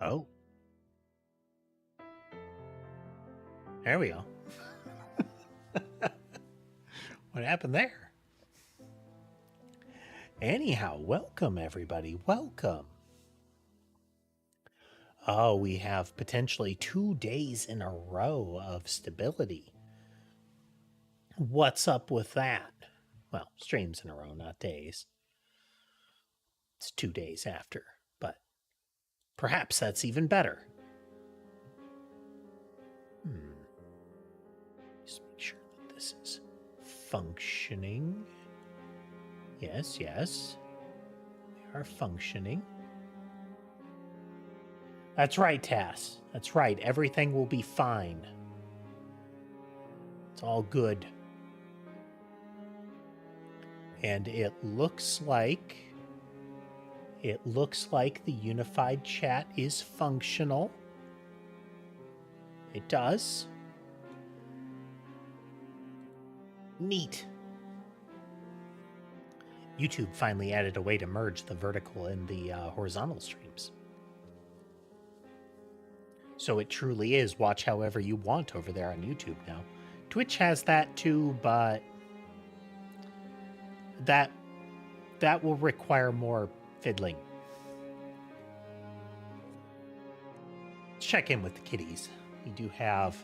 Oh, there we go. What happened there? Anyhow, welcome everybody. Welcome. Oh, we have potentially 2 days in a row of stability. What's up with that? Well, streams in a row, not days. It's 2 days after, but perhaps that's even better. Just make sure that this is functioning. Yes, yes. We are functioning. That's right, Tass. That's right. Everything will be fine. It's all good. And it looks like the unified chat is functional. It does. Neat. YouTube finally added a way to merge the vertical and the horizontal streams. So it truly is watch however you want over there on YouTube now. Twitch has that too, but that will require more fiddling. Let's check in with the kitties. We do have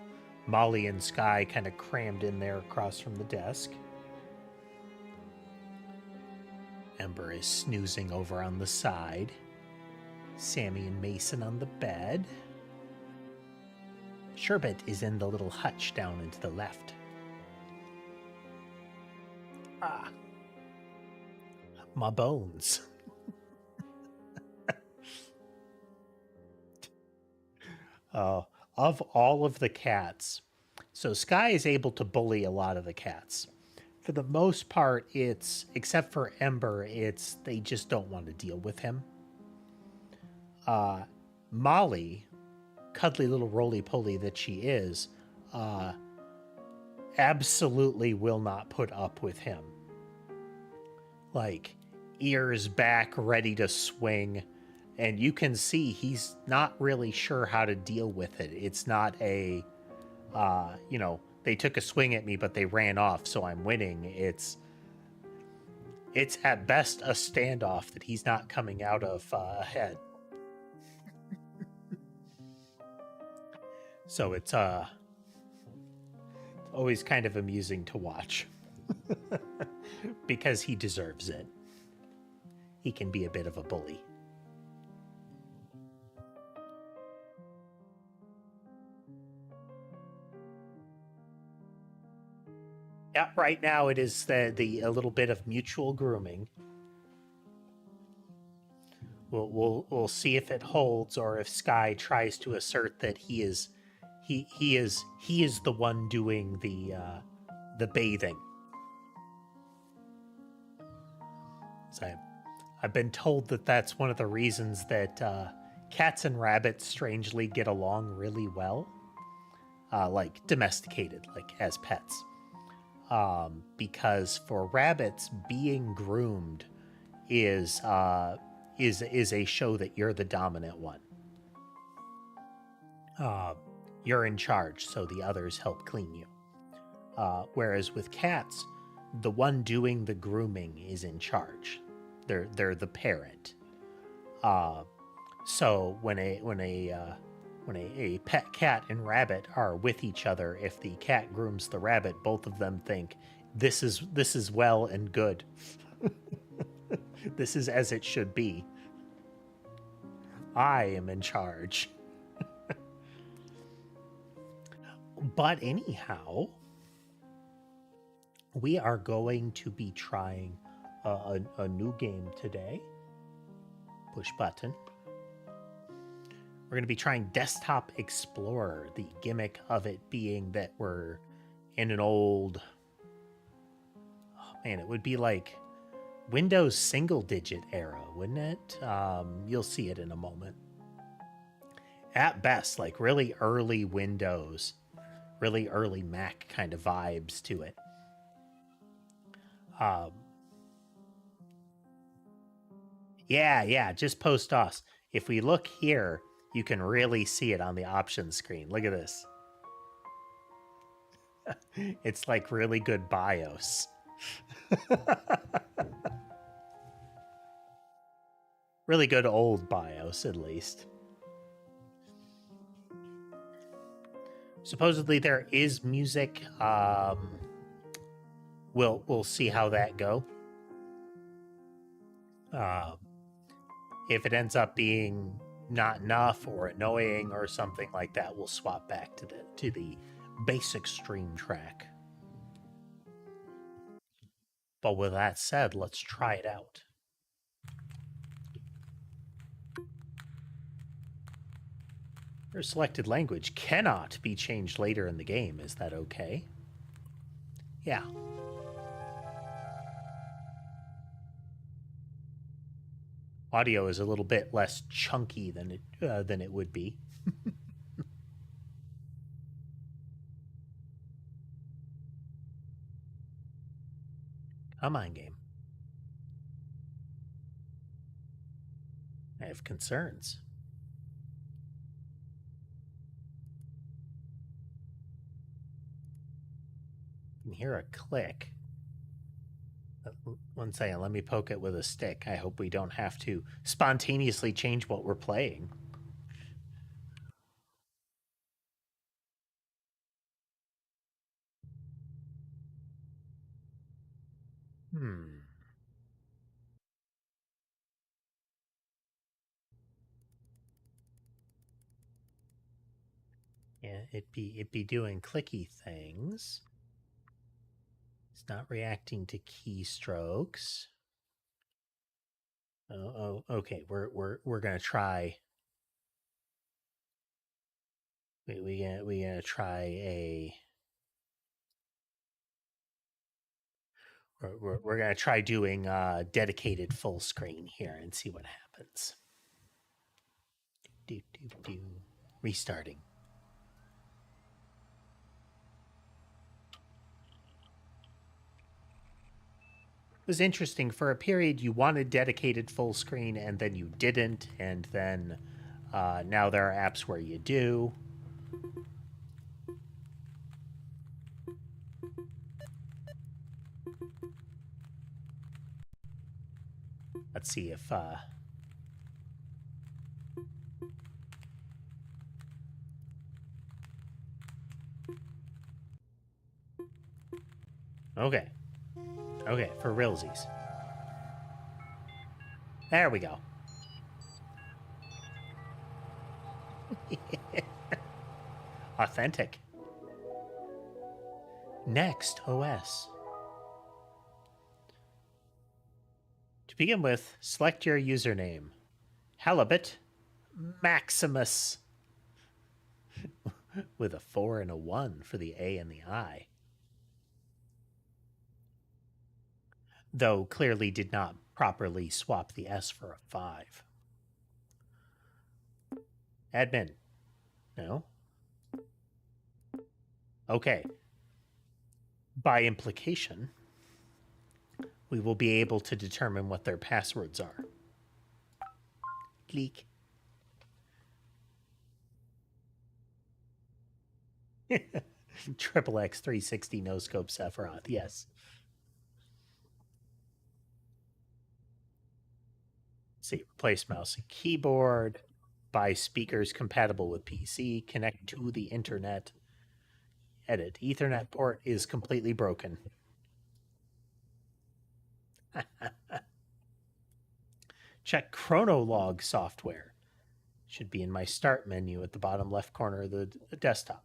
Molly and Sky kind of crammed in there across from the desk. Ember is snoozing over on the side. Sammy and Mason on the bed. Sherbet is in the little hutch down and to the left. Ah. My bones. Of all of the cats, so Sky is able to bully a lot of the cats. For the most part, it's, except for Ember, it's they just don't want to deal with him. Molly, cuddly little roly-poly that she is, absolutely will not put up with him. Like, ears back, ready to swing, and you can see he's not really sure how to deal with it. It's not a, they took a swing at me, but they ran off, so I'm winning. It's at best a standoff that he's not coming out of ahead. So it's always kind of amusing to watch. Because he deserves it. He can be a bit of a bully. Yeah, right now it is the a little bit of mutual grooming. We'll see if it holds, or if Sky tries to assert that he is the one doing the bathing. So I've been told that that's one of the reasons that cats and rabbits strangely get along really well, like domesticated, like as pets. Because for rabbits, being groomed is a show that you're the dominant one. You're in charge, so the others help clean you. Whereas with cats, the one doing the grooming is in charge. They're the parent. So when a pet cat and rabbit are with each other, if the cat grooms the rabbit, both of them think this is well and good. This is as it should be. I am in charge. But anyhow, we are going to be trying a new game today. Push button. We're going to be trying Desktop Explorer, the gimmick of it being that we're in an old... Oh man, it would be like Windows single-digit era, wouldn't it? You'll see it in a moment. At best, like really early Windows, really early Mac kind of vibes to it. Yeah, just post us. If we look here, You can really see it on the options screen. Look at this. It's like really good BIOS. Really good old BIOS, at least. Supposedly there is music. We'll see how that go. If it ends up being not enough or annoying or something like that, we'll swap back to the basic stream track. But with that said, let's try it out. Your selected language cannot be changed later in the game. Is that okay? Yeah. Audio is a little bit less chunky than it would be. Come on, game. I have concerns. You can hear a click. 1 second, let me poke it with a stick. I hope we don't have to spontaneously change what we're playing. Yeah, it'd be doing clicky things. It's not reacting to keystrokes. Oh, okay. We're gonna try. We gonna try a. We're gonna try doing dedicated full screen here and see what happens. Restarting. It was interesting. For a period, you wanted dedicated full screen, and then you didn't, and then now there are apps where you do. Let's see if okay, for realsies. There we go. Authentic. Next OS. To begin with, select your username. Halibut Maximus. With a 4 and a 1 for the A and the I. Though clearly did not properly swap the S for a 5. Admin. No? Okay. By implication, we will be able to determine what their passwords are. Leak. Triple X 360 no scope Sephiroth, yes. Let's see, replace mouse and keyboard, buy speakers compatible with PC, connect to the internet. Edit, Ethernet port is completely broken. Check Chronolog software. Should be in my start menu at the bottom left corner of the desktop.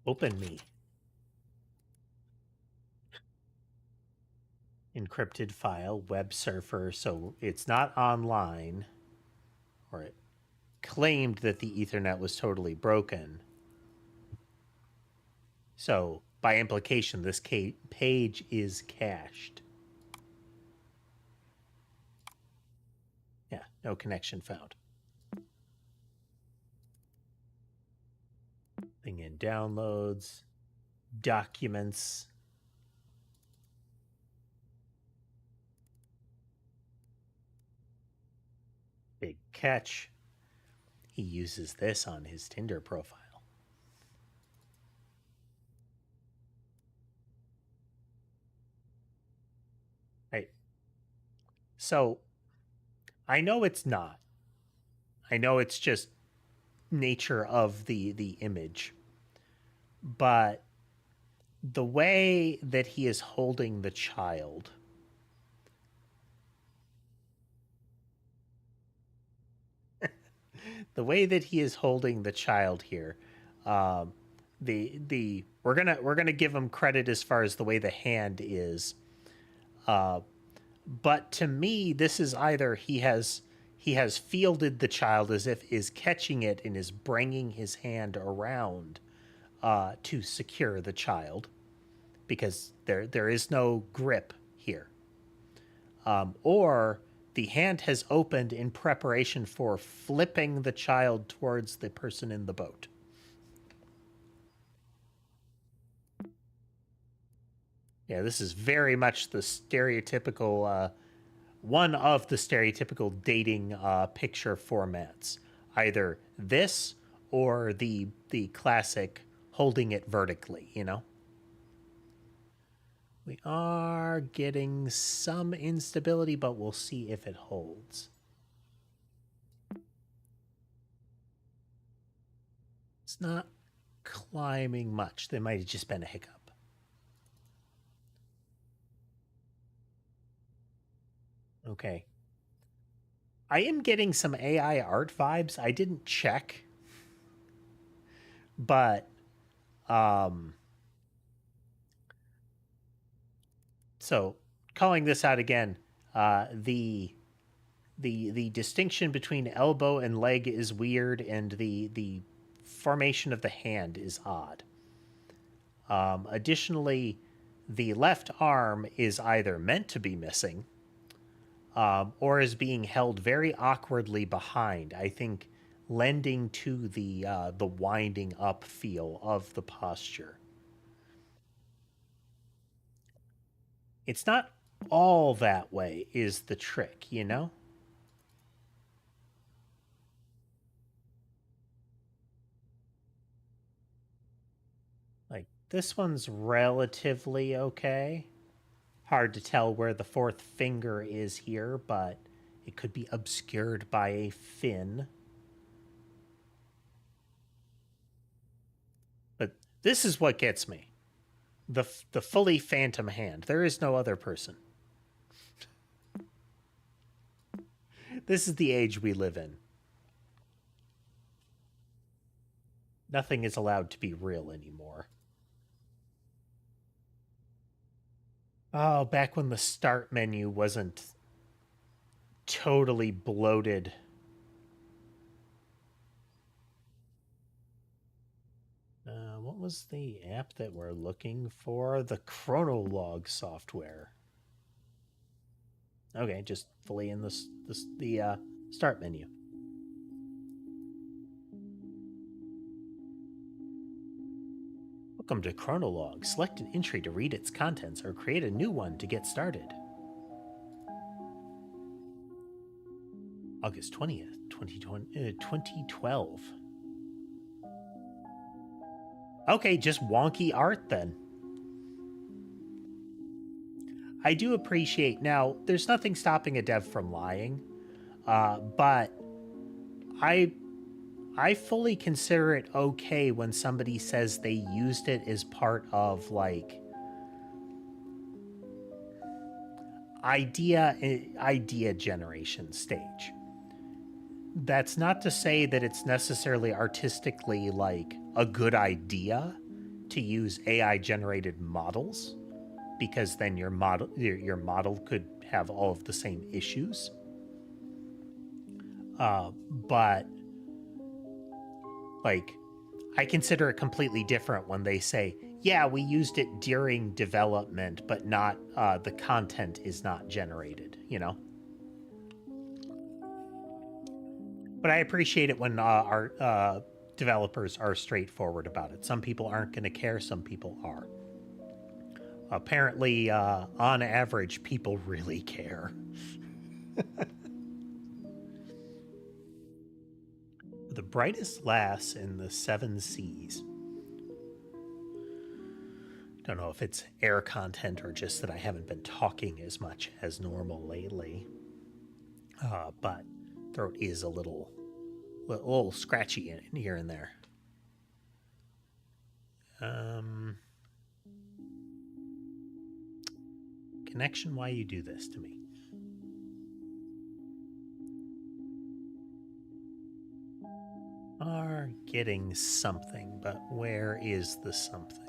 Open me. Encrypted file, web surfer, so it's not online, or it claimed that the Ethernet was totally broken. So, by implication, this page is cached. Yeah, no connection found. Thing in downloads, documents. catch. He uses this on his Tinder profile. Right. So I know it's not. I know it's just nature of the image. But the way that he is holding the child, the way that he is holding the child here, um, the we're gonna give him credit as far as the way the hand is, but to me, this is either he has fielded the child as if is catching it and is bringing his hand around to secure the child, because there is no grip here, or the hand has opened in preparation for flipping the child towards the person in the boat. Yeah, this is very much the stereotypical, one of the stereotypical dating picture formats. Either this or the classic holding it vertically, you know? We are getting some instability, but we'll see if it holds. It's not climbing much. There might have just been a hiccup. Okay. I am getting some AI art vibes. I didn't check, but so calling this out again, the distinction between elbow and leg is weird, and the formation of the hand is odd. Additionally, the left arm is either meant to be missing, or is being held very awkwardly behind. I think lending to the winding up feel of the posture. It's not all that way is the trick, you know? Like, this one's relatively okay. Hard to tell where the fourth finger is here, but it could be obscured by a fin. But this is what gets me. The fully phantom hand. There is no other person. This is the age we live in. Nothing is allowed to be real anymore. Oh, back when the start menu wasn't totally bloated. What was the app that we're looking for? The Chronolog software. Okay, just fully in the start menu. Welcome to Chronolog. Select an entry to read its contents or create a new one to get started. August 20th, 2012. Okay, just wonky art then. I do appreciate, now, there's nothing stopping a dev from lying, but I fully consider it okay when somebody says they used it as part of, like, idea generation stage. That's not to say that it's necessarily artistically, like, a good idea to use AI generated models, because then your model could have all of the same issues. But like, I consider it completely different when they say, yeah, we used it during development, but not the content is not generated, you know? But I appreciate it when our developers are straightforward about it. Some people aren't going to care, some people are. Apparently, on average, people really care. The brightest lass in the seven seas. Don't know if it's air content or just that I haven't been talking as much as normal lately. But throat is a little scratchy in here and there. Connection, why you do this to me? Are getting something, but where is the something?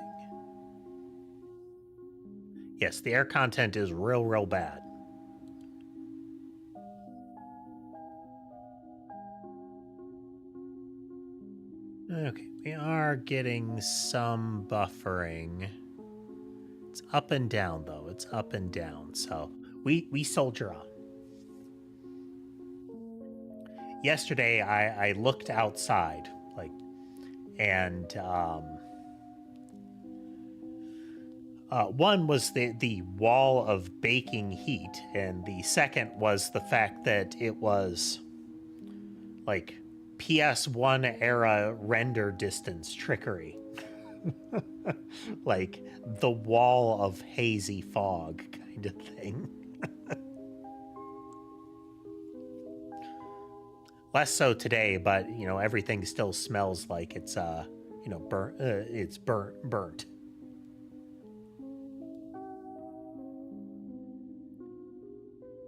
Yes, the air content is real bad. Okay, we are getting some buffering. It's up and down, though. It's up and down, so we soldier on. Yesterday, I looked outside, and one was the wall of baking heat, and the second was the fact that it was like PS1 era render distance trickery. Like the wall of hazy fog kind of thing. Less so today, but everything still smells like it's burnt. It's burnt.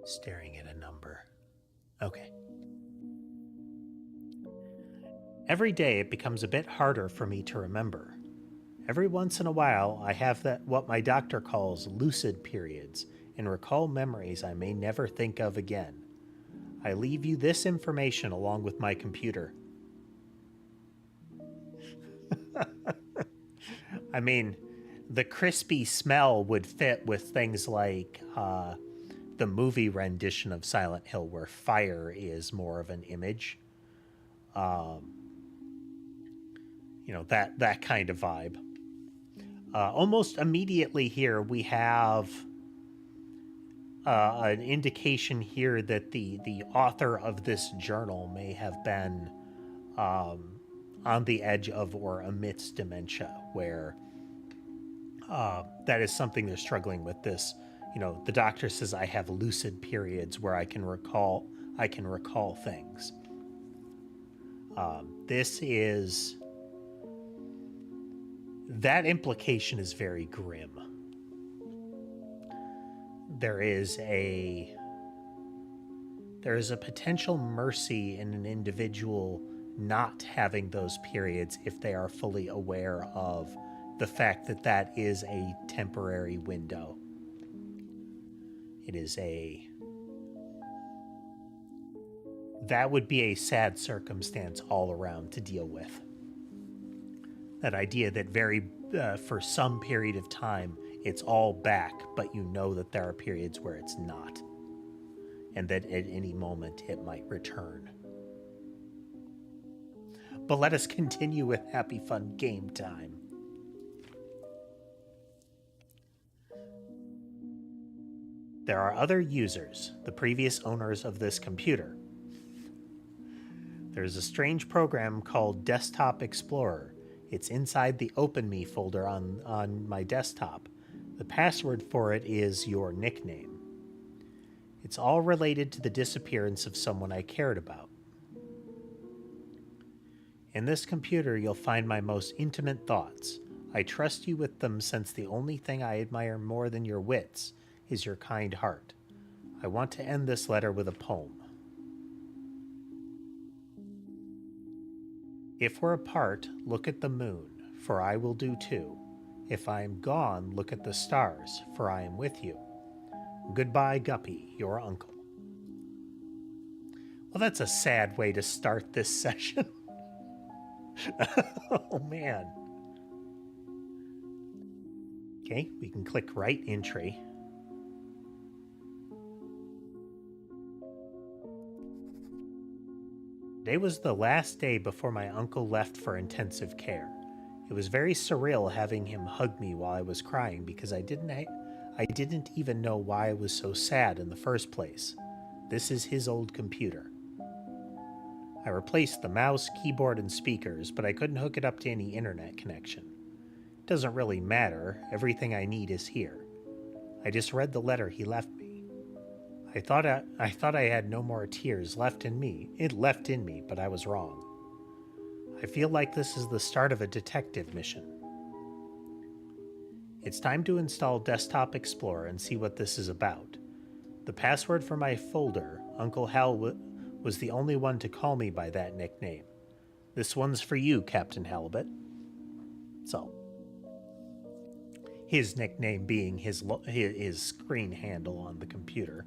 Staring at a number. Okay. Every day it becomes a bit harder for me to remember. Every once in a while, I have what my doctor calls lucid periods and recall memories I may never think of again. I leave you this information along with my computer. I mean, the crispy smell would fit with things like the movie rendition of Silent Hill where fire is more of an image. That kind of vibe. Almost immediately here, we have an indication here that the author of this journal may have been on the edge of or amidst dementia, where that is something they're struggling with. This, the doctor says I have lucid periods where I can recall things. That implication is very grim. There is a potential mercy in an individual not having those periods if they are fully aware of the fact that that is a temporary window. That would be a sad circumstance all around to deal with. That idea that for some period of time, it's all back, but that there are periods where it's not. And that at any moment it might return. But let us continue with happy fun game time. There are other users, the previous owners of this computer. There's a strange program called Desktop Explorer. It's inside the OpenMe folder on my desktop. The password for it is your nickname. It's all related to the disappearance of someone I cared about. In this computer, you'll find my most intimate thoughts. I trust you with them since the only thing I admire more than your wits is your kind heart. I want to end this letter with a poem. If we're apart, look at the moon, for I will do too. If I am gone, look at the stars, for I am with you. Goodbye, Guppy, your uncle. Well, that's a sad way to start this session. Oh, man. Okay, we can click write entry. Today was the last day before my uncle left for intensive care. It was very surreal having him hug me while I was crying because I didn't even know why I was so sad in the first place. This is his old computer. I replaced the mouse, keyboard, and speakers, but I couldn't hook it up to any internet connection. It doesn't really matter, everything I need is here. I just read the letter he left me. I thought I had no more tears left in me. It left in me, but I was wrong. I feel like this is the start of a detective mission. It's time to install Desktop Explorer and see what this is about. The password for my folder, Uncle Hal was the only one to call me by that nickname. This one's for you, Captain Halibut. So, his nickname being his screen handle on the computer.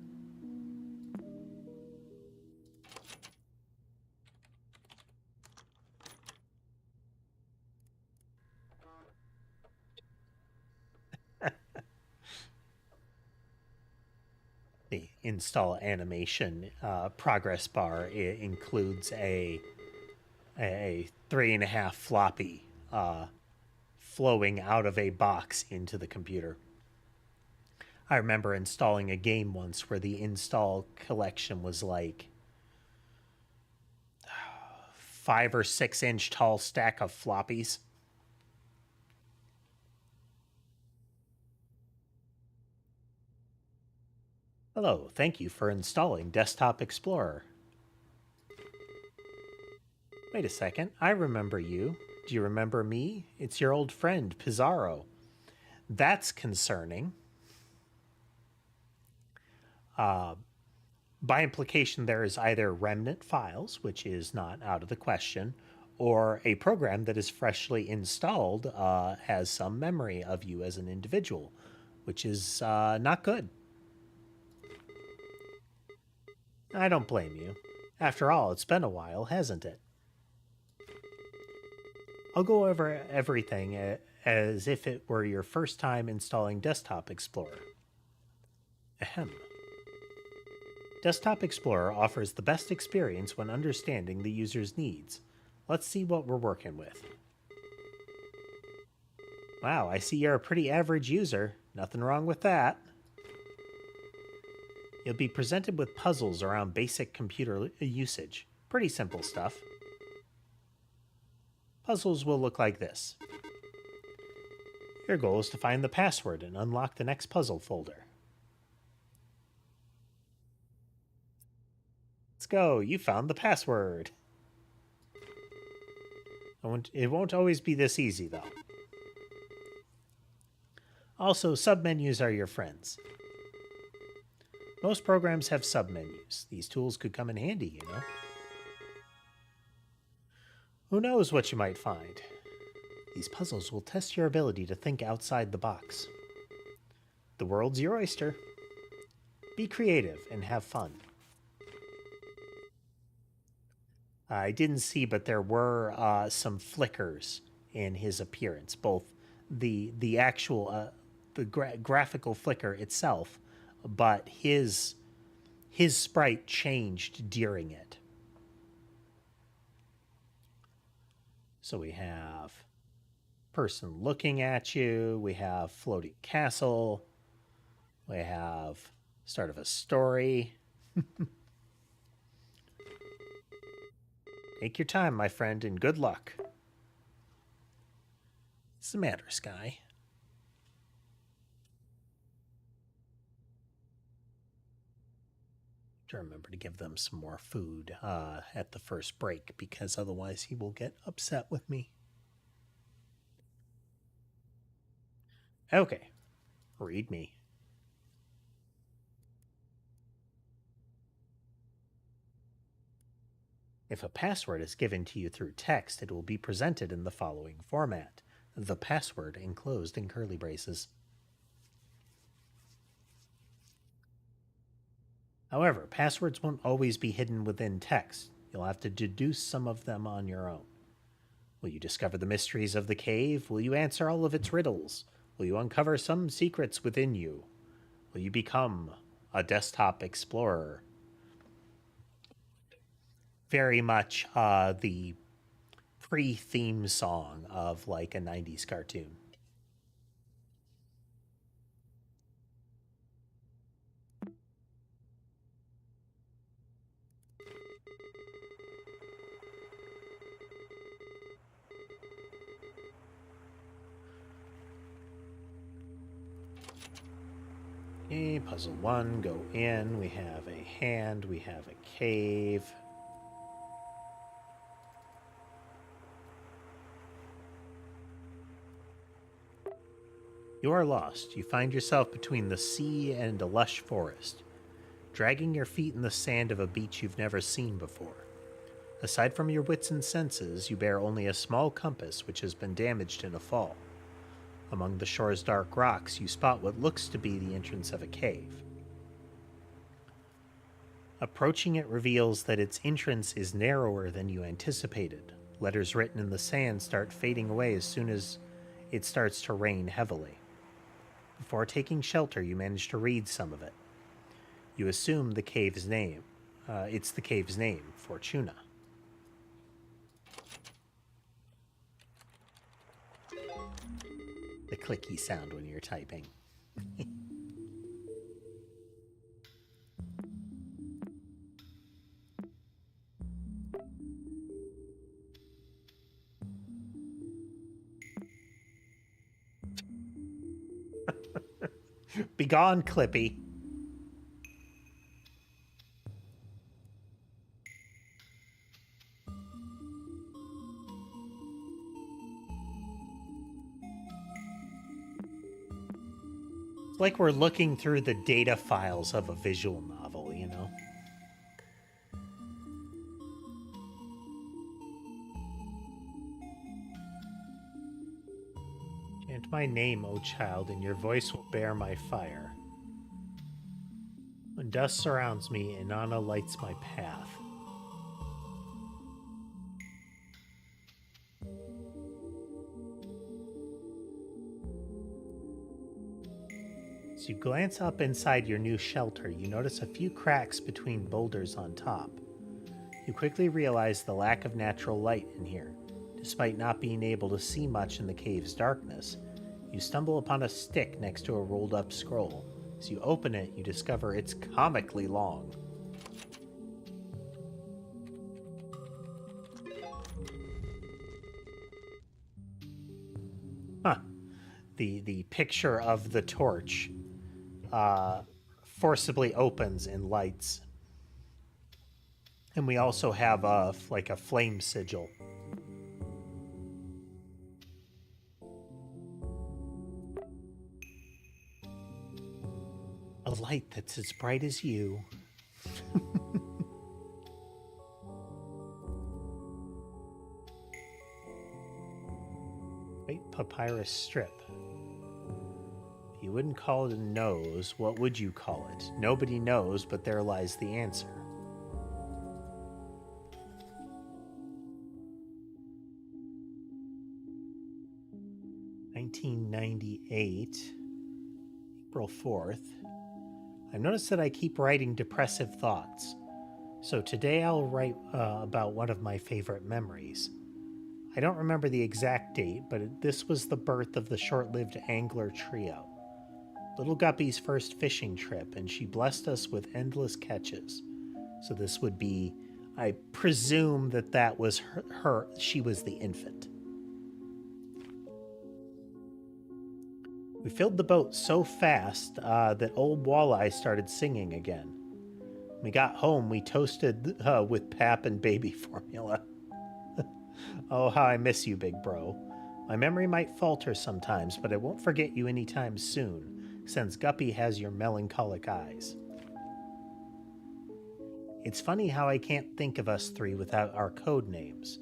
The install animation progress bar includes a 3.5 floppy flowing out of a box into the computer. I remember installing a game once where the install collection was like 5 or 6 inch tall stack of floppies. Hello, thank you for installing Desktop Explorer. Wait a second, I remember you. Do you remember me? It's your old friend, Pizarro. That's concerning. By implication, there is either remnant files, which is not out of the question, or a program that is freshly installed has some memory of you as an individual, which is not good. I don't blame you. After all, it's been a while, hasn't it? I'll go over everything as if it were your first time installing Desktop Explorer. Ahem. Desktop Explorer offers the best experience when understanding the user's needs. Let's see what we're working with. Wow, I see you're a pretty average user. Nothing wrong with that. You'll be presented with puzzles around basic computer usage. Pretty simple stuff. Puzzles will look like this. Your goal is to find the password and unlock the next puzzle folder. Let's go, you found the password. It won't always be this easy, though. Also, submenus are your friends. Most programs have submenus. These tools could come in handy, you know. Who knows what you might find? These puzzles will test your ability to think outside the box. The world's your oyster. Be creative and have fun. I didn't see, but there were some flickers in his appearance, both the actual graphical flicker itself, but his sprite changed during it. So we have person looking at you, we have floating castle, we have start of a story. Take your time, my friend, and good luck. What's the matter, Sky? To remember to give them some more food at the first break, because otherwise he will get upset with me. Okay, read me. If a password is given to you through text, it will be presented in the following format. The password enclosed in curly braces. However, passwords won't always be hidden within text. You'll have to deduce some of them on your own. Will you discover the mysteries of the cave? Will you answer all of its riddles? Will you uncover some secrets within you? Will you become a desktop explorer? Very much the pre-theme song of like a 90s cartoon. Okay, puzzle 1, go in. We have a hand, we have a cave. You are lost. You find yourself between the sea and a lush forest, dragging your feet in the sand of a beach you've never seen before. Aside from your wits and senses, you bear only a small compass which has been damaged in a fall. Among the shore's dark rocks, you spot what looks to be the entrance of a cave. Approaching it reveals that its entrance is narrower than you anticipated. Letters written in the sand start fading away as soon as it starts to rain heavily. Before taking shelter, you manage to read some of it. You assume the cave's name. It's the cave's name, Fortuna. The clicky sound when you're typing. Begone, Clippy. It's like we're looking through the data files of a visual novel, you know? Chant my name, O child, and your voice will bear my fire. When dust surrounds me, Inanna lights my path. As you glance up inside your new shelter, you notice a few cracks between boulders on top. You quickly realize the lack of natural light in here. Despite not being able to see much in the cave's darkness, you stumble upon a stick next to a rolled-up scroll. As you open it, you discover it's comically long. Huh. The picture of the torch forcibly opens and lights. And we also have a flame sigil. A light that's as bright as you. Wait, papyrus strip. You wouldn't call it a nose. What would you call it? Nobody knows, but there lies the answer. (1998) April 4th. I've noticed that I keep writing depressive thoughts. So today I'll write about one of my favorite memories. I don't remember the exact date, but this was the birth of the short-lived angler trio. Little Guppy's first fishing trip, and she blessed us with endless catches. So this would be, I presume that was she was the infant. We filled the boat so fast that old Walleye started singing again. When we got home, we toasted with pap and baby formula. Oh, how I miss you, big bro. My memory might falter sometimes, but I won't forget you anytime soon, since Guppy has your melancholic eyes. It's funny how I can't think of us three without our code names.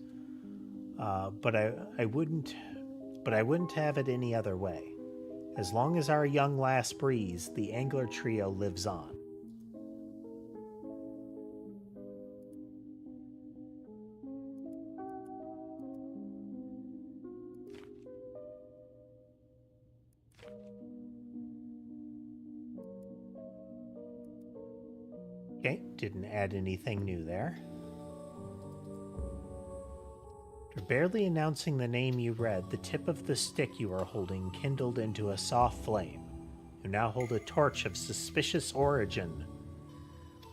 But I wouldn't have it any other way. As long as our young lass breathes, the angler trio lives on. Okay, didn't add anything new there. After barely announcing the name you read, the tip of the stick you are holding kindled into a soft flame. You now hold a torch of suspicious origin.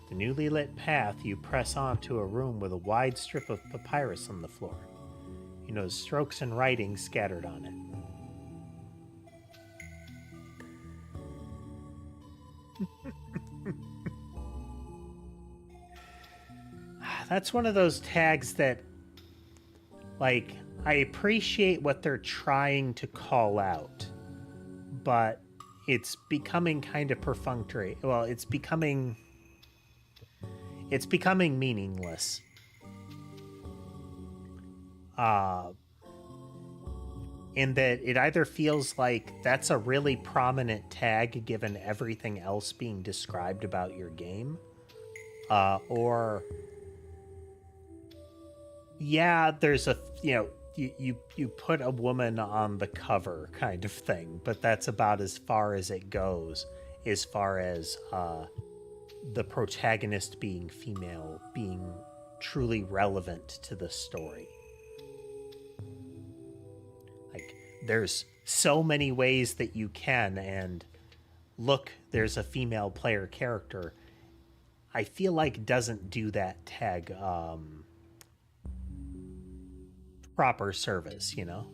The newly lit path, you press on to a room with a wide strip of papyrus on the floor. You notice strokes and writing scattered on it. That's one of those tags that, like, I appreciate what they're trying to call out, but it's becoming kind of perfunctory. Well, it's becoming meaningless. In that it either feels like that's a really prominent tag given everything else being described about your game, or yeah, there's a, you know, you put a woman on the cover kind of thing, but that's about as far as it goes as far as the protagonist being female being truly relevant to the story. Like, there's so many ways that you can, and look, there's a female player character. I feel like doesn't do that tag proper service, you know?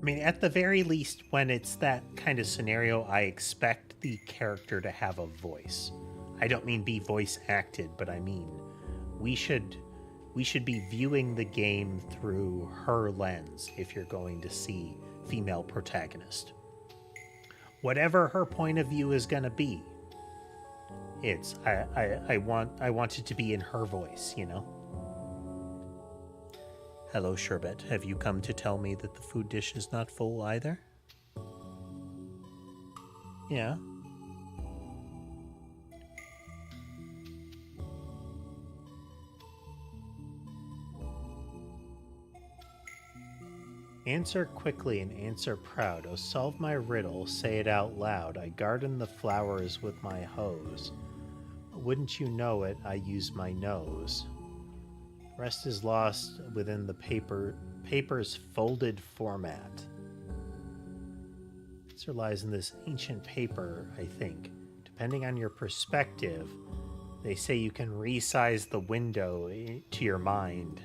I mean, at the very least, when it's that kind of scenario, I expect the character to have a voice. I don't mean be voice acted, but I mean we should be viewing the game through her lens if you're going to see female protagonist. Whatever her point of view is going to be, it's I want it to be in her voice, you know? Hello, Sherbet. Have you come to tell me that the food dish is not full either? Yeah. Answer quickly and answer proud. Oh, solve my riddle, say it out loud. I garden the flowers with my hose. Wouldn't you know it, I use my nose. Rest is lost within the paper's folded format. The answer lies in this ancient paper, I think. Depending on your perspective, they say you can resize the window to your mind.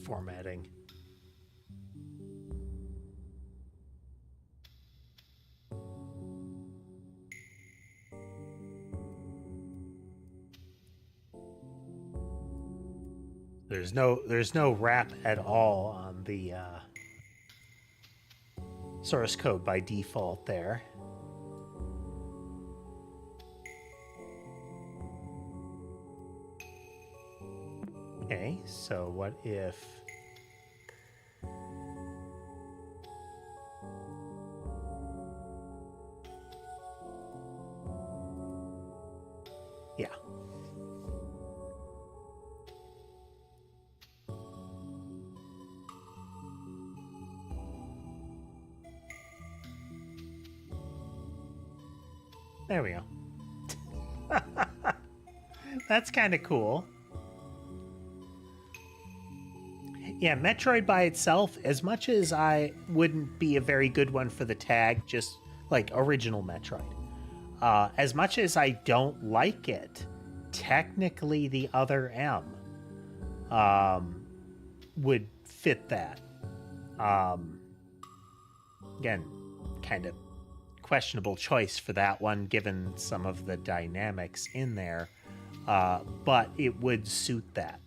Formatting. There's no wrap at all on the source code by default there. Okay, so what if yeah. There we go. That's kind of cool. Yeah, Metroid by itself, as much as I wouldn't be a very good one for the tag, just like original Metroid, as much as I don't like it, technically the other M would fit that. Again, kind of questionable choice for that one, given some of the dynamics in there, but it would suit that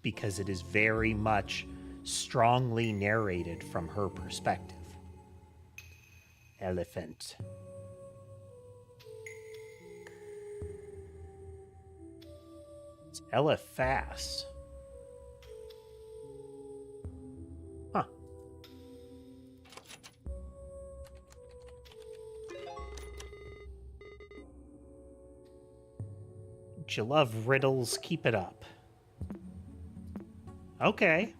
because it is very much strongly narrated from her perspective. elephant. It's Elephas. Huh. You love riddles, keep it up. Okay.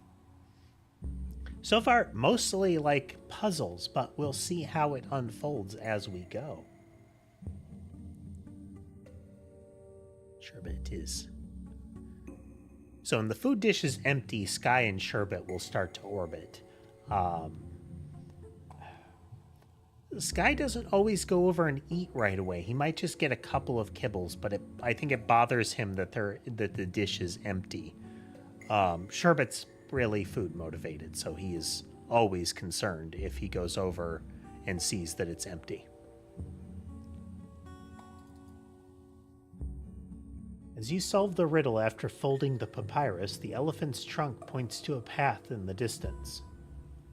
So far, mostly like puzzles, but we'll see how it unfolds as we go. Sherbet is. So when the food dish is empty, Sky and Sherbet will start to orbit. Sky doesn't always go over and eat right away. He might just get a couple of kibbles, but I think it bothers him that the dish is empty. Sherbet's really food motivated, so he is always concerned if he goes over and sees that it's empty. As you solve the riddle after folding the papyrus, the elephant's trunk points to a path in the distance.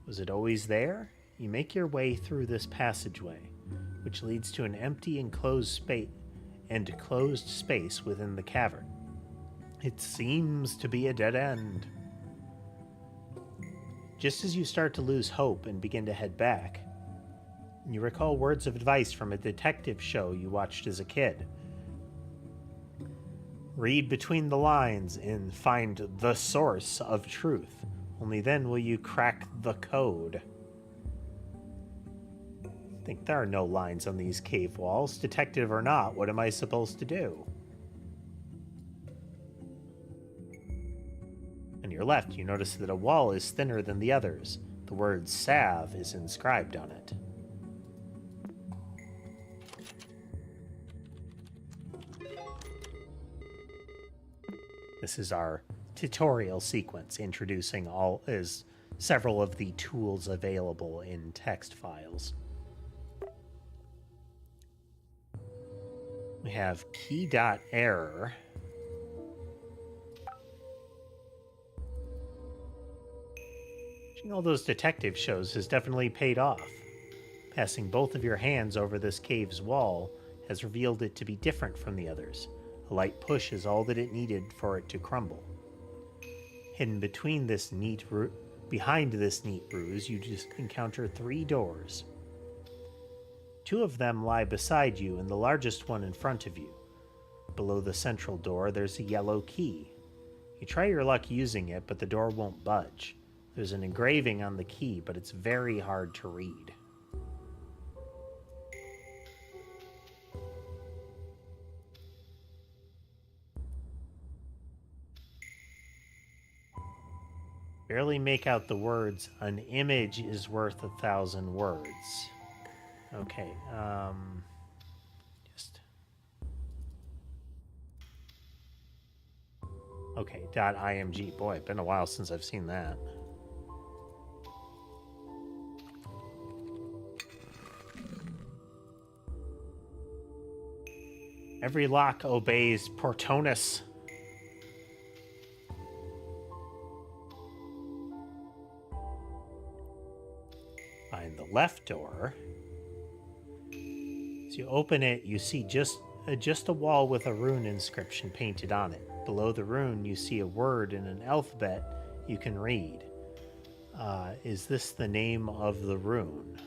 Was it always there? You make your way through this passageway, which leads to an empty enclosed space within the cavern. It seems to be a dead end. Just as you start to lose hope and begin to head back, you recall words of advice from a detective show you watched as a kid. Read between the lines and find the source of truth. Only then will you crack the code. I think there are no lines on these cave walls. Detective or not, what am I supposed to do? On your left, you notice that a wall is thinner than the others. The word salve is inscribed on it. This is our tutorial sequence introducing several of the tools available in text files. We have key.error. Watching all those detective shows has definitely paid off. Passing both of your hands over this cave's wall has revealed it to be different from the others. A light push is all that it needed for it to crumble. Hidden behind this neat ruse, you just encounter 3 doors. 2 of them lie beside you and the largest one in front of you. Below the central door, there's a yellow key. You try your luck using it, but the door won't budge. There's an engraving on the key, but it's very hard to read. Barely make out the words, "An image is worth 1,000 words." Okay, Okay, .img. Boy, it's been a while since I've seen that. Every lock obeys Portonus. Find the left door. As you open it, you see just a wall with a rune inscription painted on it. Below the rune, you see a word in an alphabet you can read. Is this the name of the rune?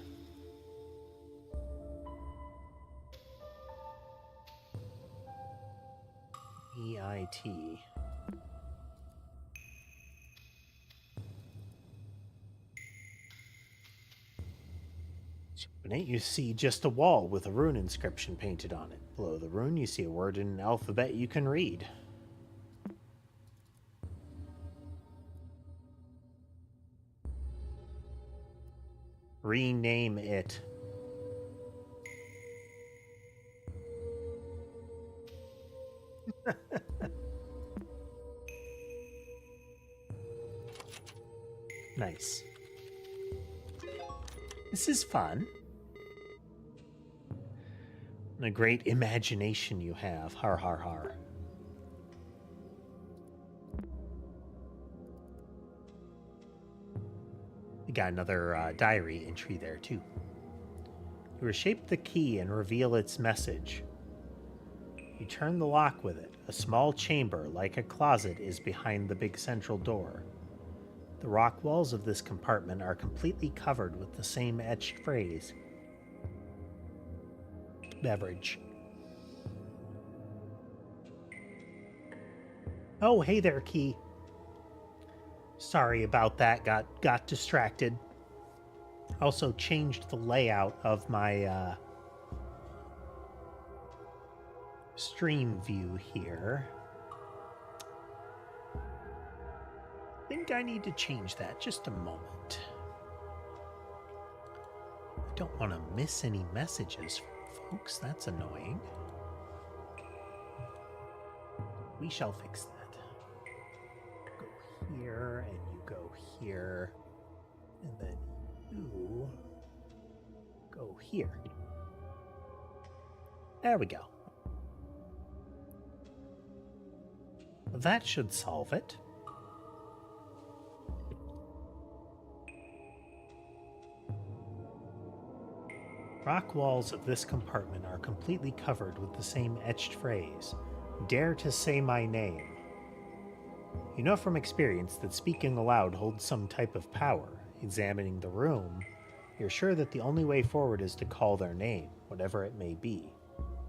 E-I-T. Open it, you see just a wall with a rune inscription painted on it. Below the rune, you see a word in an alphabet you can read. Rename it. Nice. This is fun. And a great imagination you have. Har har har. We got another diary entry there too. You reshape the key and reveal its message. You turn the lock with it. A small chamber, like a closet, is behind the big central door. The rock walls of this compartment are completely covered with the same etched phrase. Beverage. Oh, hey there, key. Sorry about that. Got distracted. Also changed the layout of my stream view here. I think I need to change that. Just a moment. I don't want to miss any messages from folks. That's annoying. We shall fix that. Go here, and you go here, and then you go here. There we go. That should solve it. Rock walls of this compartment are completely covered with the same etched phrase, "Dare to say my name." You know from experience that speaking aloud holds some type of power. Examining the room, you're sure that the only way forward is to call their name, whatever it may be.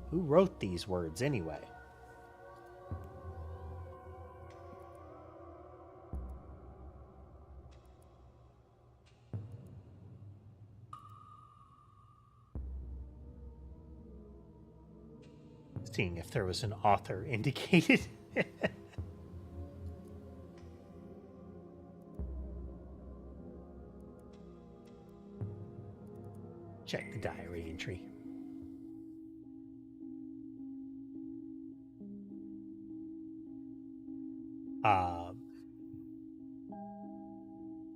Who wrote these words anyway? Seeing if there was an author indicated. Check the diary entry.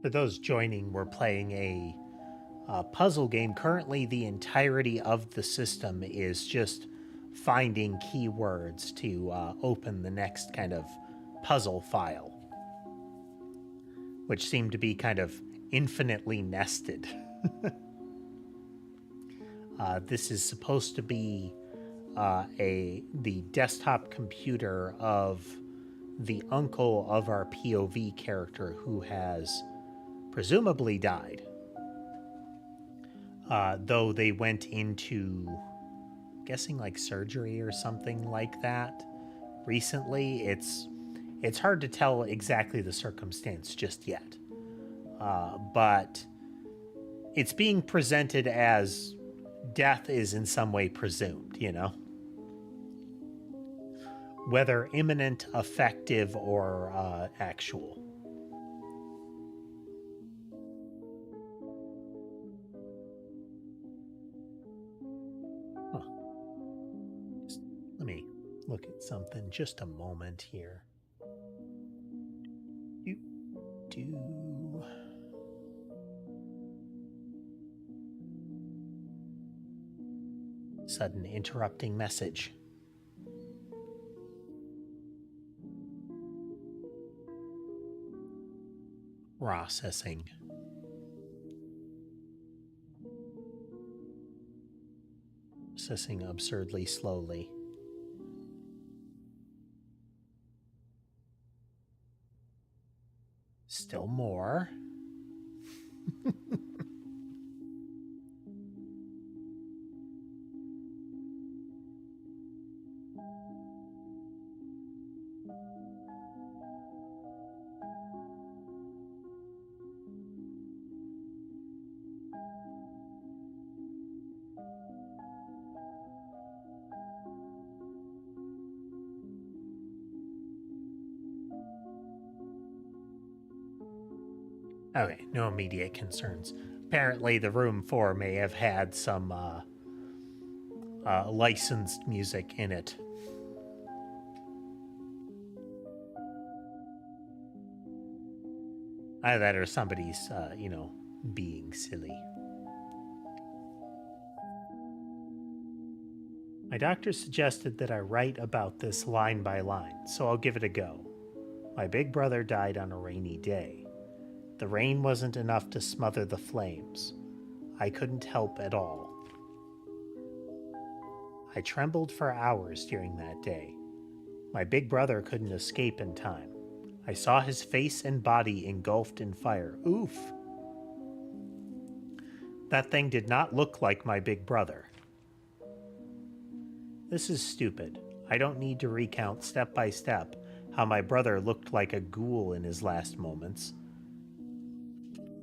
For those joining, we're playing a puzzle game. Currently, the entirety of the system is just finding keywords to open the next kind of puzzle file, which seem to be kind of infinitely nested. This is supposed to be the desktop computer of the uncle of our POV character who has presumably died. Though they went into, guessing like surgery or something like that recently. It's hard to tell exactly the circumstance just yet. But it's being presented as death is in some way presumed, you know? Whether imminent, effective, or actual. Let me look at something just a moment here. Sudden interrupting message. Processing. Processing absurdly slowly. Still more. Okay, no immediate concerns. Apparently the room 4 may have had some licensed music in it. Either that or somebody's, being silly. My doctor suggested that I write about this line by line, so I'll give it a go. My big brother died on a rainy day. The rain wasn't enough to smother the flames. I couldn't help at all. I trembled for hours during that day. My big brother couldn't escape in time. I saw his face and body engulfed in fire. Oof. That thing did not look like my big brother. This is stupid. I don't need to recount step by step how my brother looked like a ghoul in his last moments.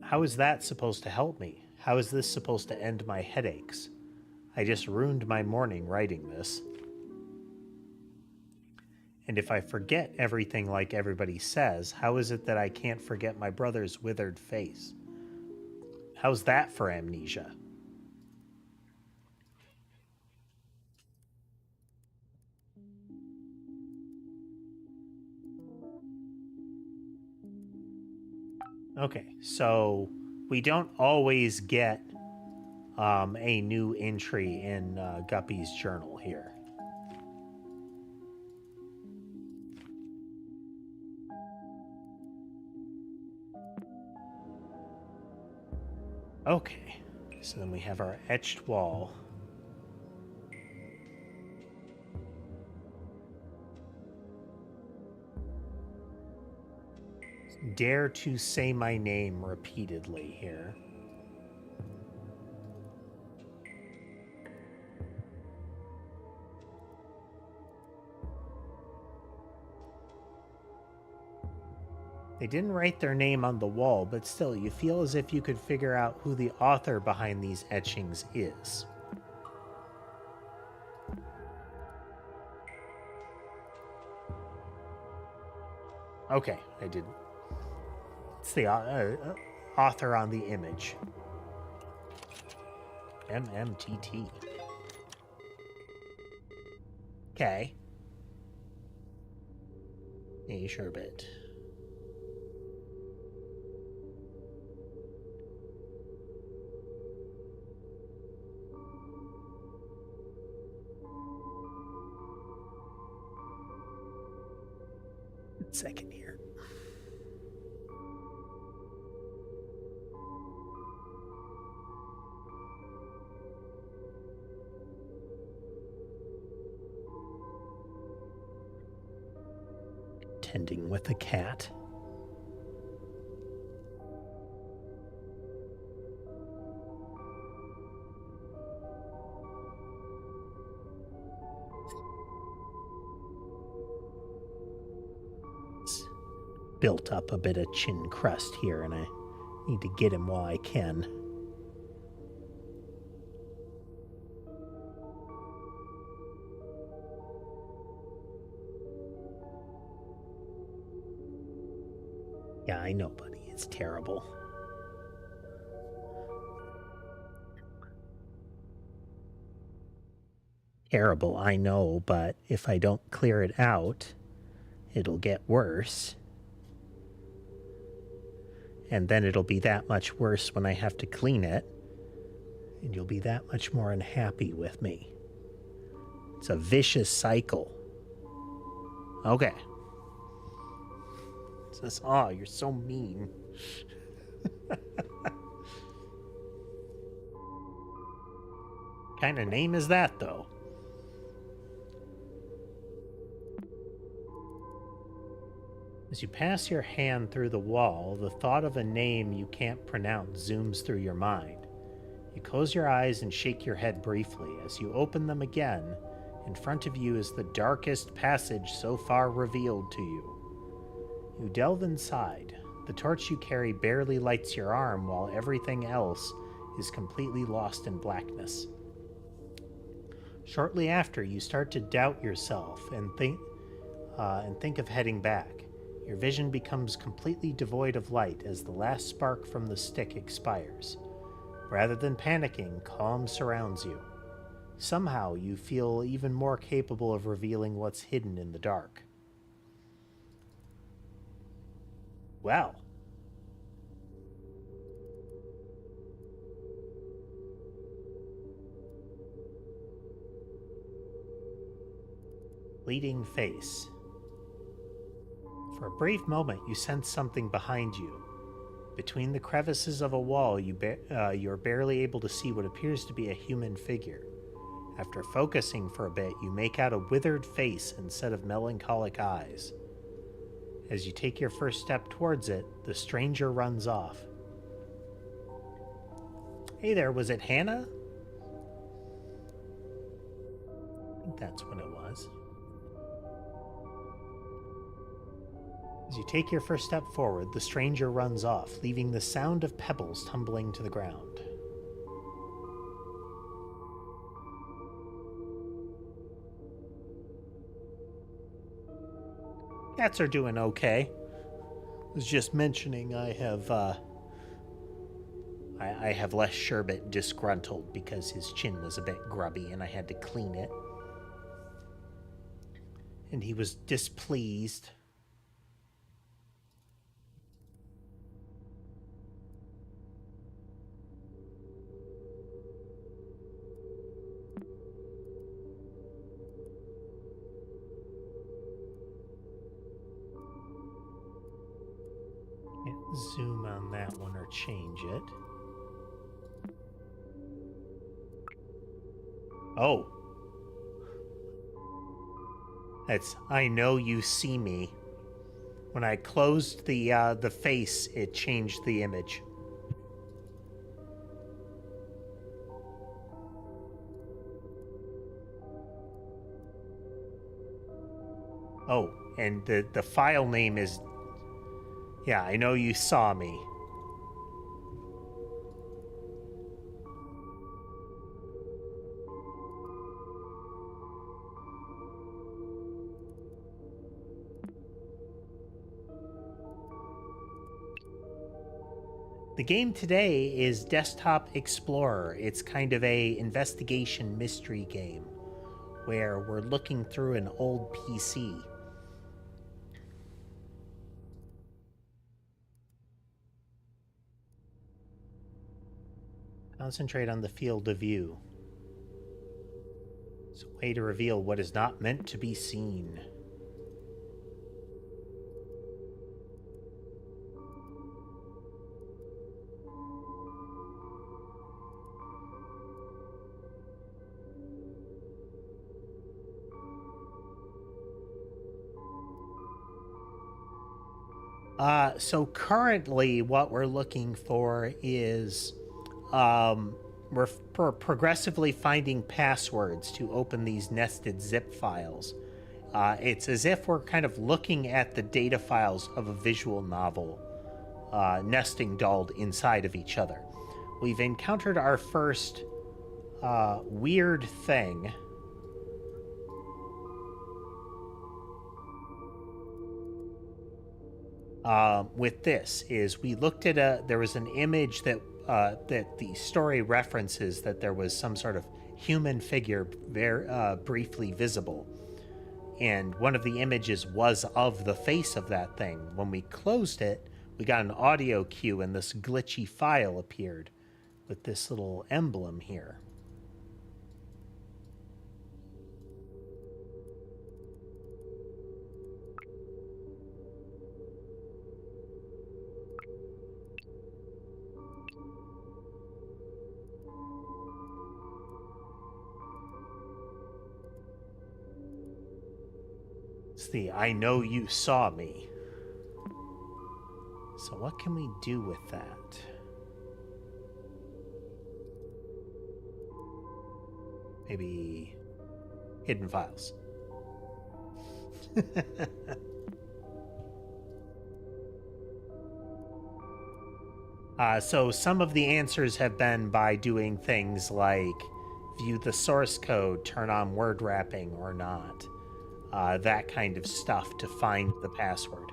How is that supposed to help me? How is this supposed to end my headaches? I just ruined my morning writing this. And if I forget everything like everybody says, how is it that I can't forget my brother's withered face? How's that for amnesia? Okay, so we don't always get a new entry in Guppy's journal here. Okay, so then we have our etched wall. Dare to say my name repeatedly here. They didn't write their name on the wall, but still, you feel as if you could figure out who the author behind these etchings is. Okay, I did. It's the author on the image. MMTT. Okay. A sherbet. Second here. Tending with a cat. Built up a bit of chin crust here, and I need to get him while I can. Yeah, I know, buddy. It's terrible. Terrible, I know, but if I don't clear it out, it'll get worse. And then it'll be that much worse when I have to clean it. And you'll be that much more unhappy with me. It's a vicious cycle. Okay. It says, oh, you're so mean. Kind of name is that, though? As you pass your hand through the wall, the thought of a name you can't pronounce zooms through your mind. You close your eyes and shake your head briefly. As you open them again, in front of you is the darkest passage so far revealed to you. You delve inside. The torch you carry barely lights your arm, while everything else is completely lost in blackness. Shortly after, you start to doubt yourself and think of heading back. Your vision becomes completely devoid of light as the last spark from the stick expires. Rather than panicking, calm surrounds you. Somehow, you feel even more capable of revealing what's hidden in the dark. Well. Bleeding face. For a brief moment, you sense something behind you. Between the crevices of a wall, you're barely able to see what appears to be a human figure. After focusing for a bit, you make out a withered face instead of melancholic eyes. As you take your first step towards it, the stranger runs off. Hey there, was it Hannah? I think that's what it was. As you take your first step forward, the stranger runs off, leaving the sound of pebbles tumbling to the ground. Cats are doing okay. I was just mentioning I have less Sherbet disgruntled because his chin was a bit grubby and I had to clean it. And he was displeased. Can't zoom on that one or change it. Oh. That's I know you see me. When I closed the face, it changed the image. Oh, and the file name is... Yeah, I know you saw me. The game today is Desktop Explorer. It's kind of a investigation mystery game where we're looking through an old PC. Concentrate on the field of view. It's a way to reveal what is not meant to be seen. So currently what we're looking for is we're progressively finding passwords to open these nested zip files. It's as if we're kind of looking at the data files of a visual novel, nesting dolled inside of each other. We've encountered our first weird thing. With this is we looked at there was an image that that the story references that there was some sort of human figure very briefly visible, and one of the images was of the face of that thing. When we closed it, we got an audio cue and this glitchy file appeared with this little emblem here. It's the I know you saw me. So what can we do with that? Maybe hidden files. So some of the answers have been by doing things like view the source code, turn on word wrapping or not. That kind of stuff to find the password.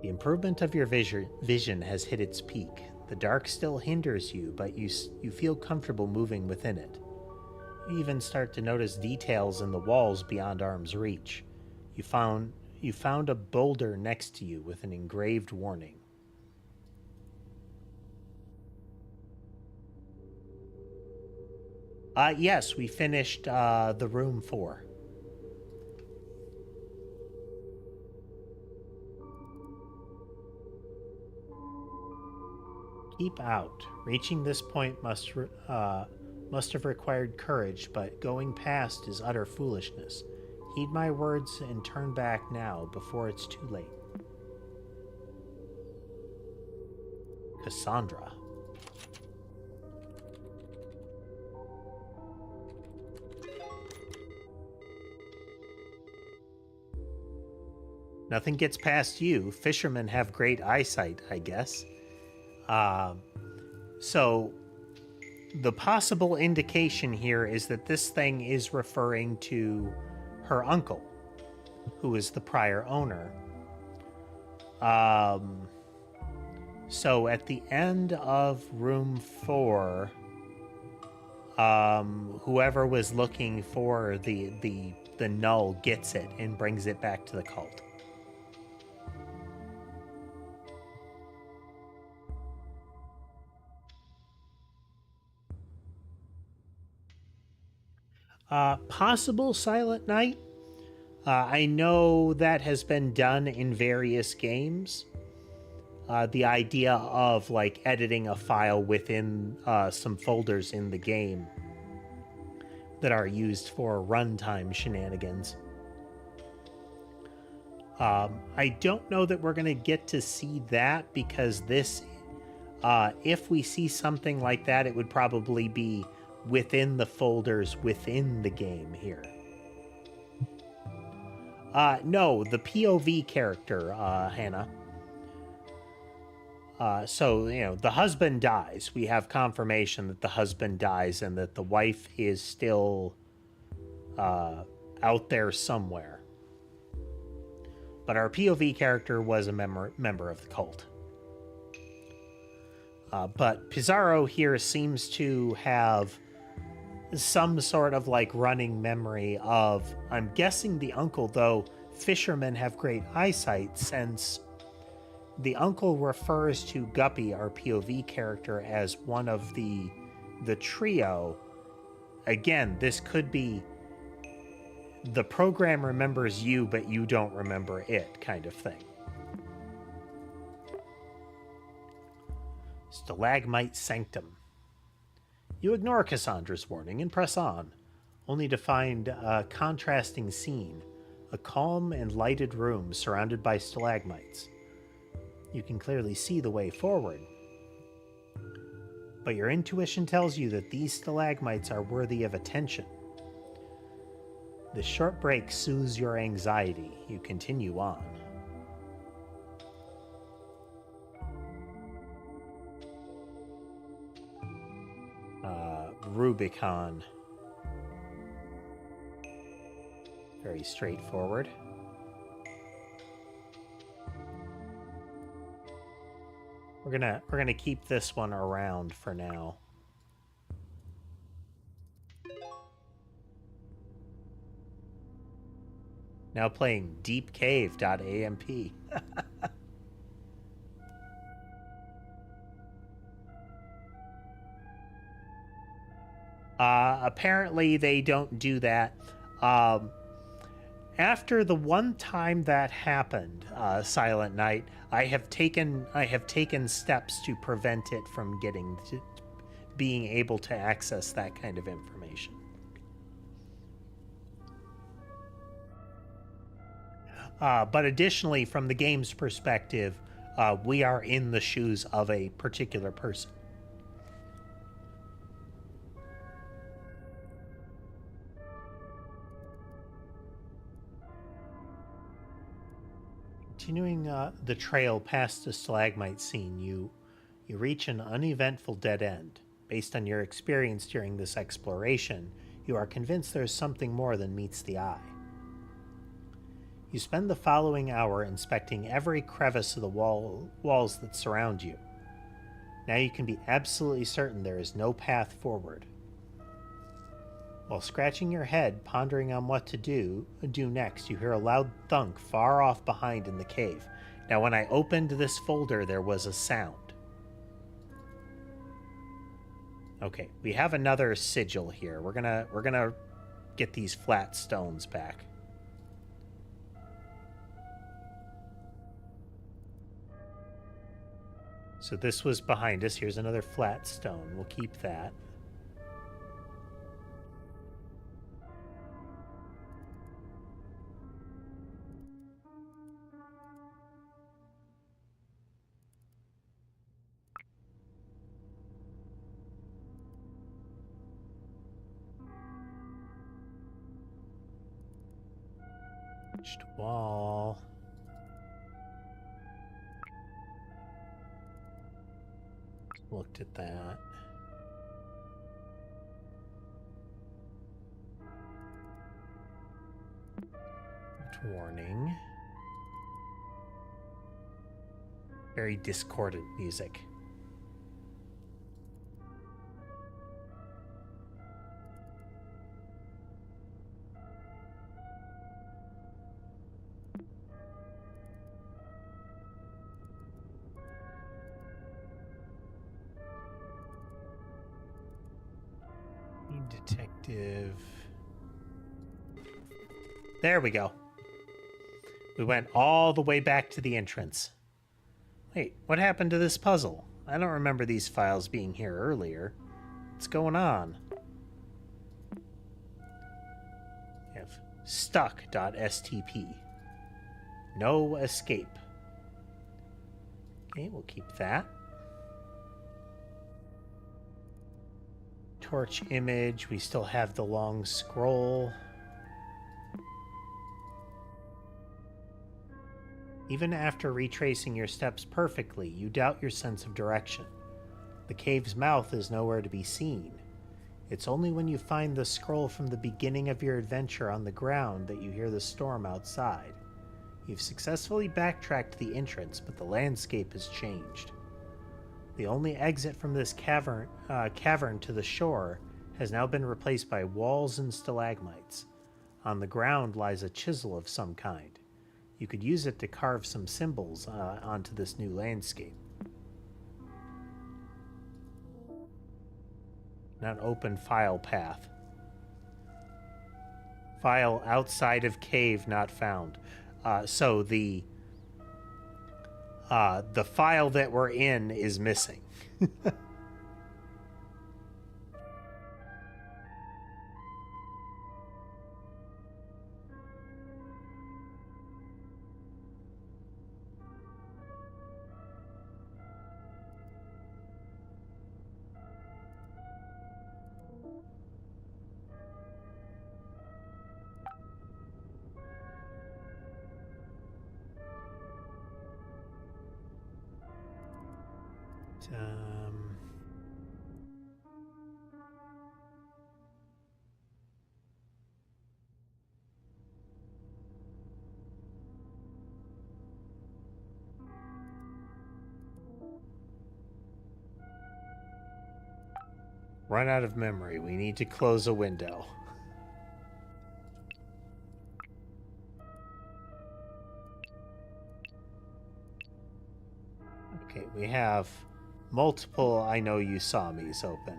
The improvement of your vision has hit its peak. The dark still hinders you, but you feel comfortable moving within it. You even start to notice details in the walls beyond arm's reach. You found a boulder next to you with an engraved warning. Yes, we finished the room 4. Keep out. Reaching this point must have required courage, but going past is utter foolishness. Heed my words and turn back now before it's too late. Cassandra. Nothing gets past you. Fishermen have great eyesight, I guess. So the possible indication here is that this thing is referring to her uncle, who is the prior owner. So at the end of room 4, whoever was looking for the null gets it and brings it back to the cult. Possible Silent Night. I know that has been done in various games. The idea of like editing a file within some folders in the game that are used for runtime shenanigans. I don't know that we're going to get to see that because this, if we see something like that, it would probably be within the folders within the game here. No, the POV character, Hannah. So, you know, the husband dies. We have confirmation that the husband dies and that the wife is still out there somewhere. But our POV character was a member of the cult. But Pizarro here seems to have some sort of like running memory of, I'm guessing the uncle, though fishermen have great eyesight, since the uncle refers to Guppy, our POV character, as one of the trio. Again, this could be the program remembers you, but you don't remember it kind of thing. Stalagmite Sanctum. You ignore Cassandra's warning and press on, only to find a contrasting scene, a calm and lighted room surrounded by stalagmites. You can clearly see the way forward, but your intuition tells you that these stalagmites are worthy of attention. The short break soothes your anxiety. You continue on. Rubicon. Very straightforward. We're gonna keep this one around for now. Now playing deepcave.amp. Apparently they don't do that. After the one time that happened, Silent Night, I have taken steps to prevent it from being able to access that kind of information. But additionally, from the game's perspective, we are in the shoes of a particular person. Continuing the trail past the stalagmite scene, you reach an uneventful dead end. Based on your experience during this exploration, you are convinced there is something more than meets the eye. You spend the following hour inspecting every crevice of the walls that surround you. Now you can be absolutely certain there is no path forward. While scratching your head, pondering on what to do next, you hear a loud thunk far off behind in the cave. Now, when I opened this folder, there was a sound. Okay, we have another sigil here. We're gonna get these flat stones back. So this was behind us. Here's another flat stone. We'll keep that. Wall. Looked at that. Warning. Very discordant music. Detective. There we go. We went all the way back to the entrance. Wait, what happened to this puzzle? I don't remember these files being here earlier. What's going on? We have stuck.stp. No escape. Okay, we'll keep that. Torch image. We still have the long scroll. Even after retracing your steps perfectly, you doubt your sense of direction. The cave's mouth is nowhere to be seen. It's only when you find the scroll from the beginning of your adventure on the ground that you hear the storm outside. You've successfully backtracked the entrance, but the landscape has changed. The only exit from this cavern to the shore has now been replaced by walls and stalagmites. On the ground lies a chisel of some kind. You could use it to carve some symbols onto this new landscape. Not open file path. File outside of cave not found. So the file that we're in is missing. Run out of memory. We need to close a window. Okay, we have multiple I know you saw me's open.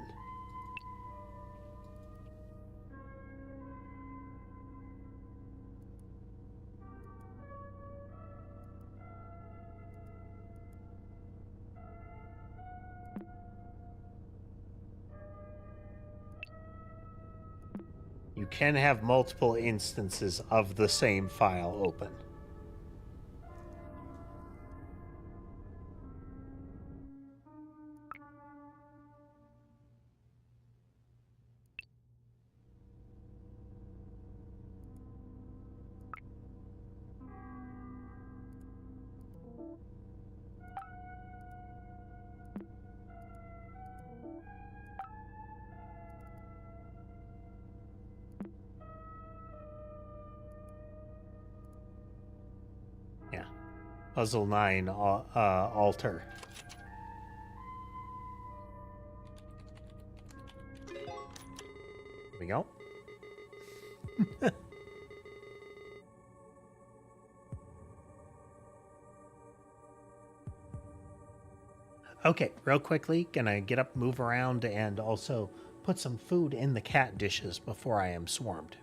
You can have multiple instances of the same file open. Yeah. Puzzle 9, altar. There we go. Okay, real quickly, gonna get up, move around, and also put some food in the cat dishes before I am swarmed.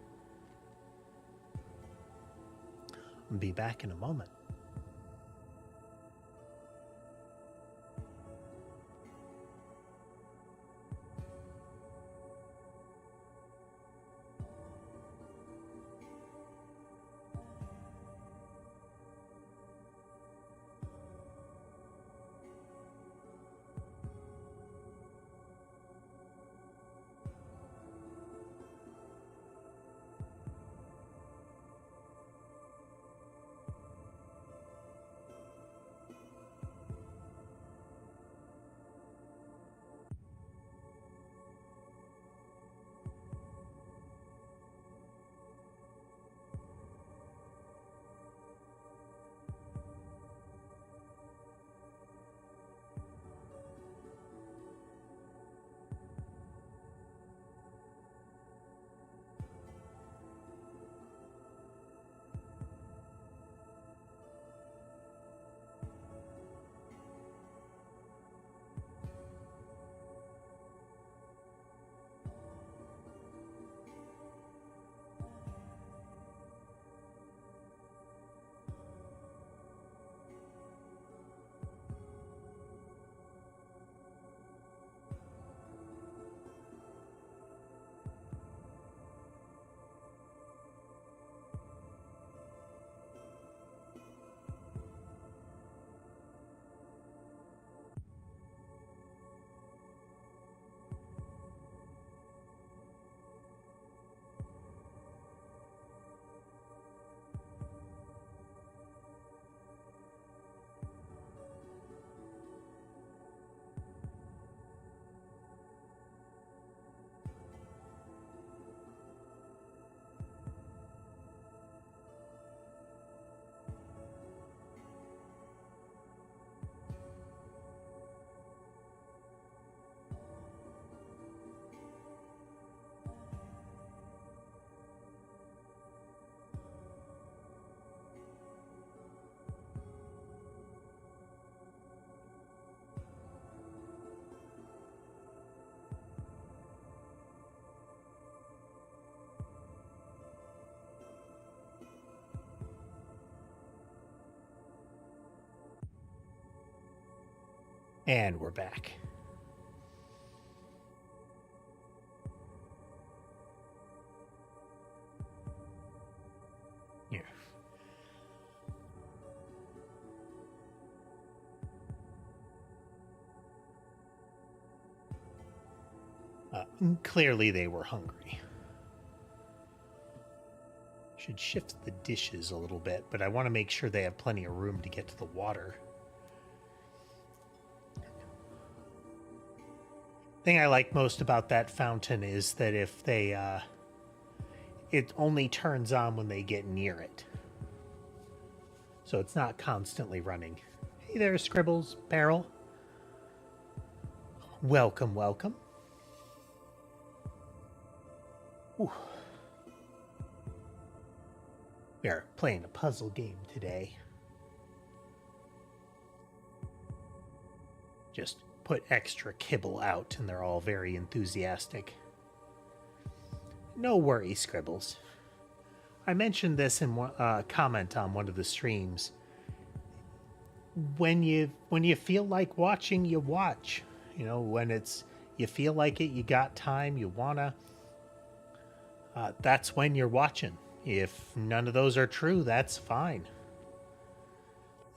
I'll be back in a moment. And we're back. Here. Clearly they were hungry. Should shift the dishes a little bit, but I want to make sure they have plenty of room to get to the water. Thing I like most about that fountain is that if they it only turns on when they get near it, so it's not constantly running. Hey there, Scribbles, Barrel. Welcome, welcome. Ooh. We are playing a puzzle game today. Just put extra kibble out, and they're all very enthusiastic. No worry, Scribbles. I mentioned this in a comment on one of the streams. When you feel like watching, you watch. You know, when you feel like it, you got time, you wanna. That's when you're watching. If none of those are true, that's fine.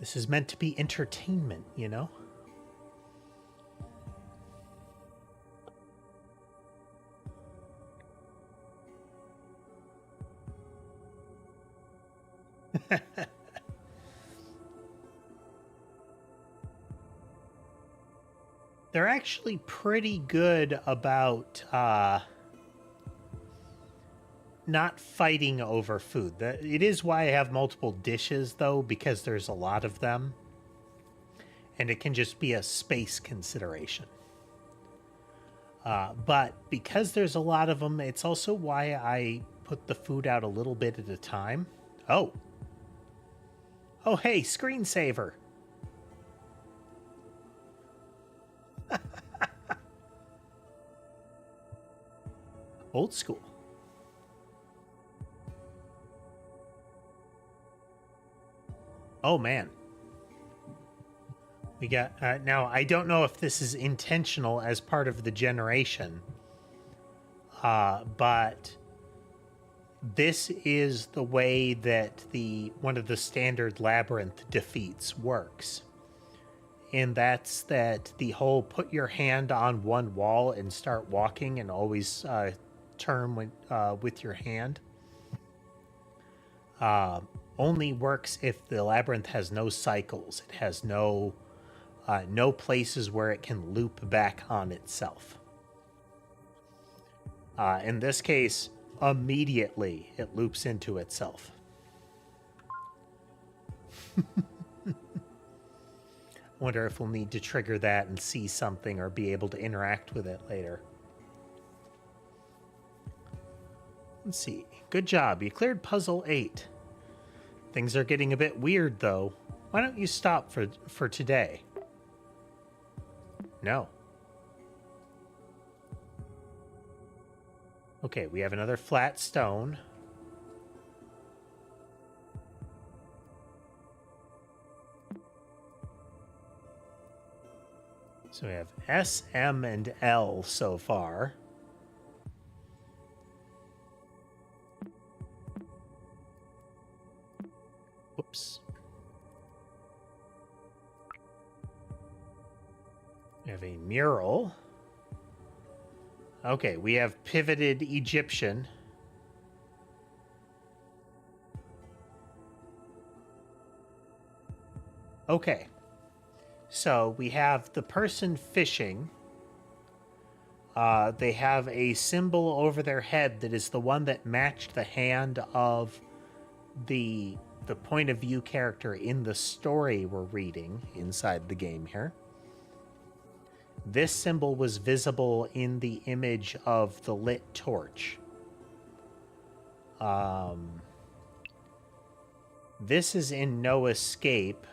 This is meant to be entertainment, you know? They're actually pretty good about not fighting over food. It is why I have multiple dishes, though, because there's a lot of them. And it can just be a space consideration. But because there's a lot of them, it's also why I put the food out a little bit at a time. Oh. Oh, hey, screensaver. Old school. Oh, man. We got... now, I don't know if this is intentional as part of the generation. But this is the way that one of the standard labyrinth defeats works. And that's that the whole put your hand on one wall and start walking and always turn with your hand. Only works if the labyrinth has no cycles. It has no places where it can loop back on itself. In this case, immediately it loops into itself. Wonder if we'll need to trigger that and see something or be able to interact with it later. Let's see. Good job. You cleared puzzle 8. Things are getting a bit weird, though. Why don't you stop for today? No. Okay, we have another flat stone. So we have S, M, and L so far. Whoops. We have a mural. Okay, we have pivoted Egyptian. Okay. So we have the person fishing. They have a symbol over their head that is the one that matched the hand of the point of view character in the story we're reading inside the game here. This symbol was visible in the image of the lit torch. This is in No Escape.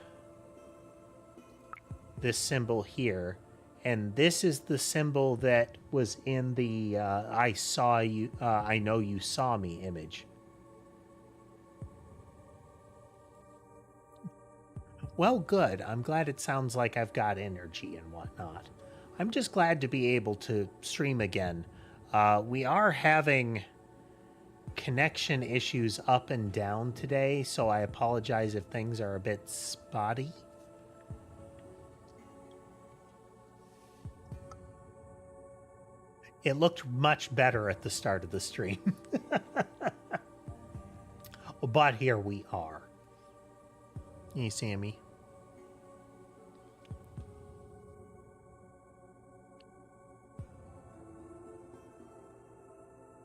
This symbol here. And this is the symbol that was in the I saw you, I know you saw me image. Well, good. I'm glad it sounds like I've got energy and whatnot. I'm just glad to be able to stream again. We are having connection issues up and down today, so I apologize if things are a bit spotty. It looked much better at the start of the stream. But here we are. Hey, Sammy.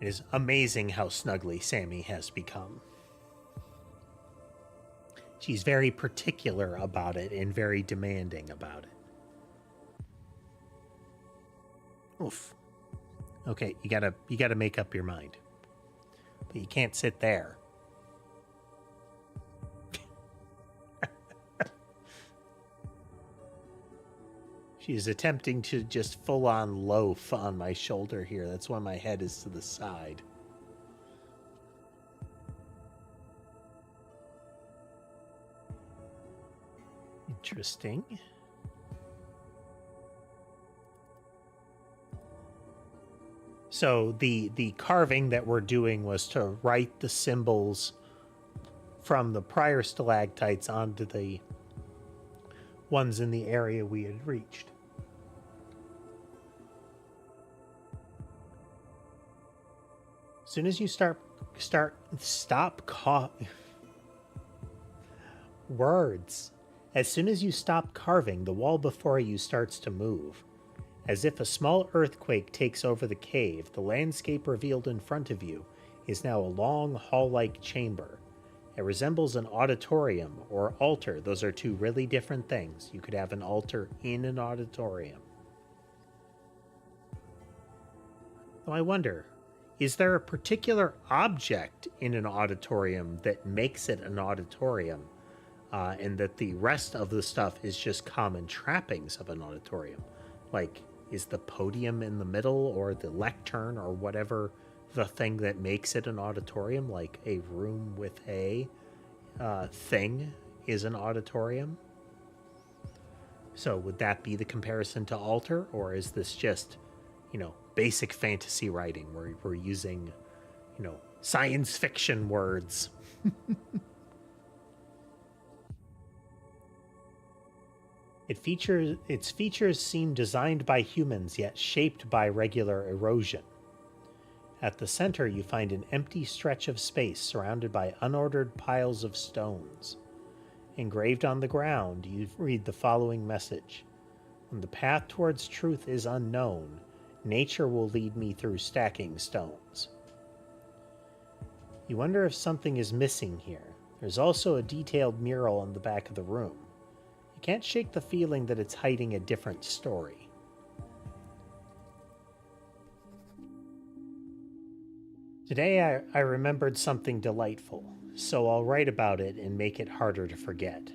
It is amazing how snuggly Sammy has become. She's very particular about it and very demanding about it. Oof. Okay, you gotta make up your mind. But you can't sit there. She's attempting to just full-on loaf on my shoulder here. That's why my head is to the side. Interesting. So the carving that we're doing was to write the symbols from the prior stalactites onto the ones in the area we had reached. As soon as you stop words. As soon as you stop carving, the wall before you starts to move. As if a small earthquake takes over the cave, the landscape revealed in front of you is now a long hall-like chamber. It resembles an auditorium or altar. Those are two really different things. You could have an altar in an auditorium. Now I wonder, is there a particular object in an auditorium that makes it an auditorium, and that the rest of the stuff is just common trappings of an auditorium? Like, is the podium in the middle, or the lectern, or whatever the thing that makes it an auditorium, like a room with a thing is an auditorium? So would that be the comparison to altar, or is this just, basic fantasy writing where we're using, science fiction words? Its features seem designed by humans, yet shaped by regular erosion. At the center, you find an empty stretch of space surrounded by unordered piles of stones. Engraved on the ground, you read the following message: "When the path towards truth is unknown, nature will lead me through stacking stones." You wonder if something is missing here. There's also a detailed mural on the back of the room. You can't shake the feeling that it's hiding a different story. Today I remembered something delightful, so I'll write about it and make it harder to forget.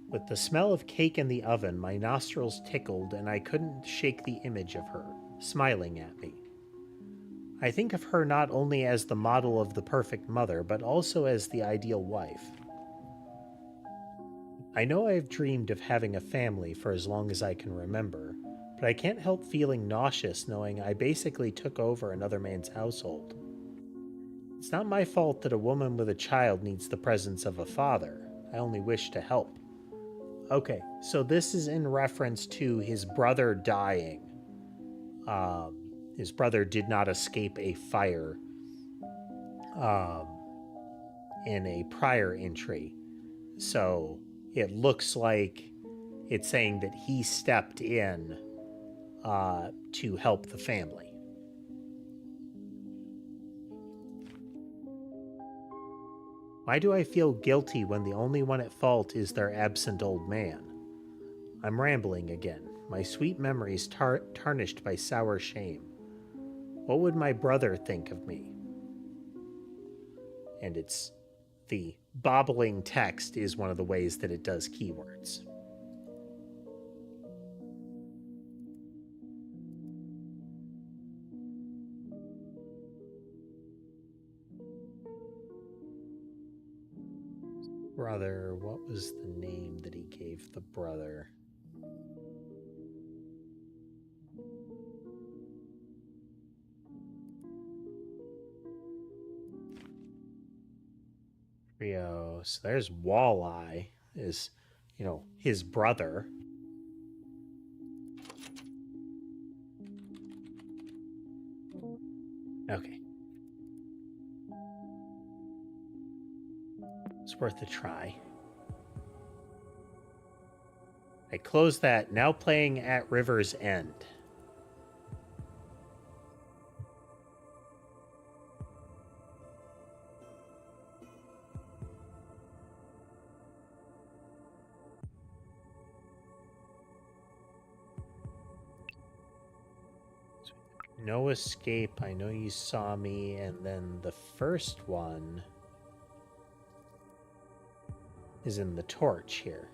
With the smell of cake in the oven, my nostrils tickled and I couldn't shake the image of her, smiling at me. I think of her not only as the model of the perfect mother, but also as the ideal wife. I know I've dreamed of having a family for as long as I can remember, but I can't help feeling nauseous knowing I basically took over another man's household. It's not my fault that a woman with a child needs the presence of a father. I only wish to help. Okay, so this is in reference to his brother dying. His brother did not escape a fire in a prior entry. So it looks like it's saying that he stepped in to help the family. Why do I feel guilty when the only one at fault is their absent old man? I'm rambling again, my sweet memories tarnished by sour shame. What would my brother think of me? And it's the bobbling text is one of the ways that it does keywords. brother. What was the name that he gave the brother? Rio. So there's Walleye, is, you know, his brother. Okay. It's worth a try. I closed that. Now playing at River's End. No escape. I know you saw me. And then the first one is in the torch here.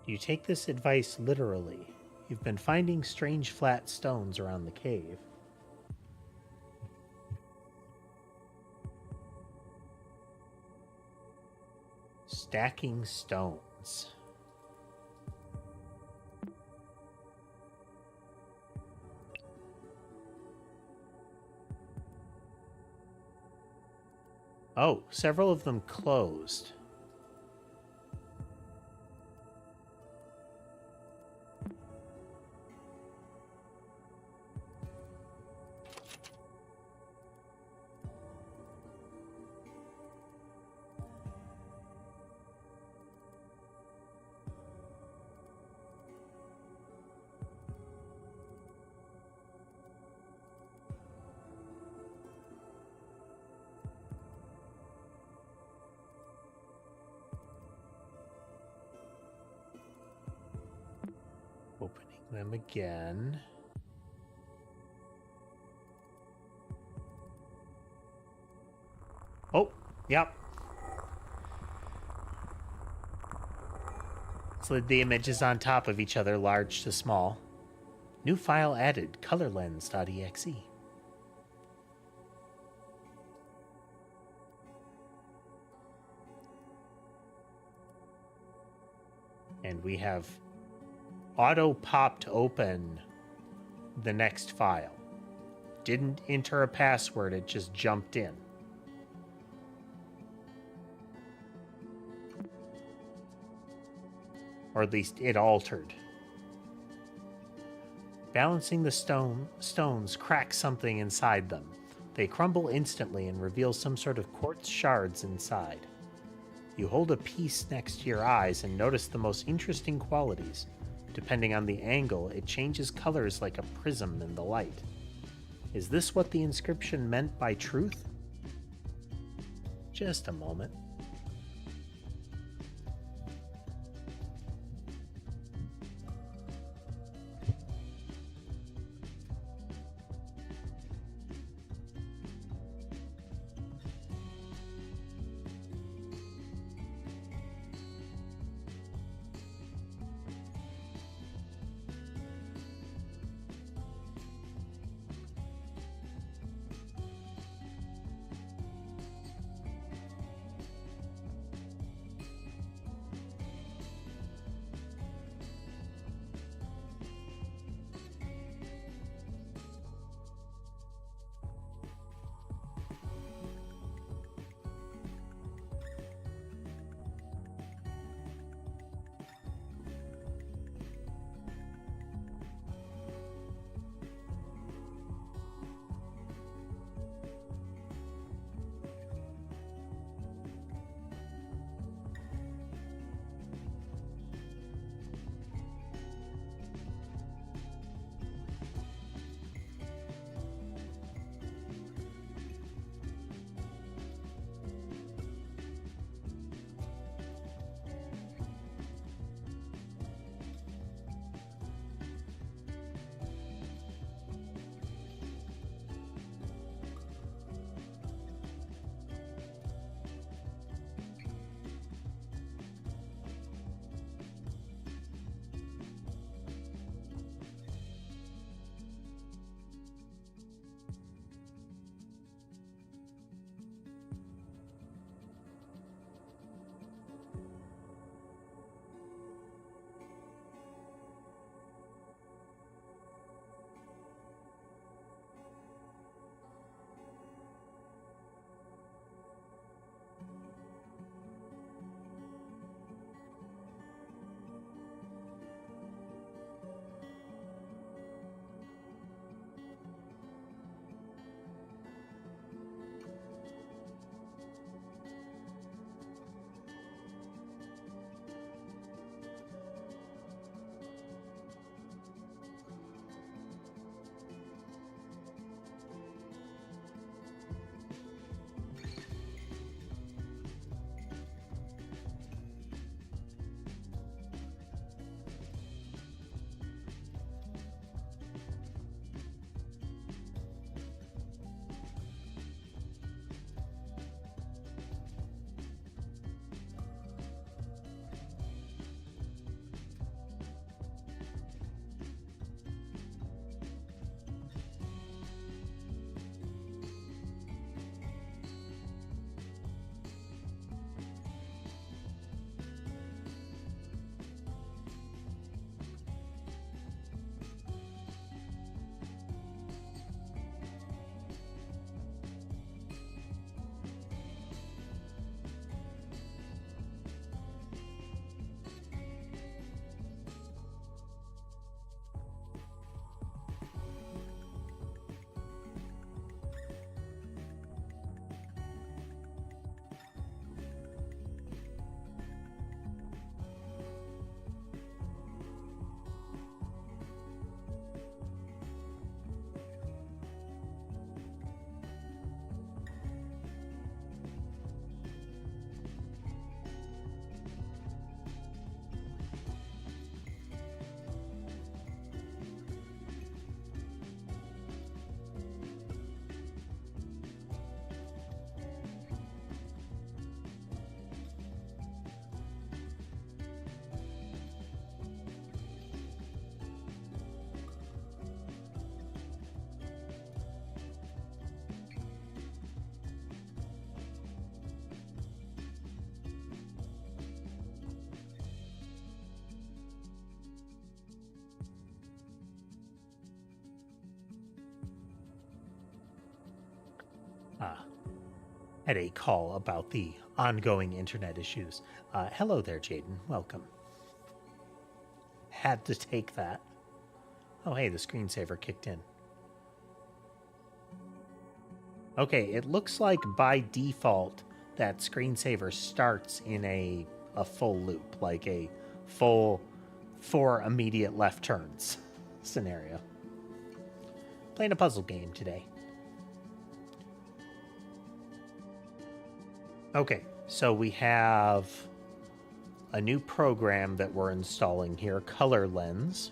You take this advice literally. You've been finding strange flat stones around the cave. Stacking stones. Oh, several of them closed. Opening them again. Oh, yep. Slid the images on top of each other, large to small. New file added, colorlens.exe. And we have auto-popped open the next file. Didn't enter a password, it just jumped in. Or at least it altered. Balancing the stones cracks something inside them. They crumble instantly and reveal some sort of quartz shards inside. You hold a piece next to your eyes and notice the most interesting qualities. Depending on the angle, it changes colors like a prism in the light. Is this what the inscription meant by truth? Just a moment. Had a call about the ongoing internet issues. Hello there, Jaden. Welcome. Had to take that. Oh, hey, the screensaver kicked in. Okay, it looks like by default that screensaver starts in a full loop, like a full 4 immediate left turns scenario. Playing a puzzle game today. Okay, so we have a new program that we're installing here, Color Lens.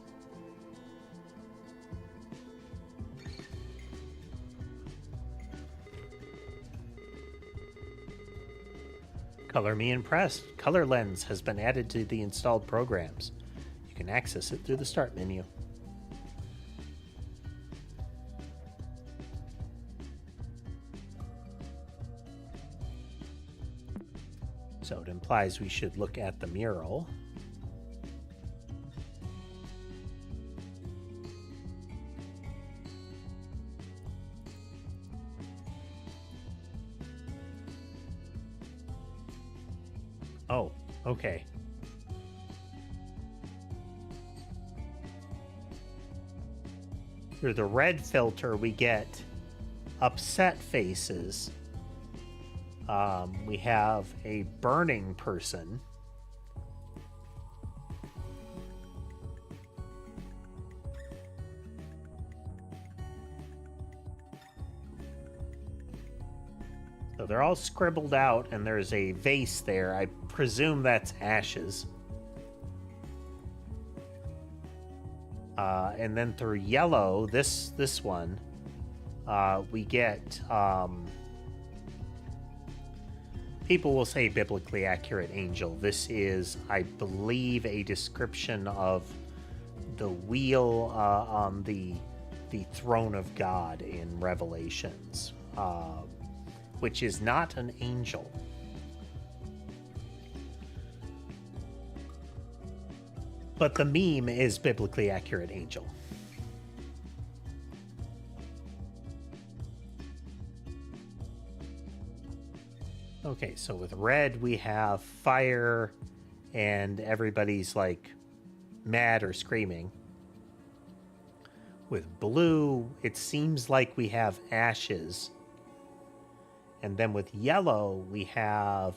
Color me impressed. Color Lens has been added to the installed programs. You can access it through the Start menu. So it implies we should look at the mural. Oh, okay. Through the red filter, we get upset faces. We have a burning person. So they're all scribbled out, and there's a vase there. I presume that's ashes. And then through yellow, this one, we get... people will say biblically accurate angel. This is, I believe, a description of the wheel on the throne of God in Revelations, which is not an angel. But the meme is biblically accurate angel. Okay, so with red, we have fire, and everybody's like mad or screaming. With blue, it seems like we have ashes. And then with yellow, we have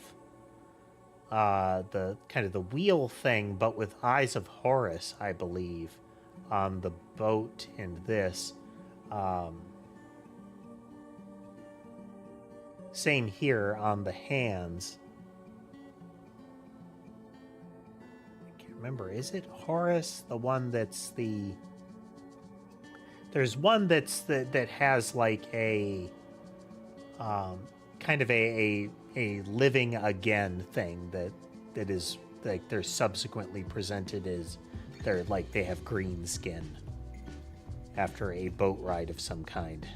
the kind of the wheel thing, but with Eyes of Horus, I believe, on the boat and this. Same here on the hands. I can't remember. Is it Horus, the one that's the... There's one that's that has like a kind of a living again thing that is like they're subsequently presented as they're like they have green skin after a boat ride of some kind.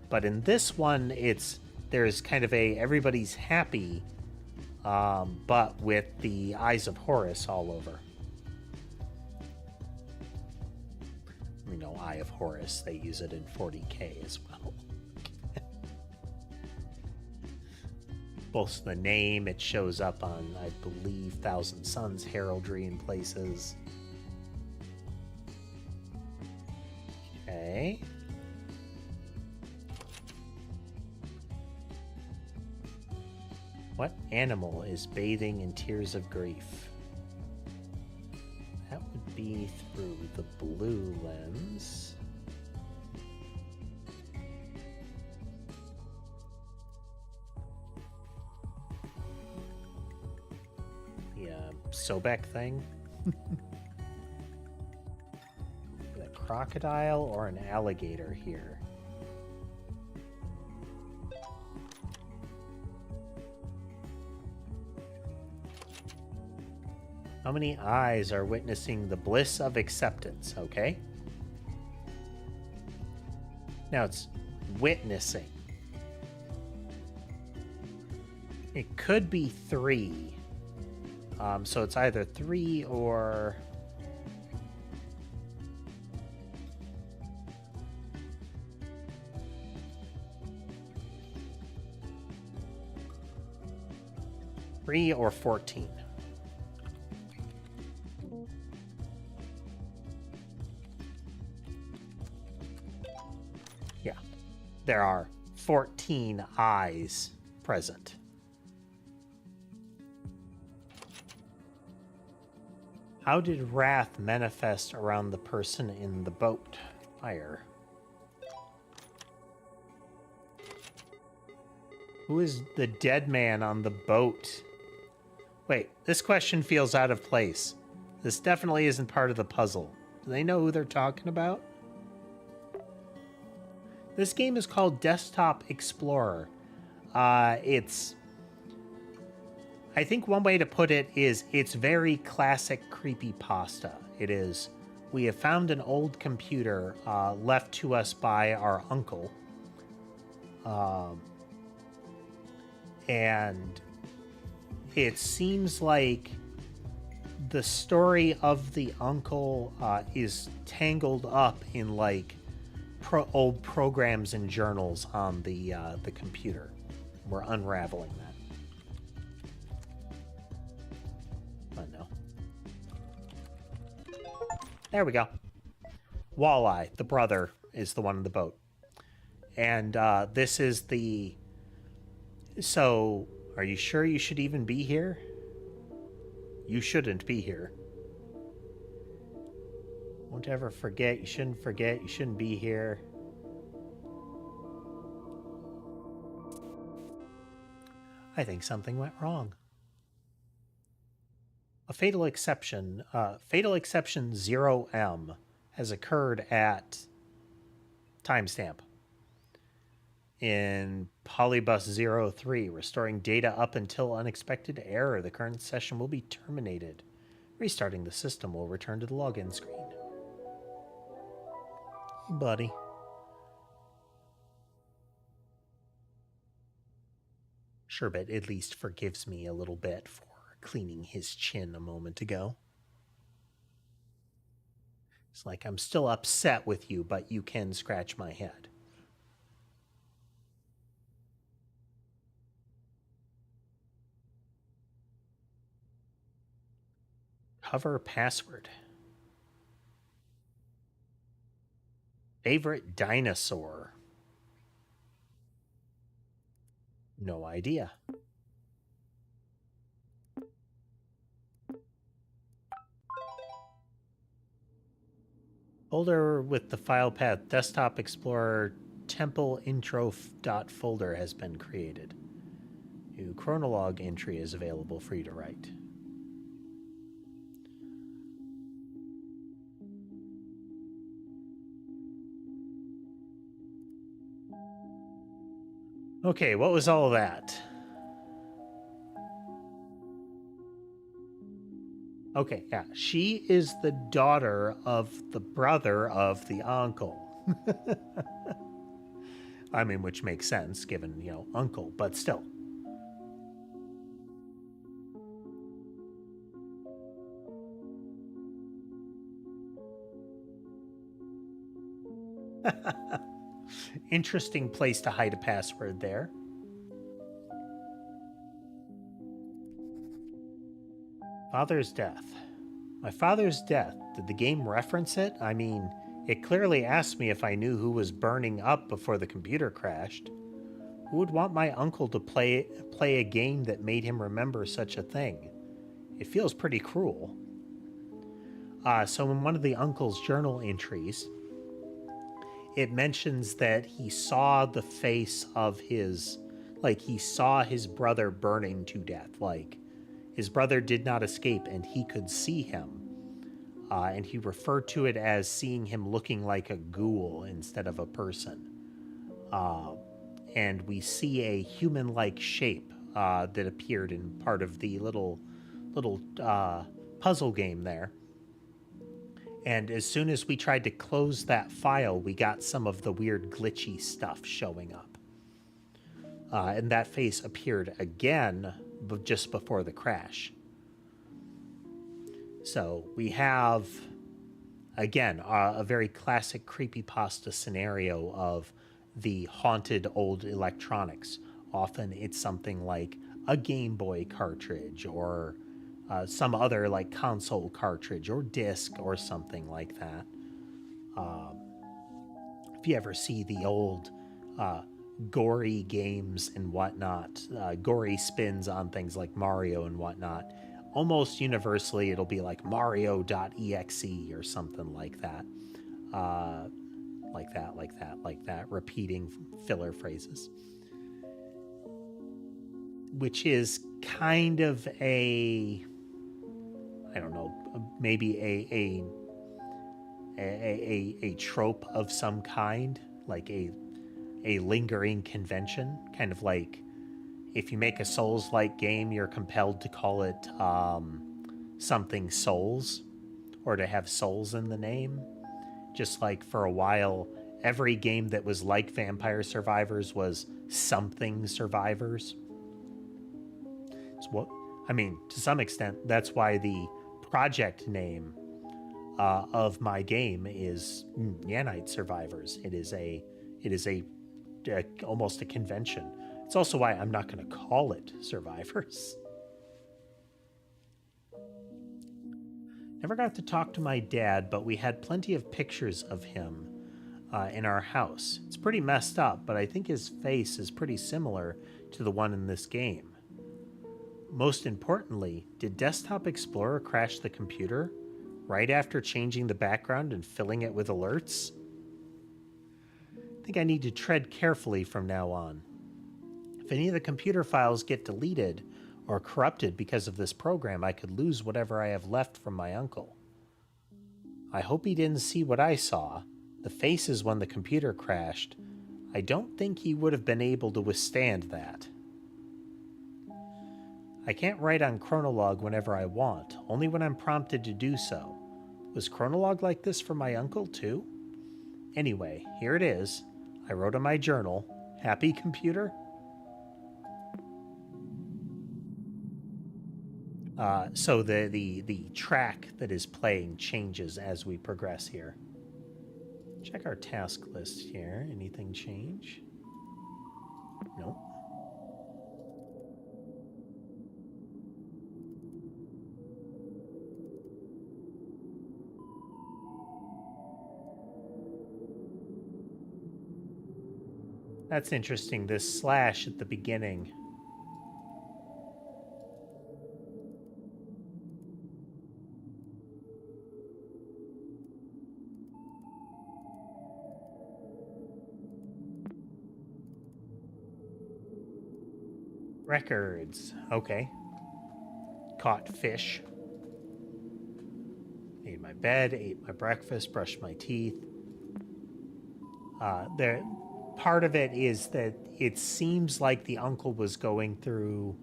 But in this one, there's kind of everybody's happy, but with the Eyes of Horus all over. You know, Eye of Horus, they use it in 40K as well. Both the name, it shows up on, I believe, Thousand Suns heraldry in places. Okay. What animal is bathing in tears of grief? That would be through the blue lens. The Sobek thing? A crocodile or an alligator here? How many eyes are witnessing the bliss of acceptance? Okay. Now it's witnessing. It could be 3. So it's either 3 or... 3 or 14? Yeah, there are 14 eyes present. How did wrath manifest around the person in the boat? Fire. Who is the dead man on the boat? Wait, this question feels out of place. This definitely isn't part of the puzzle. Do they know who they're talking about? This game is called Desktop Explorer. I think one way to put it is it's very classic creepypasta. It is, we have found an old computer left to us by our uncle. And it seems like the story of the uncle is tangled up in like old programs and journals on the computer. We're unraveling that. There we go. Walleye, the brother, is the one in the boat. And this is the... So, are you sure you should even be here? You shouldn't be here. Won't ever forget. You shouldn't be here. I think something went wrong. A fatal exception 0M has occurred at timestamp in Polybus 03, restoring data up until unexpected error. The current session will be terminated. Restarting the system will return to the login screen. Hey, buddy. Sherbet at least forgives me a little bit for cleaning his chin a moment ago. It's like, I'm still upset with you, but you can scratch my head. Cover password. Favorite dinosaur. No idea. Folder with the file path Desktop Explorer temple intro.folder has been created. New chronolog entry is available for you to write. Okay, what was all of that? Okay, yeah. She is the daughter of the brother of the uncle. I mean, which makes sense given, you know, uncle, but still. Interesting place to hide a password there. Father's death. My father's death. Did the game reference it? I mean, it clearly asked me if I knew who was burning up before the computer crashed. Who would want my uncle to play a game that made him remember such a thing? It feels pretty cruel. So in one of the uncle's journal entries, it mentions that he saw the face of his, like he saw his brother burning to death. Like his brother did not escape and he could see him. And he referred to it as seeing him looking like a ghoul instead of a person. And we see a human-like shape that appeared in part of the little puzzle game there. And as soon as we tried to close that file, we got some of the weird glitchy stuff showing up. And that face appeared again just before the crash. So we have, again, a very classic creepypasta scenario of the haunted old electronics. Often it's something like a Game Boy cartridge or some other like console cartridge or disc or something like that. If you ever see the old gory games and whatnot, gory spins on things like Mario and whatnot, almost universally it'll be like Mario.exe or something like that. Like that, repeating filler phrases. Which is kind of a, I don't know, maybe a trope of some kind, like a lingering convention, kind of like if you make a Souls-like game, you're compelled to call it something Souls, or to have Souls in the name. Just like for a while, every game that was like Vampire Survivors was something Survivors. It's what, I mean, to some extent, that's why the project name of my game is Nyanite Survivors. It is a almost a convention. It's also why I'm not going to call it Survivors. Never got to talk to my dad, but we had plenty of pictures of him in our house. It's pretty messed up, but I think his face is pretty similar to the one in this game. Most importantly, did Desktop Explorer crash the computer right after changing the background and filling it with alerts? I think I need to tread carefully from now on. If any of the computer files get deleted or corrupted because of this program, I could lose whatever I have left from my uncle. I hope he didn't see what I saw, the faces when the computer crashed. I don't think he would have been able to withstand that. I can't write on Chronolog whenever I want, only when I'm prompted to do so. Was Chronolog like this for my uncle, too? Anyway, here it is. I wrote in my journal, "Happy computer?" So the track that is playing changes as we progress here. Check our task list here. Anything change? Nope. That's interesting, this slash at the beginning. Records. Okay. Caught fish. Made my bed, ate my breakfast, brushed my teeth. There, part of it is that it seems like the uncle was going through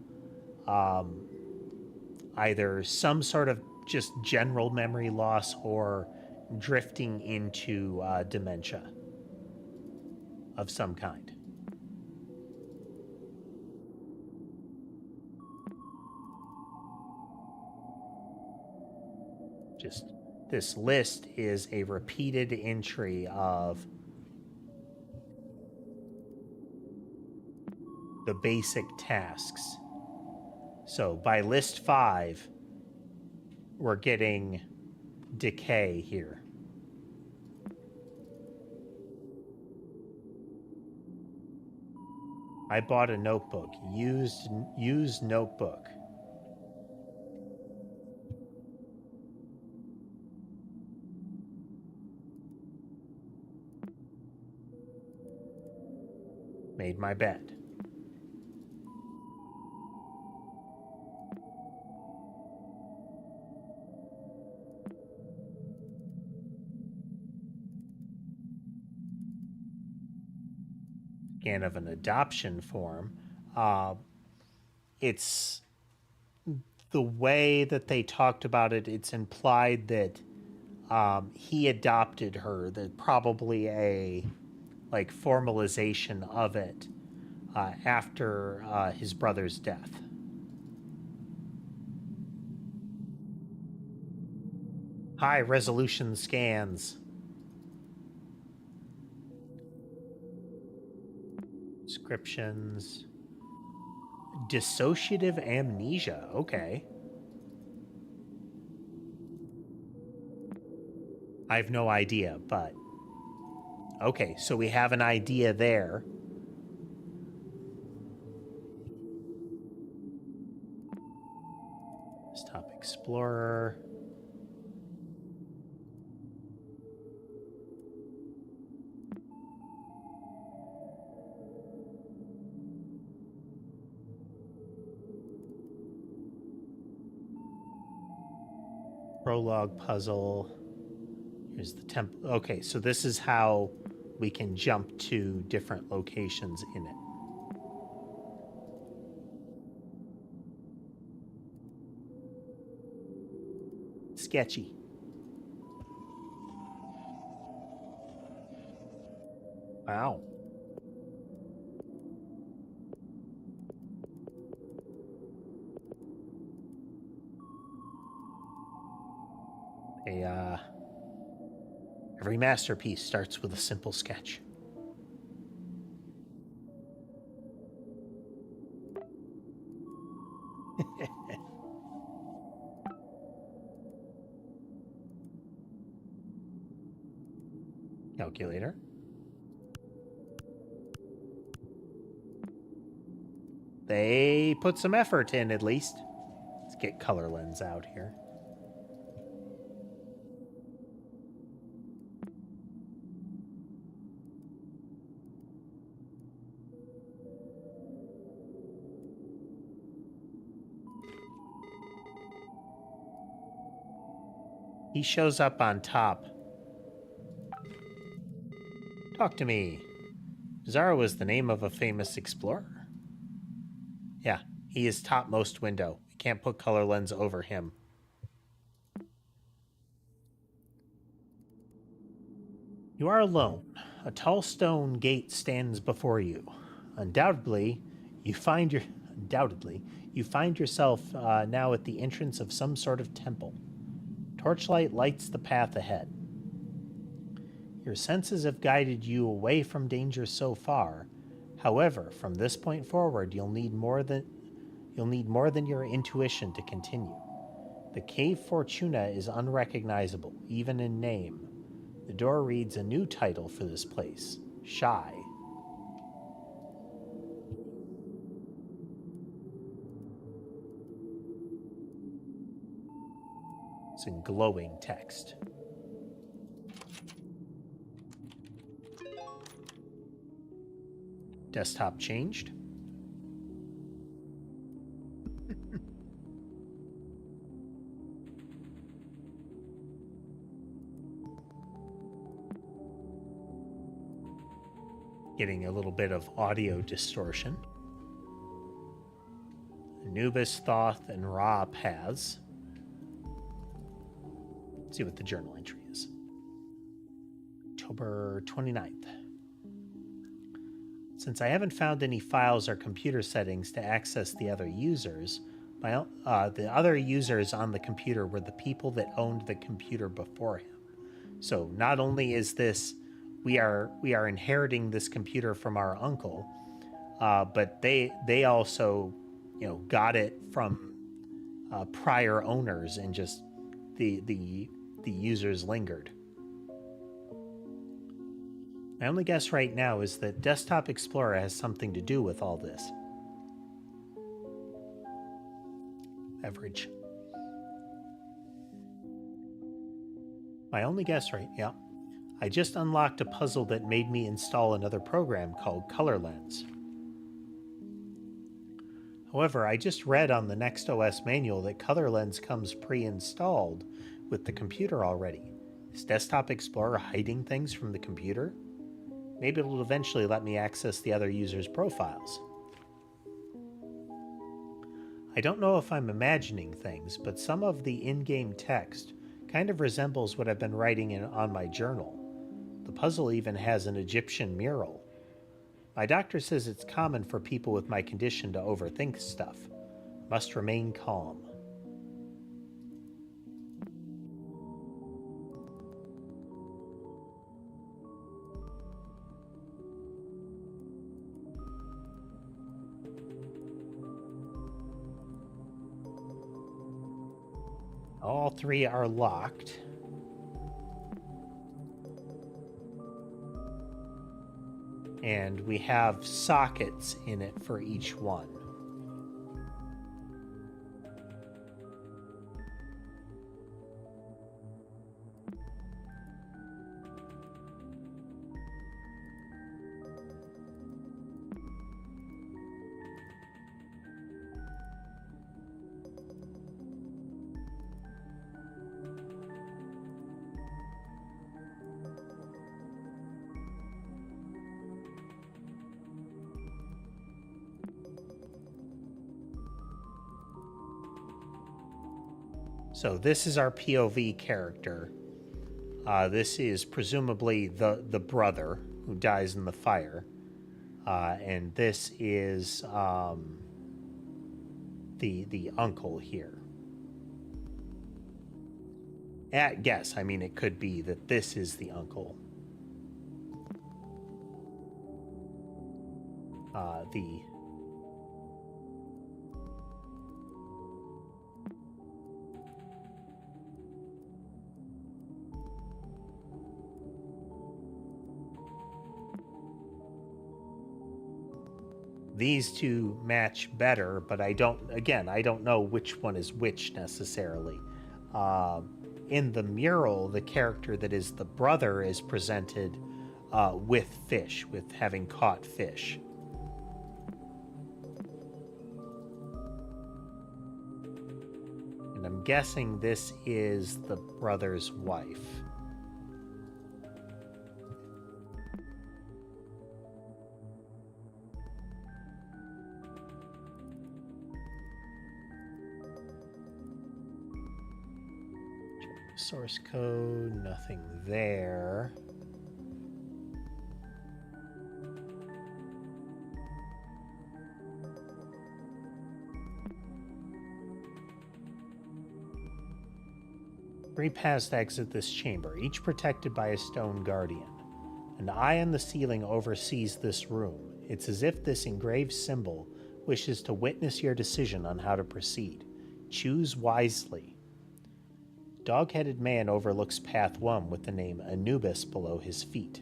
either some sort of just general memory loss or drifting into dementia of some kind. Just this list is a repeated entry of the basic tasks. So by list 5, we're getting decay here. I bought a notebook, used notebook. Made my bed. Again, of an adoption form. It's the way that they talked about it, it's implied that he adopted her, that probably a like formalization of it after his brother's death. High resolution scans. Descriptions. Dissociative amnesia. Okay. I have no idea, but... Okay, so we have an idea there. Desktop Explorer. Prologue puzzle. Here's the temple. Okay, so this is how we can jump to different locations in it. Sketchy. Wow. Every masterpiece starts with a simple sketch. Calculator. They put some effort in, at least. Let's get color lens out here. He shows up on top. Talk to me. Pizarro was the name of a famous explorer. Yeah, he is topmost window. We can't put color lens over him. You are alone. A tall stone gate stands before you. Undoubtedly, you find yourself now at the entrance of some sort of temple. Torchlight lights the path ahead. Your senses have guided you away from danger so far. However, from this point forward, you'll need more than your intuition to continue. The Cave Fortuna is unrecognizable, even in name. The door reads a new title for this place: Shy. It's in glowing text. Desktop changed. Getting a little bit of audio distortion. Anubis, Thoth, and Ra paths. Let's see what the journal entry is. October 29th. Since I haven't found any files or computer settings to access the other users, the other users on the computer were the people that owned the computer before him. So not only is this, we are inheriting this computer from our uncle, but they also, got it from prior owners, and just the users lingered. My only guess right now is that Desktop Explorer has something to do with all this. Beverage. My only guess, right? Yeah. I just unlocked a puzzle that made me install another program called Color Lens. However, I just read on the NextOS manual that Color Lens comes pre-installed with the computer already. Is Desktop Explorer hiding things from the computer? Maybe it'll eventually let me access the other users' profiles. I don't know if I'm imagining things, but some of the in-game text kind of resembles what I've been writing on my journal. The puzzle even has an Egyptian mural. My doctor says it's common for people with my condition to overthink stuff. Must remain calm. All three are locked. And we have sockets in it for each one. So this is our POV character. This is presumably the brother who dies in the fire. And this is the uncle here. Yes, I mean, it could be that this is the uncle. These two match better, but I don't know which one is which necessarily. In the mural, the character that is the brother is presented with fish, with having caught fish. And I'm guessing this is the brother's wife. Source code, nothing there. Three paths to exit this chamber, each protected by a stone guardian. An eye on the ceiling oversees this room. It's as if this engraved symbol wishes to witness your decision on how to proceed. Choose wisely. Dog-headed man overlooks path 1 with the name Anubis below his feet.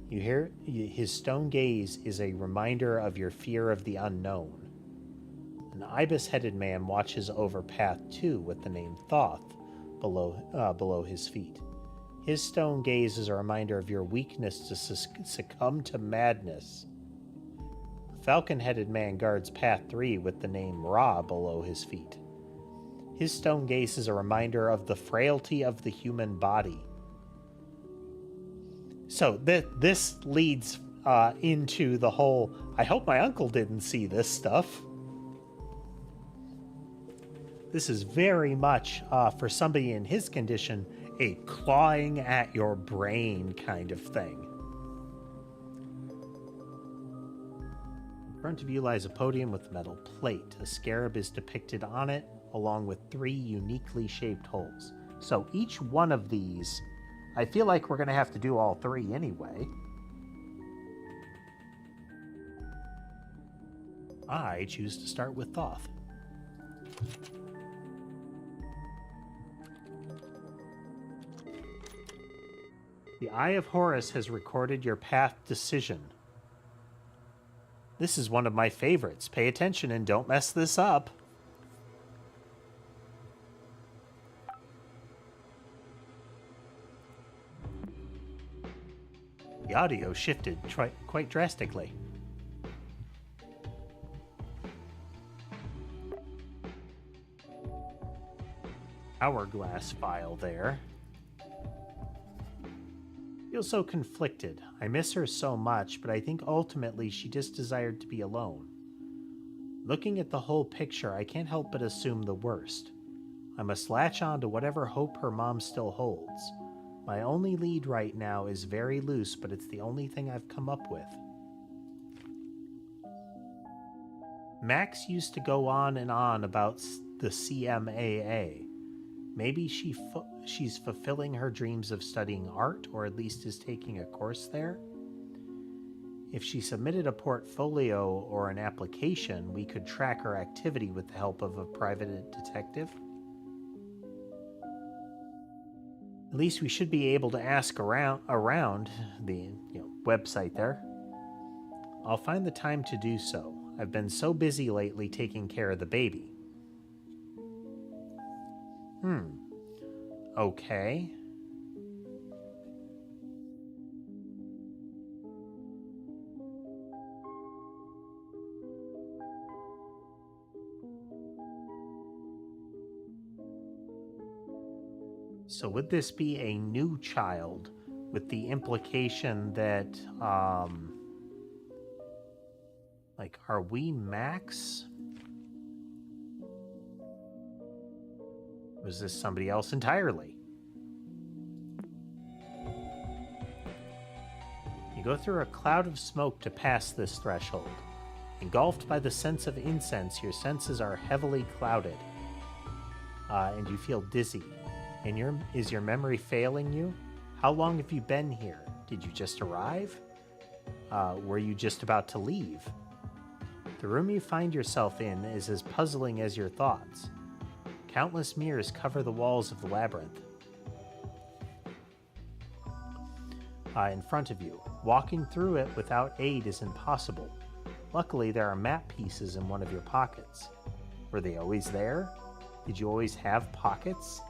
You hear his stone gaze is a reminder of your fear of the unknown. An ibis-headed man watches over path 2 with the name Thoth below his feet. His stone gaze is a reminder of your weakness to succumb to madness. A falcon-headed man guards path 3 with the name Ra below his feet. His stone gaze is a reminder of the frailty of the human body. So this leads into the whole, I hope my uncle didn't see this stuff. This is very much, for somebody in his condition, a clawing at your brain kind of thing. In front of you lies a podium with a metal plate. A scarab is depicted on it, along with 3 uniquely shaped holes. So each one of these, I feel like we're going to have to do all 3 anyway. I choose to start with Thoth. The Eye of Horus has recorded your path decision. This is one of my favorites. Pay attention and don't mess this up. The audio shifted quite drastically. Hourglass file there. Feel so conflicted. I miss her so much, but I think ultimately she just desired to be alone. Looking at the whole picture, I can't help but assume the worst. I must latch on to whatever hope her mom still holds. My only lead right now is very loose, but it's the only thing I've come up with. Max used to go on and on about the CMAA. Maybe she's fulfilling her dreams of studying art, or at least is taking a course there. If she submitted a portfolio or an application, we could track her activity with the help of a private detective. At least we should be able to ask around the website there. I'll find the time to do so. I've been so busy lately taking care of the baby. Okay. So would this be a new child with the implication that, like, are we Max? Was this somebody else entirely? You go through a cloud of smoke to pass this threshold. Engulfed by the sense of incense, your senses are heavily clouded, and you feel dizzy. And is your memory failing you? How long have you been here? Did you just arrive? Were you just about to leave? The room you find yourself in is as puzzling as your thoughts. Countless mirrors cover the walls of the labyrinth. In front of you, walking through it without aid is impossible. Luckily, there are map pieces in one of your pockets. Were they always there? Did you always have pockets?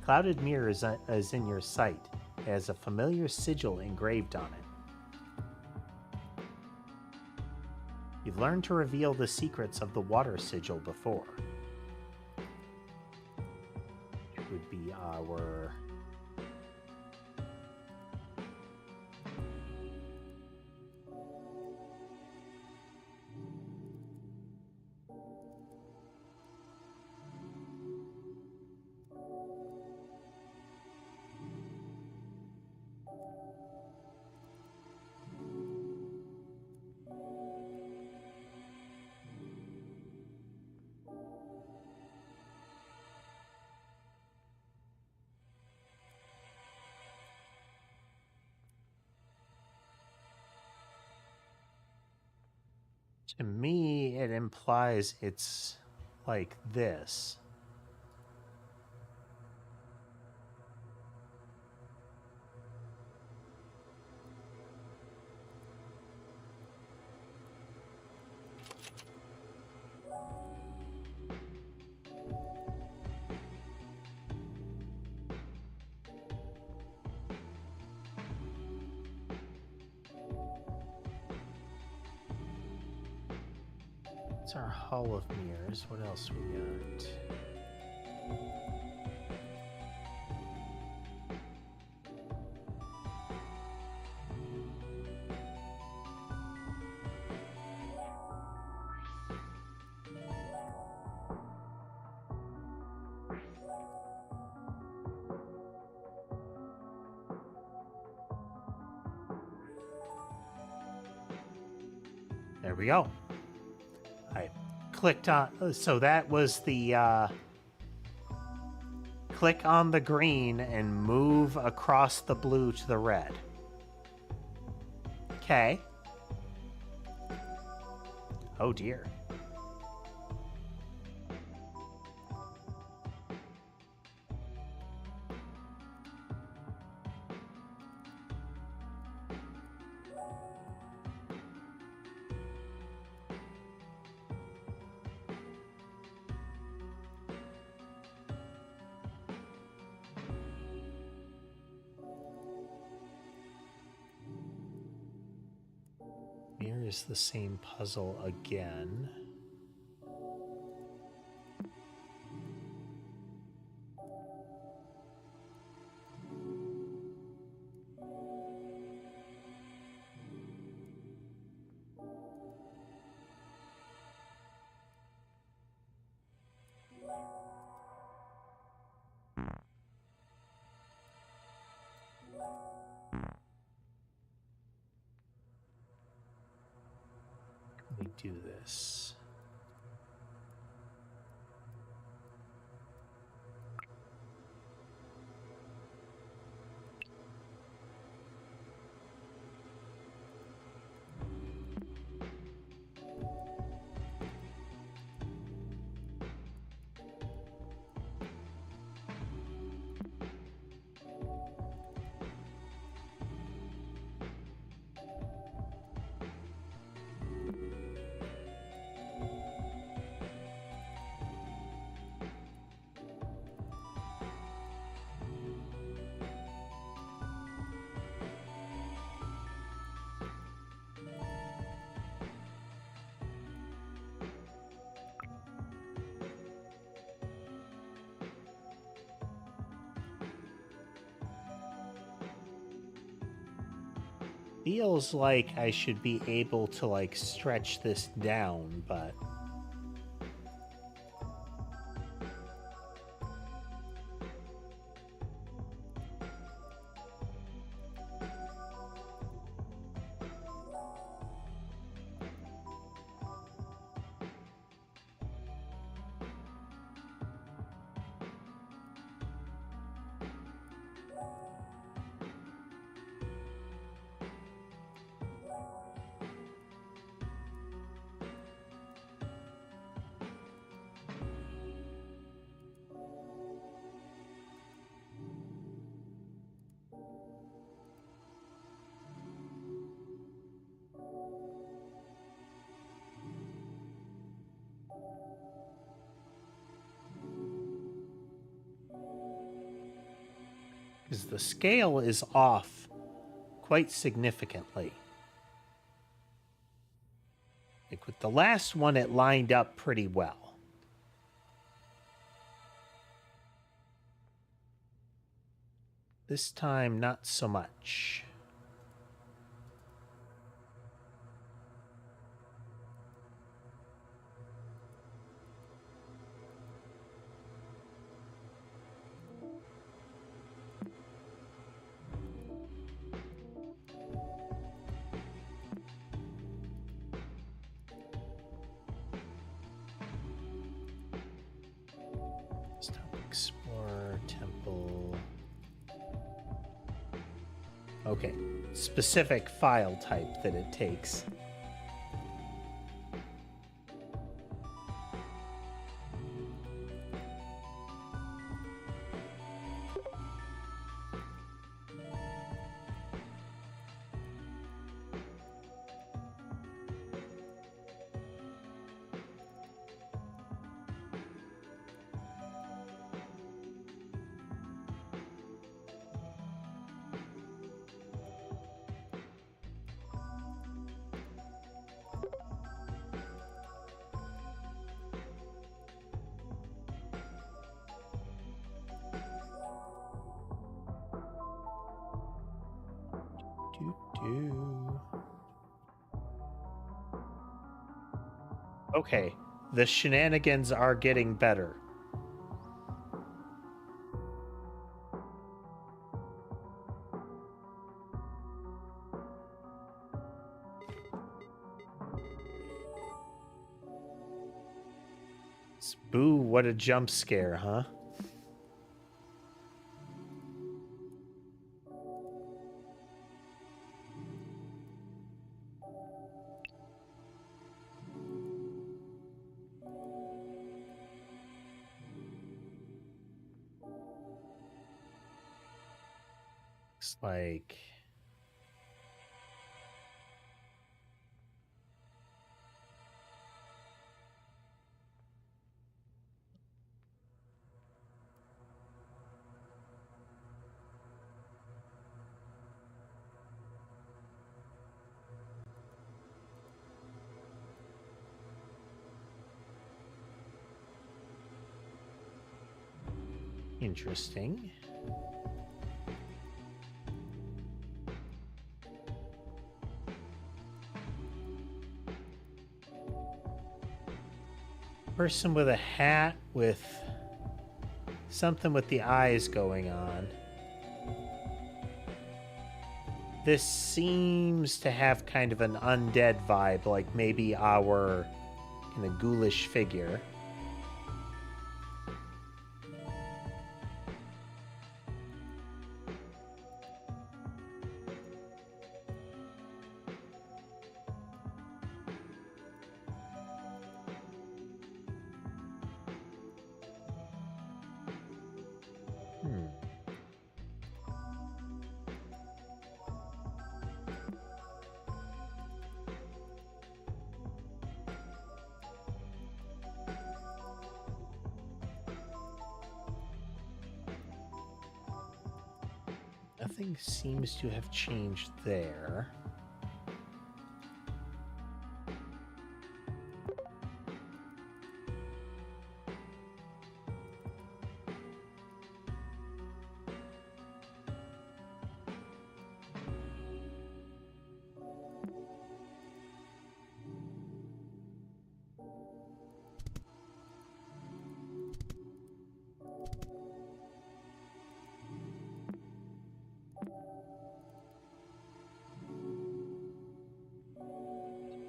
Clouded mirror is in your sight. It has a familiar sigil engraved on it. You've learned to reveal the secrets of the water sigil before. It would be our... To me, it implies it's like this. It's our Hall of Mirrors. What else we got? There we go. I clicked on, so that was the click on the green and move across the blue to the red. Okay. Oh dear. Here is the same puzzle again. We do this. Feels like I should be able to, like, stretch this down, but... because the scale is off quite significantly. Like with the last one, it lined up pretty well. This time, not so much. Explorer, temple. Okay, specific file type that it takes. Okay, the shenanigans are getting better. Boo, what a jump scare, huh? Looks like... Interesting. Person with a hat with something with the eyes going on. This seems to have kind of an undead vibe, like maybe our kind of ghoulish figure. Nothing seems to have changed there.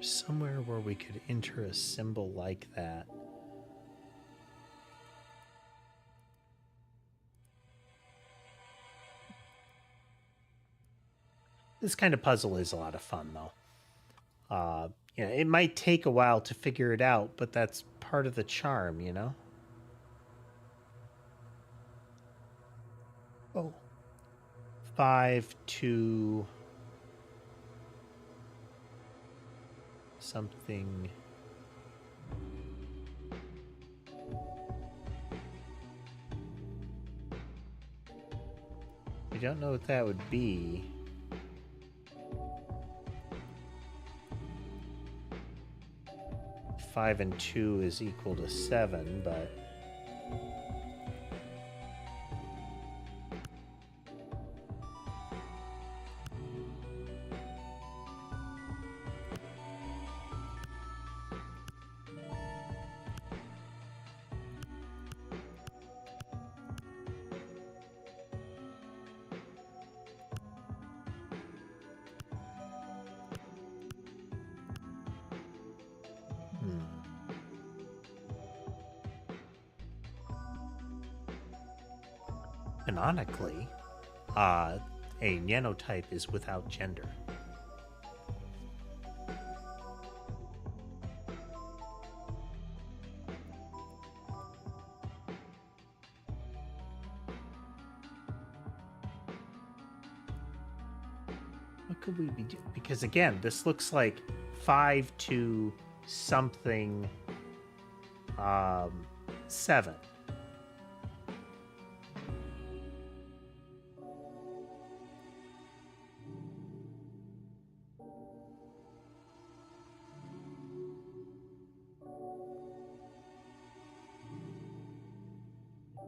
Somewhere where we could enter a symbol like that. This kind of puzzle is a lot of fun, though. You know, it might take a while to figure it out, but that's part of the charm, you know? Oh. 5 2 something. I don't know what that would be. Five and 2 is equal to 7, but canonically, a nanotype is without gender. What could we be doing? Because again, this looks like 5 2 something 7.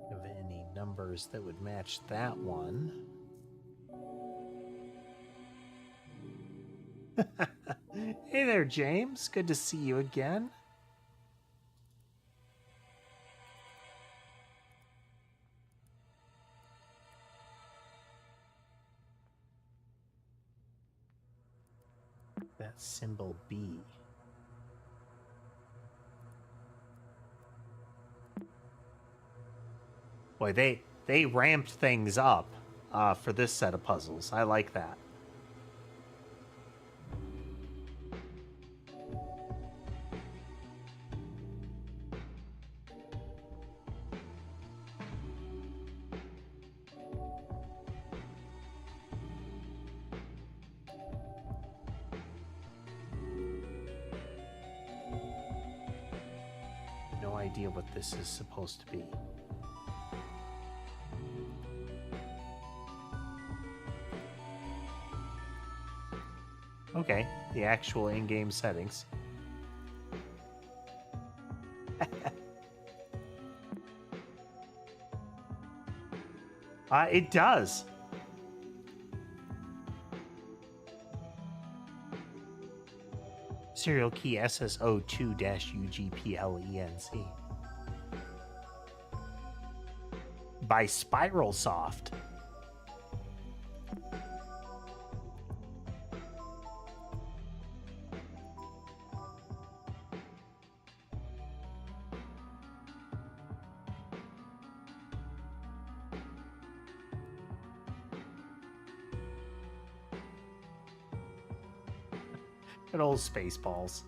Of any numbers that would match that one. Hey there, James. Good to see you again. That symbol B. Boy, they ramped things up for this set of puzzles. I like that. No idea what this is supposed to be. Okay, the actual in-game settings. It does. Serial key SSO2-UGPLENC. By Spiralsoft. Good old Spaceballs.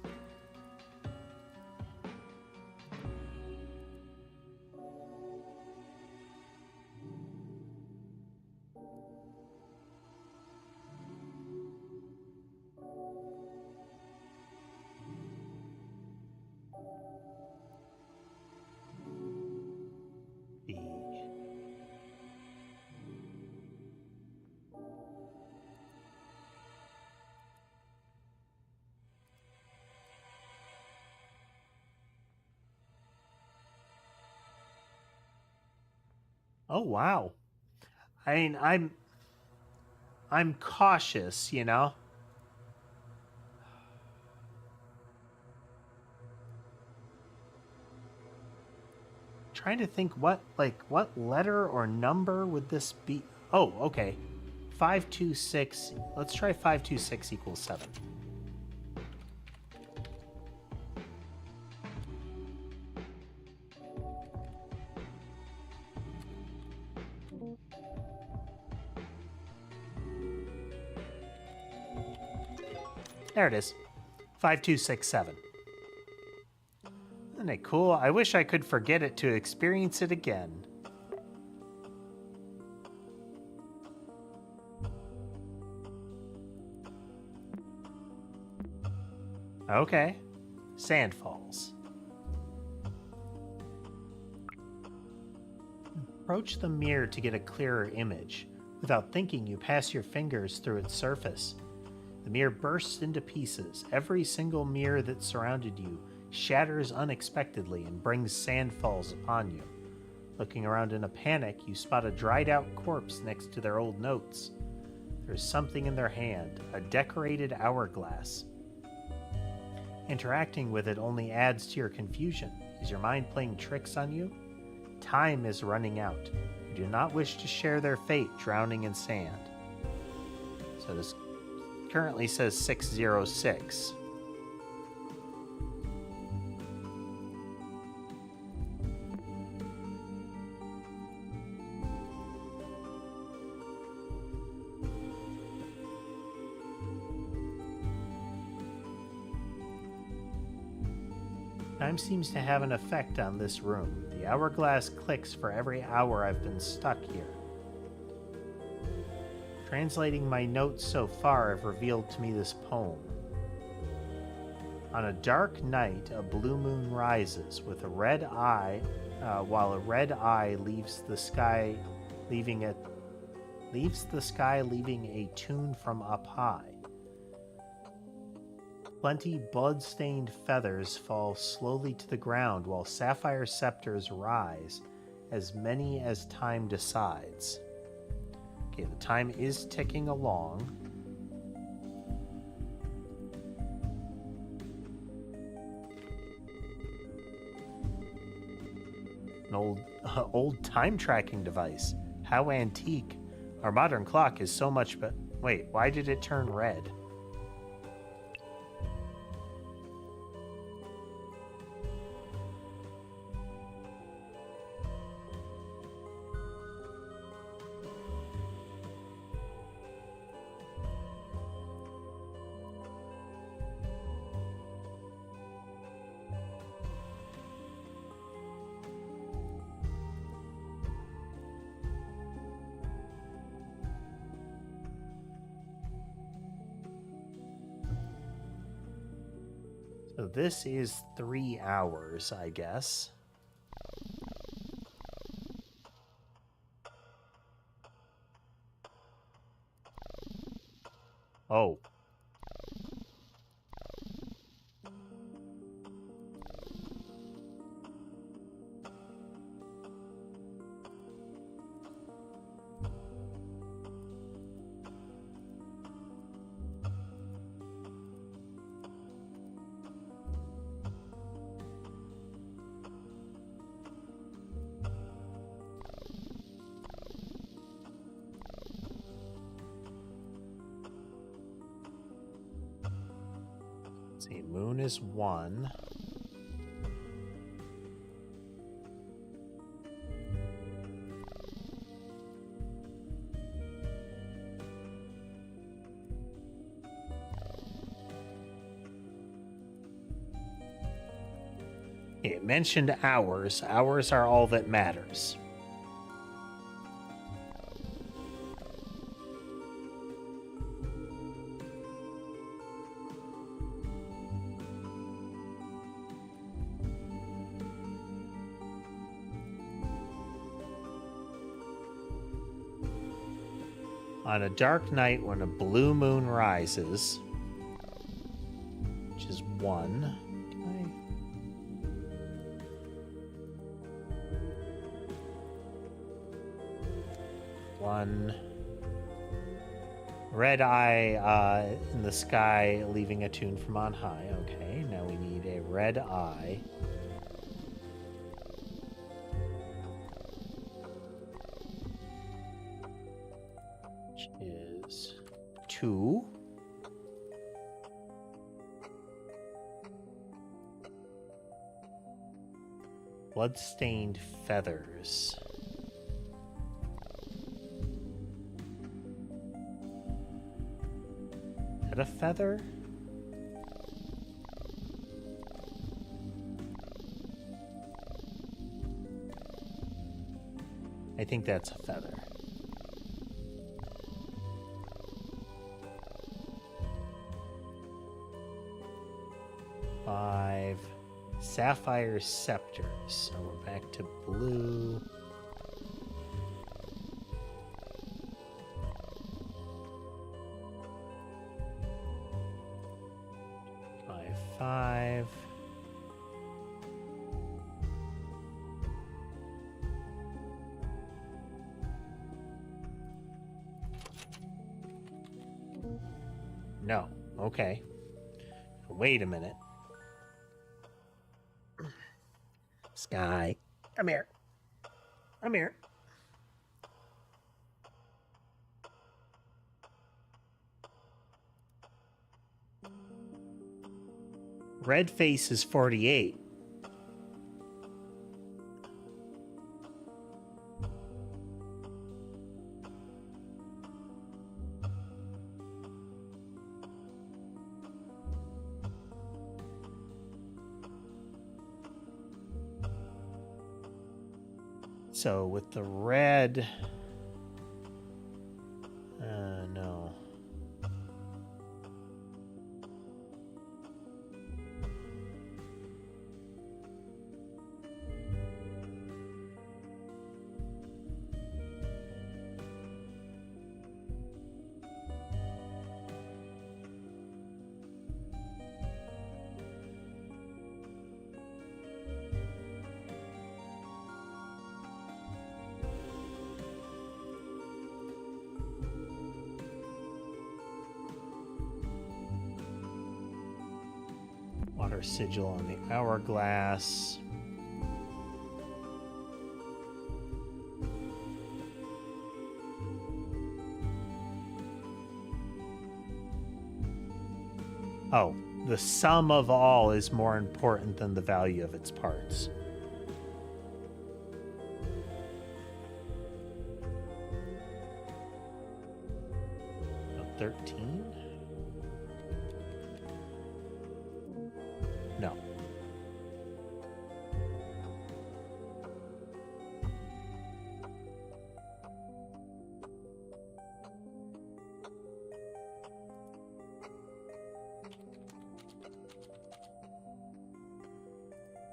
Oh wow. I mean, I'm cautious, you know. Trying to think what letter or number would this be? Oh, okay. 526. Let's try 526 equals 7. There it is. 5267. Isn't it cool? I wish I could forget it to experience it again. Okay. Sand falls. Approach the mirror to get a clearer image. Without thinking, you pass your fingers through its surface. The mirror bursts into pieces. Every single mirror that surrounded you shatters unexpectedly and brings sandfalls upon you. Looking around in a panic, you spot a dried-out corpse next to their old notes. There's something in their hand, a decorated hourglass. Interacting with it only adds to your confusion. Is your mind playing tricks on you? Time is running out. You do not wish to share their fate, drowning in sand. So this currently says 606. Time seems to have an effect on this room. The hourglass clicks for every hour I've been stuck here. Translating my notes so far have revealed to me this poem. On a dark night, a blue moon rises with a red eye, while a red eye leaves the sky, leaving a tune from up high. Plenty blood-stained feathers fall slowly to the ground while sapphire scepters rise, as many as time decides. Okay, the time is ticking along. An old time tracking device. How antique. Our modern clock is so much but wait, why did it turn red? So this is 3 hours, I guess. Oh. Let's see, moon is 1. It mentioned hours. Hours are all that matters. On a dark night when a blue moon rises, which is 1. One red eye in the sky, leaving a tune from on high. Okay, now we need a red eye. Which is 2. Blood-stained feathers. A feather? I think that's a feather. Five sapphire scepters. So we're back to blue. Five. No. Okay. Wait a minute. Sky. Come here. Come here. Red face is 48. So with the red, no. Water sigil on the hourglass. Oh, the sum of all is more important than the value of its parts. Oh, 13? No.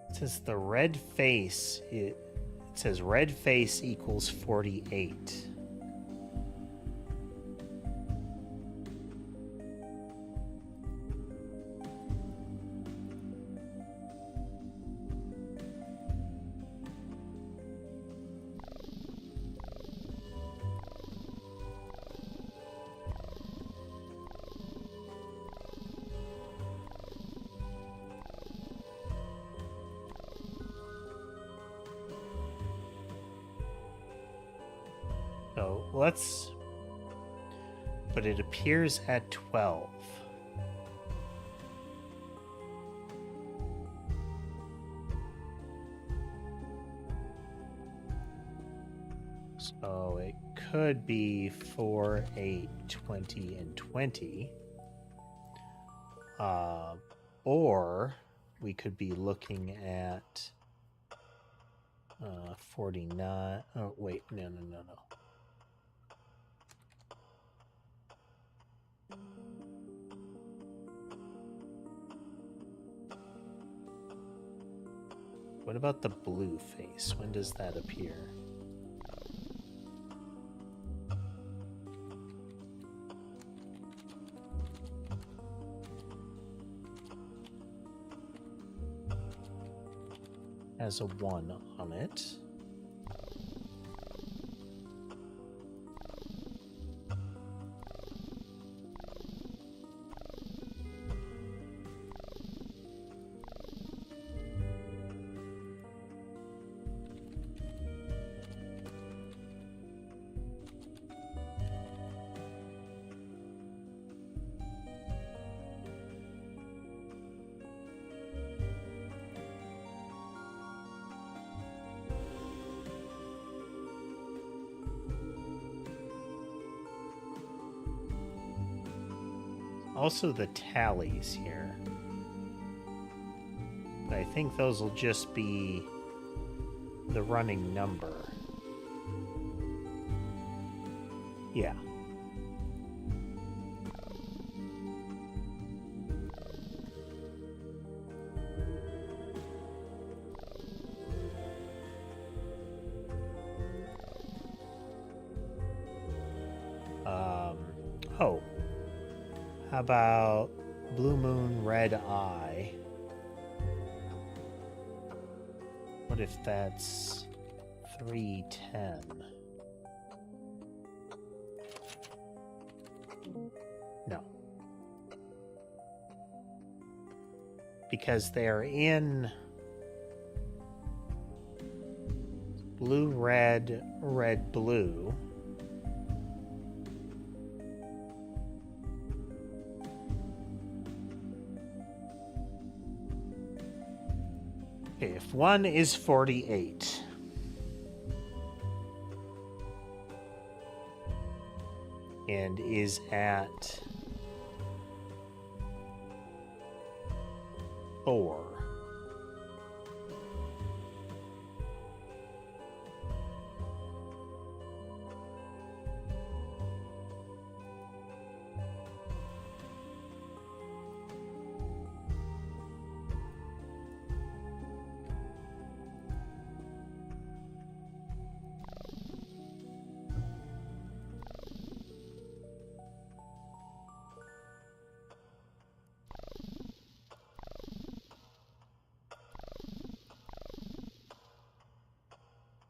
It says the red face, it says red face equals 48. So let's, but it appears at 12. So it could be 4, 8, 20, and 20. Or we could be looking at 49. Oh, wait, no. What about the blue face? When does that appear? Has a 1 on it. Also the tallies here. But I think those will just be the running number. Yeah. Oh. How about blue moon, red eye? What if that's 310? No. Because they're in blue, red, red, blue. Okay, if one is 48, and is at 4,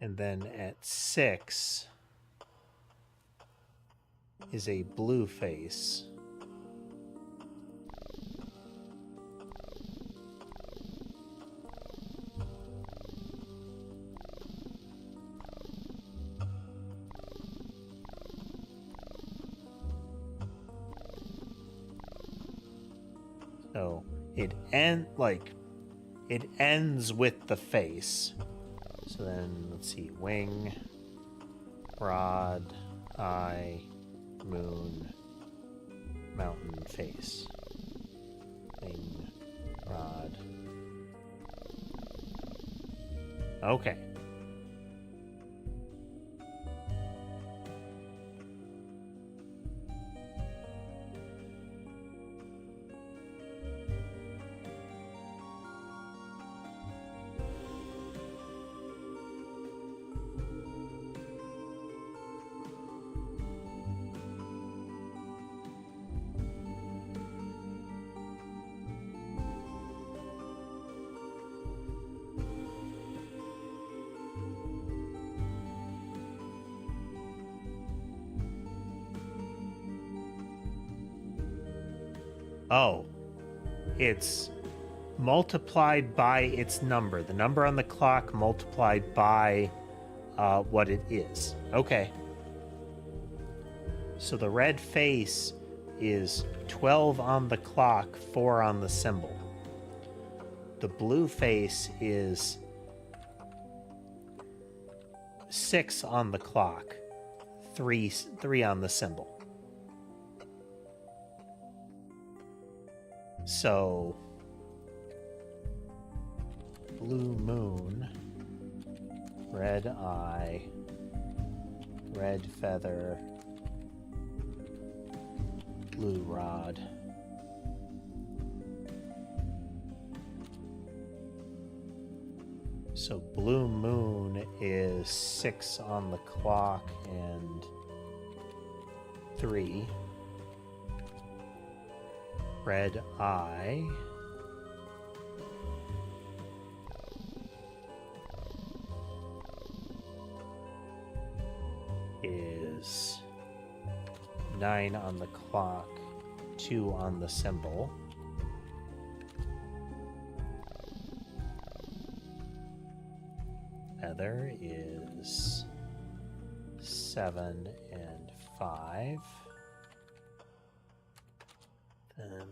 and then at 6 is a blue face. So it ends with the face. So then let's see, wing, rod, eye, moon, mountain, face. Wing, rod. Okay. Oh, it's multiplied by its number. The number on the clock multiplied by what it is. Okay. So the red face is 12 on the clock, 4 on the symbol. The blue face is 6 on the clock, 3 on the symbol. So, blue moon, red eye, red feather, blue rod. So blue moon is 6 on the clock and 3. Red eye is 9 on the clock, 2 on the symbol. Feather is 7 and 5. Then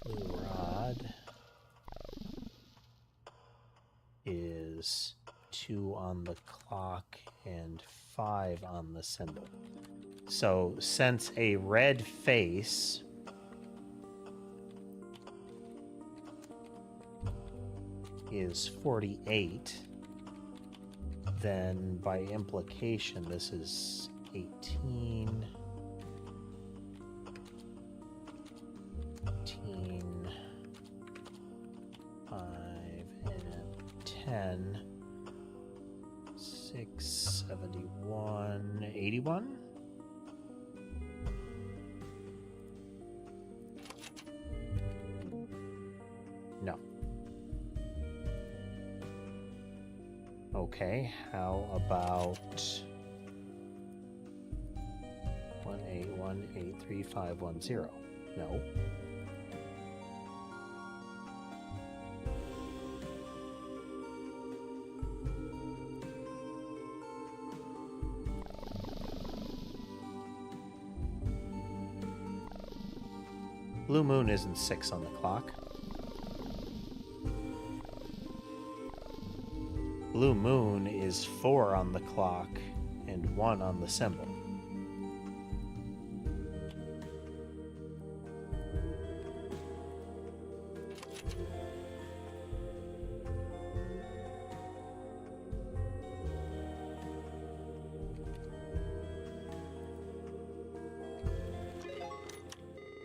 the blue rod is 2 on the clock and 5 on the symbol. So since a red face is 48, then by implication this is 18. then 671, 81. No. Okay, how about 181835510? No. Blue moon isn't 6 on the clock. Blue moon is 4 on the clock and 1 on the symbol.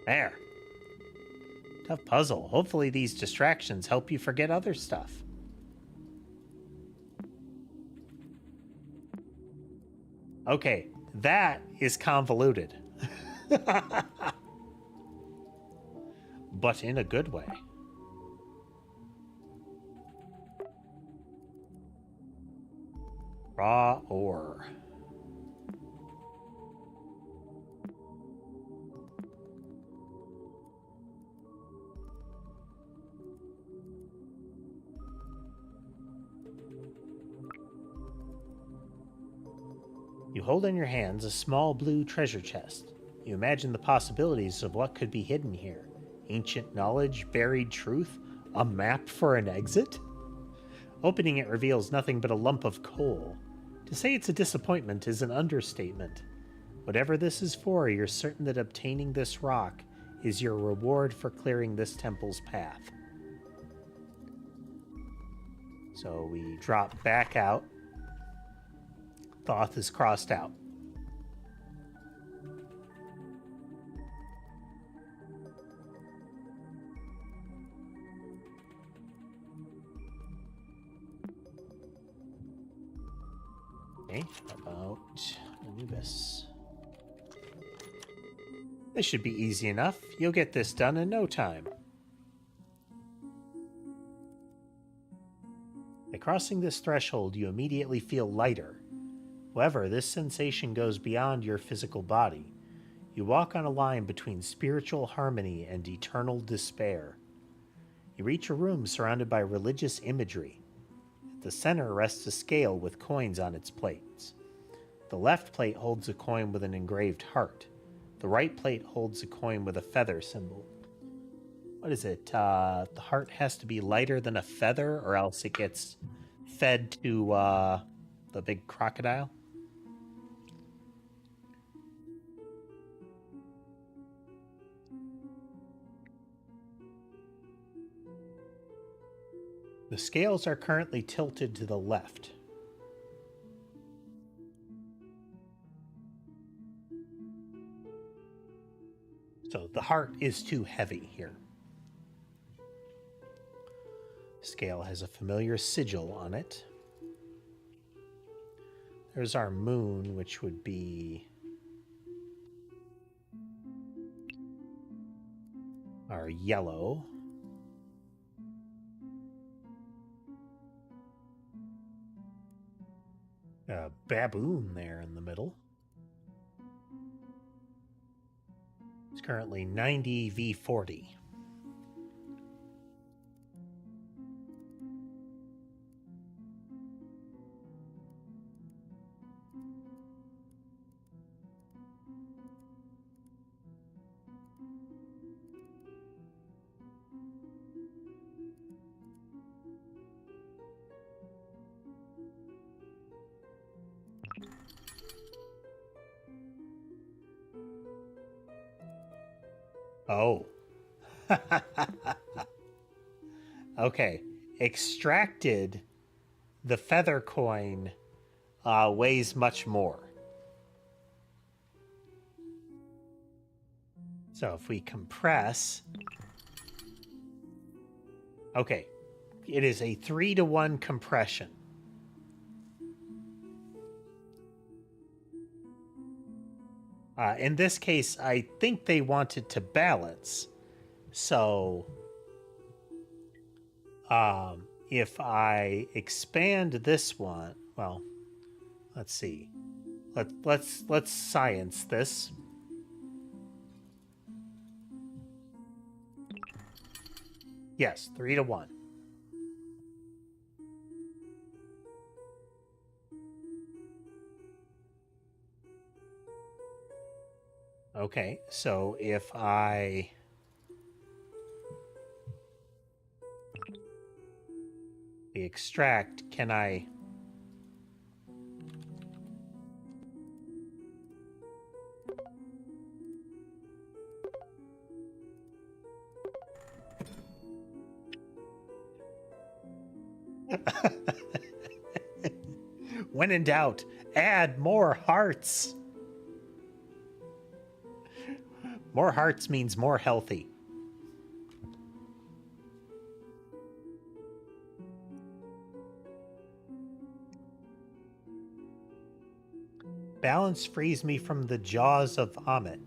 There. Tough puzzle. Hopefully these distractions help you forget other stuff. Okay, that is convoluted. But in a good way. Raw ore. You hold in your hands a small blue treasure chest. You imagine the possibilities of what could be hidden here. Ancient knowledge, buried truth, a map for an exit? Opening it reveals nothing but a lump of coal. To say it's a disappointment is an understatement. Whatever this is for, you're certain that obtaining this rock is your reward for clearing this temple's path. So we drop back out. Thoth is crossed out. Okay, about Anubis. This should be easy enough. You'll get this done in no time. By crossing this threshold, you immediately feel lighter. However, this sensation goes beyond your physical body. You walk on a line between spiritual harmony and eternal despair. You reach a room surrounded by religious imagery. At the center rests a scale with coins on its plates. The left plate holds a coin with an engraved heart. The right plate holds a coin with a feather symbol. What is it? The heart has to be lighter than a feather, or else it gets fed to the big crocodile? The scales are currently tilted to the left. So the heart is too heavy here. Scale has a familiar sigil on it. There's our moon, which would be our yellow. A baboon there in the middle. It's currently 90 v40. Oh. Okay. Extracted, the feather coin weighs much more. So if we compress... Okay. It is a 3-to-1 compression. In this case, I think they wanted to balance. So, if I expand this one, well, let's see. Let's science this. Yes, 3-to-1. Okay, so if I extract, can I... When in doubt, add more hearts. More hearts means more healthy. Balance frees me from the jaws of vomit.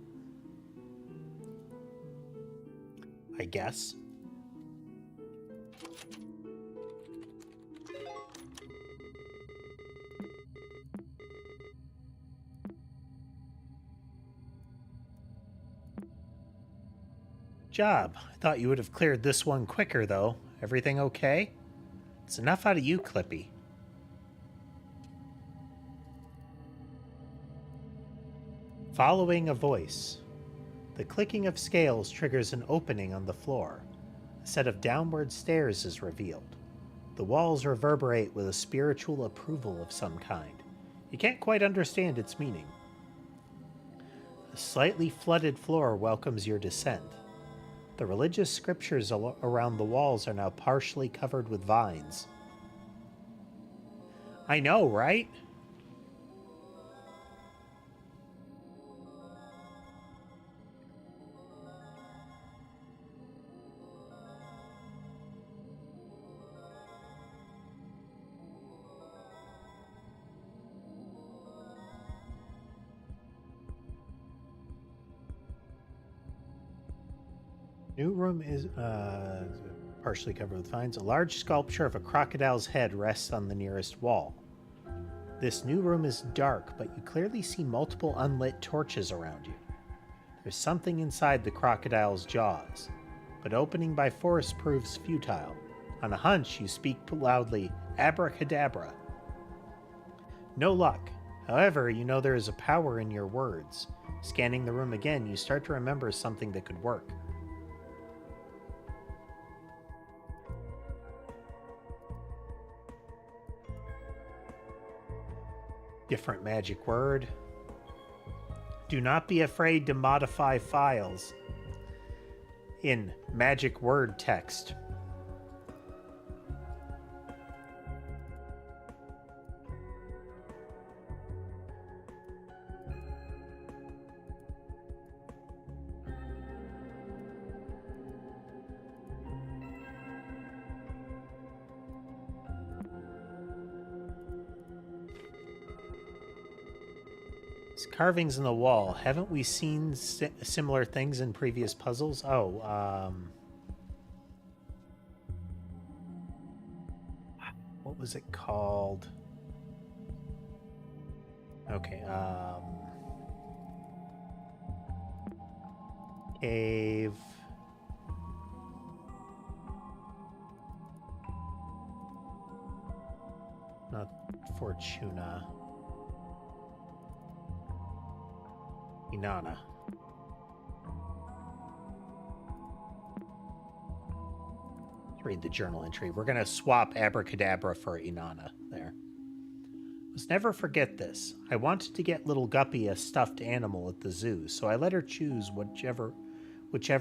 I guess. Job. I thought you would have cleared this one quicker, though. Everything okay? It's enough out of you, Clippy. Following a voice. The clicking of scales triggers an opening on the floor. A set of downward stairs is revealed. The walls reverberate with a spiritual approval of some kind. You can't quite understand its meaning. A slightly flooded floor welcomes your descent. The religious scriptures around the walls are now partially covered with vines. I know, right? New room is partially covered with vines. A large sculpture of a crocodile's head rests on the nearest wall. This new room is dark, but you clearly see multiple unlit torches around you. There's something inside the crocodile's jaws, but opening by force proves futile. On a hunch, you speak loudly, "Abracadabra." No luck. However, you know there is a power in your words. Scanning the room again, you start to remember something that could work. Different magic word. Do not be afraid to modify files in magic word text. Carvings in the wall. Haven't we seen similar things in previous puzzles? Oh, what was it called? Okay, cave. Not Fortuna. Inanna. Let's read the journal entry. We're going to swap Abracadabra for Inanna there. Must never forget this. I wanted to get little Guppy a stuffed animal at the zoo, so I let her choose whichever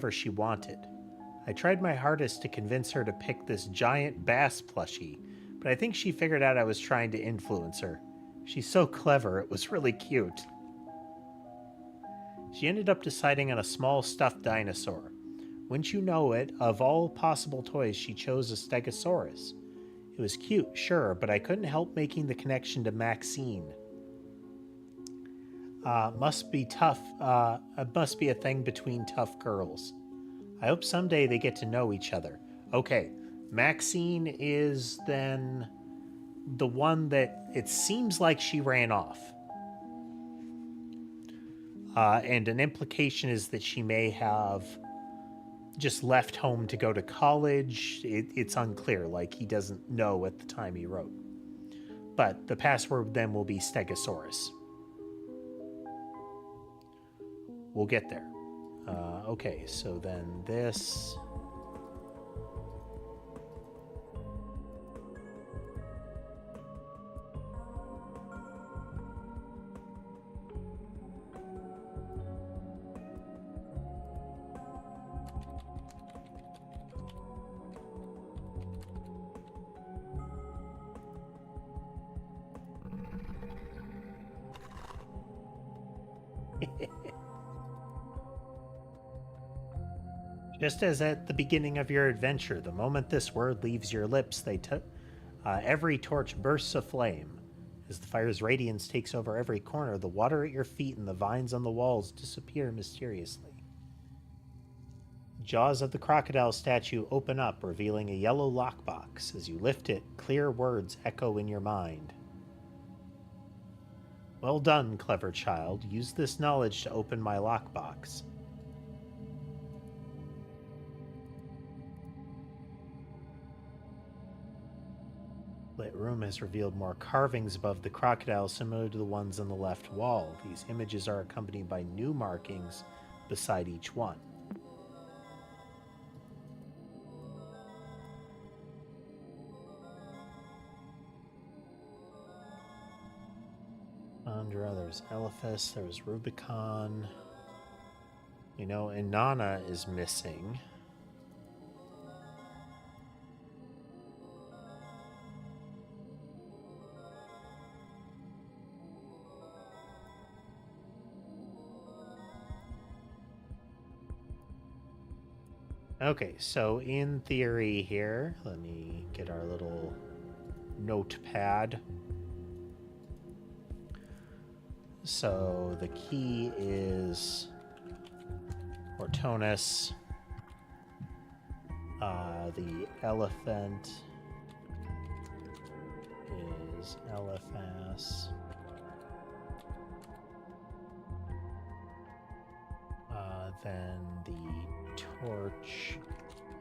she wanted. I tried my hardest to convince her to pick this giant bass plushie, but I think she figured out I was trying to influence her. She's so clever, it was really cute. She ended up deciding on a small stuffed dinosaur. Wouldn't you know it, of all possible toys, she chose a Stegosaurus. It was cute, sure, but I couldn't help making the connection to Maxine. Must be tough. It must be a thing between tough girls. I hope someday they get to know each other. Okay, Maxine is then the one that it seems like she ran off. And an implication is that she may have just left home to go to college. It's unclear, like he doesn't know at the time he wrote. But the password then will be Stegosaurus. We'll get there. Okay, so then this... Just as at the beginning of your adventure, the moment this word leaves your lips, every torch bursts aflame. As the fire's radiance takes over every corner, the water at your feet and the vines on the walls disappear mysteriously. Jaws of the crocodile statue open up, revealing a yellow lockbox. As you lift it, clear words echo in your mind. Well done, clever child. Use this knowledge to open my lockbox. Lit room has revealed more carvings above the crocodile similar to the ones on the left wall. These images are accompanied by new markings beside each one. Andra, there's Elephas, there's Rubicon. You know, Inanna is missing. Okay, so in theory here, let me get our little notepad. So the key is Ortonis. The elephant is Elephas. Then the torch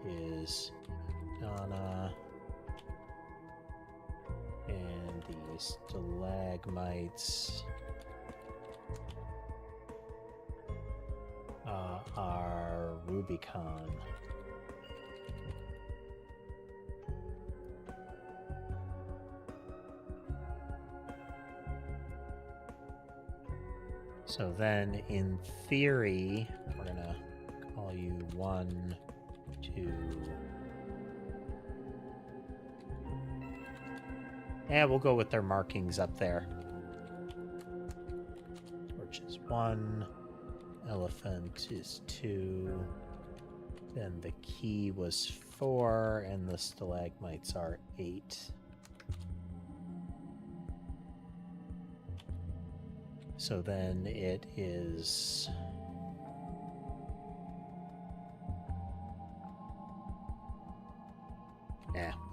is Donna. And the stalagmites are Rubicon. So then, in theory, we're gonna call you 1, 2. And we'll go with their markings up there. Torch is 1, elephant is 2, then the key was 4, and the stalagmites are 8. So then it is...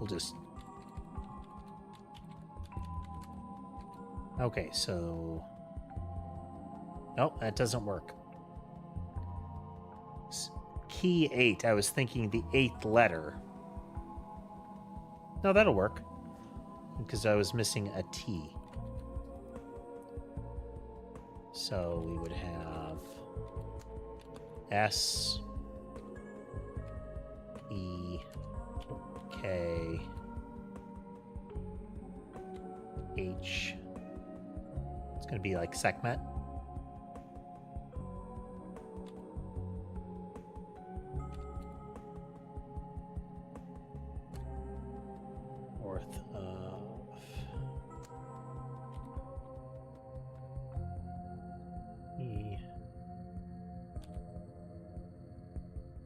we'll just... Okay, so... Nope, that doesn't work. Key 8, I was thinking the 8th letter. No, that'll work. Because I was missing a T. So we would have S, E, K, H. It's going to be like Sekhmet.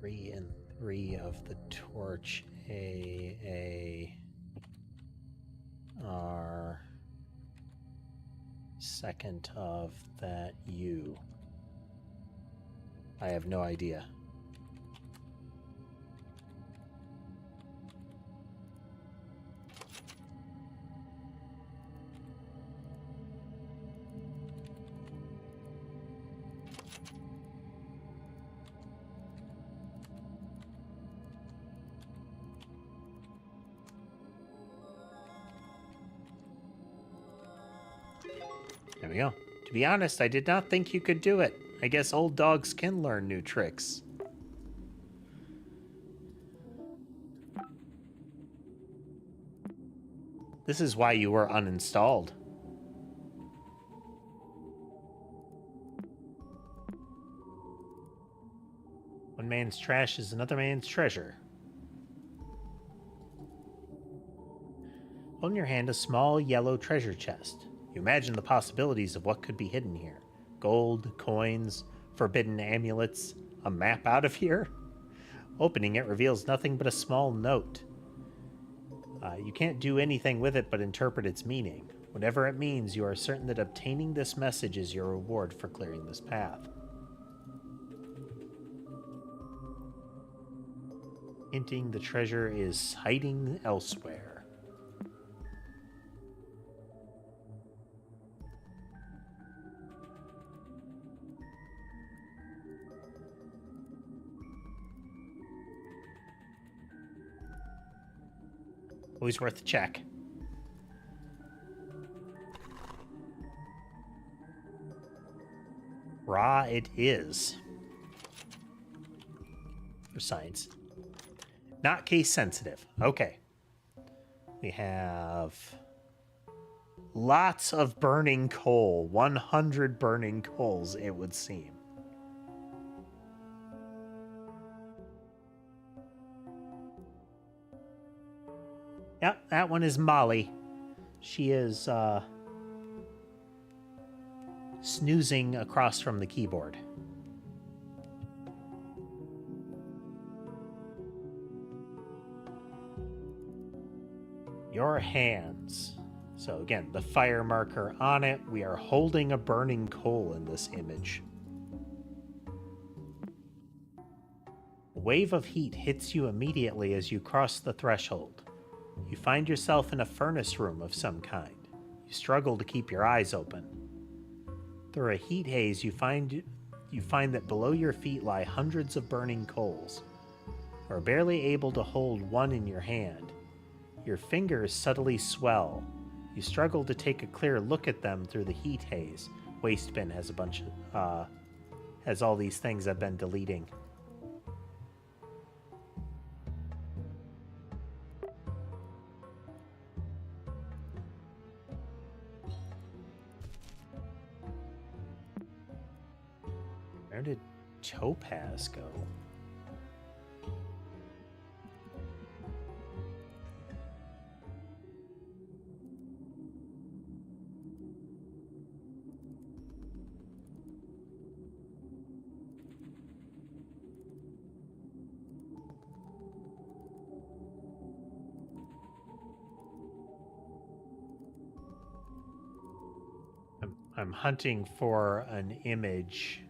3 and 3 of the torch A are second of that U. I have no idea. There we go. To be honest, I did not think you could do it. I guess old dogs can learn new tricks. This is why you were uninstalled. One man's trash is another man's treasure. Hold in your hand a small yellow treasure chest. You imagine the possibilities of what could be hidden here. Gold, coins, forbidden amulets, a map out of here? Opening it reveals nothing but a small note. You can't do anything with it but interpret its meaning. Whatever it means, you are certain that obtaining this message is your reward for clearing this path. Hinting the treasure is hiding elsewhere. Always worth a check. Raw it is. For science. Not case sensitive. Okay. We have lots of burning coal. 100 burning coals, it would seem. Yep, that one is Molly. She is snoozing across from the keyboard. Your hands. So again, the fire marker on it. We are holding a burning coal in this image. A wave of heat hits you immediately as you cross the threshold. You find yourself in a furnace room of some kind. You struggle to keep your eyes open. Through a heat haze, you find that below your feet lie hundreds of burning coals. You are barely able to hold one in your hand. Your fingers subtly swell. You struggle to take a clear look at them through the heat haze. Waste bin has a bunch of, has all these things I've been deleting. Where did Topaz go? I'm hunting for an image.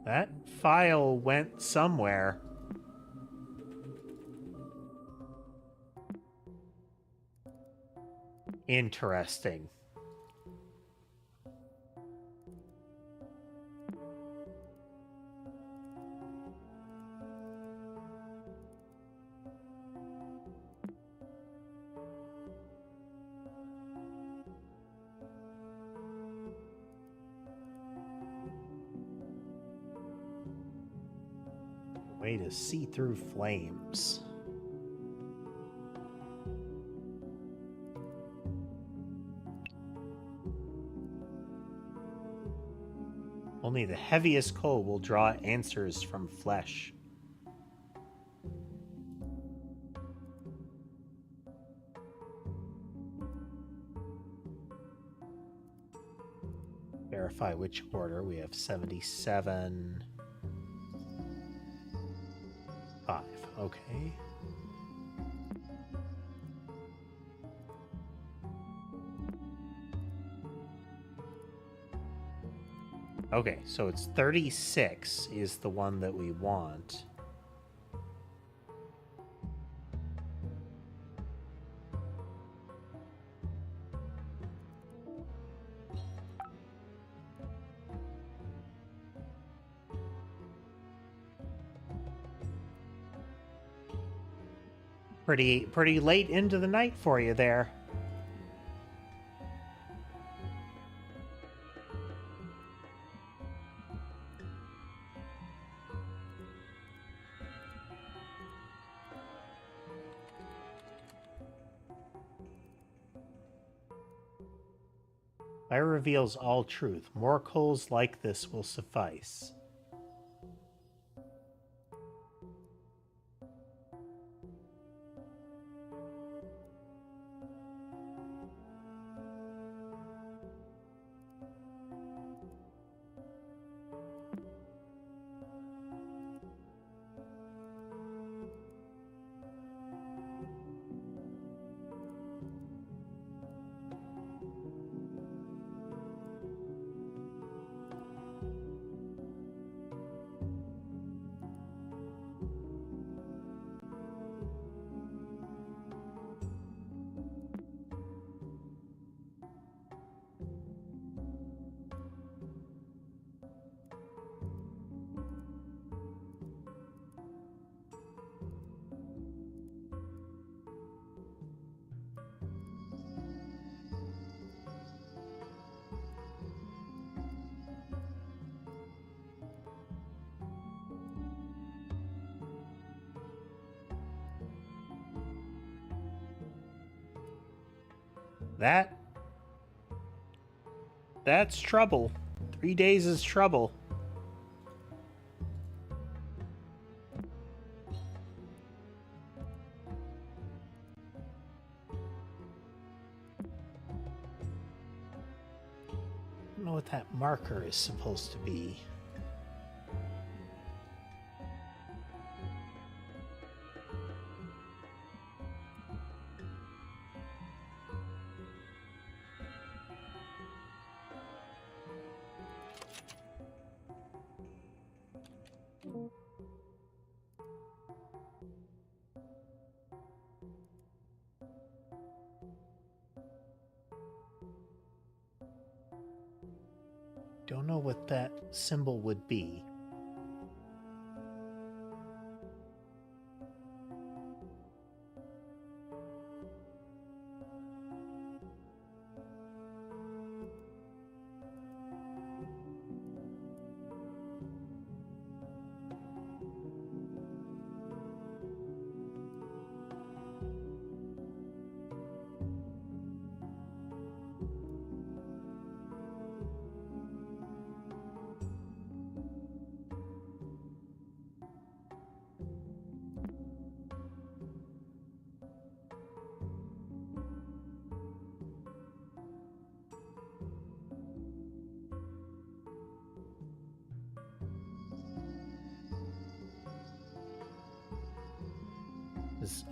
That file went somewhere. Interesting. Way to see through flames. Only the heaviest coal will draw answers from flesh. Verify which order. We have 77. 5. Okay. Okay, so it's 36 is the one that we want. Pretty late into the night for you there. Fire reveals all truth. More coals like this will suffice. That's trouble. 3 days is trouble. I don't know what that marker is supposed to be. Don't know what that symbol would be.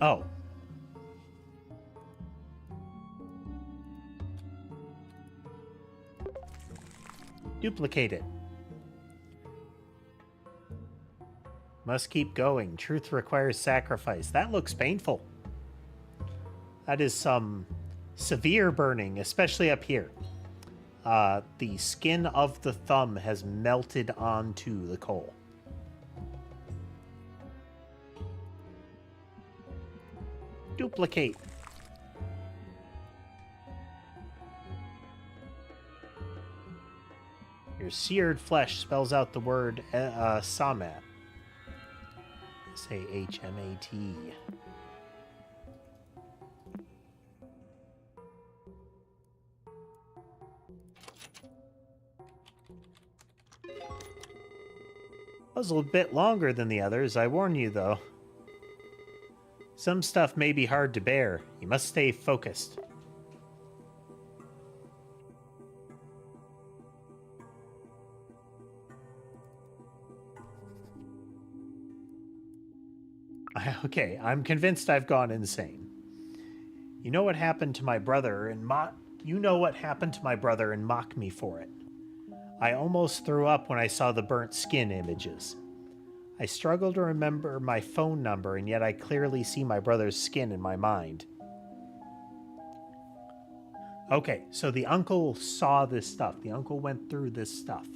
Oh. Duplicate it. Must keep going. Truth requires sacrifice. That looks painful. That is some severe burning, especially up here. The skin of the thumb has melted onto the coal. Duplicate. Your seared flesh spells out the word Samat. Say H-M-A-T. Puzzle a bit longer than the others, I warn you though. Some stuff may be hard to bear. You must stay focused. Okay, I'm convinced I've gone insane. You know what happened to my brother and mock me for it. I almost threw up when I saw the burnt skin images. I struggle to remember my phone number, and yet I clearly see my brother's skin in my mind. Okay, so the uncle saw this stuff. The uncle went through this stuff.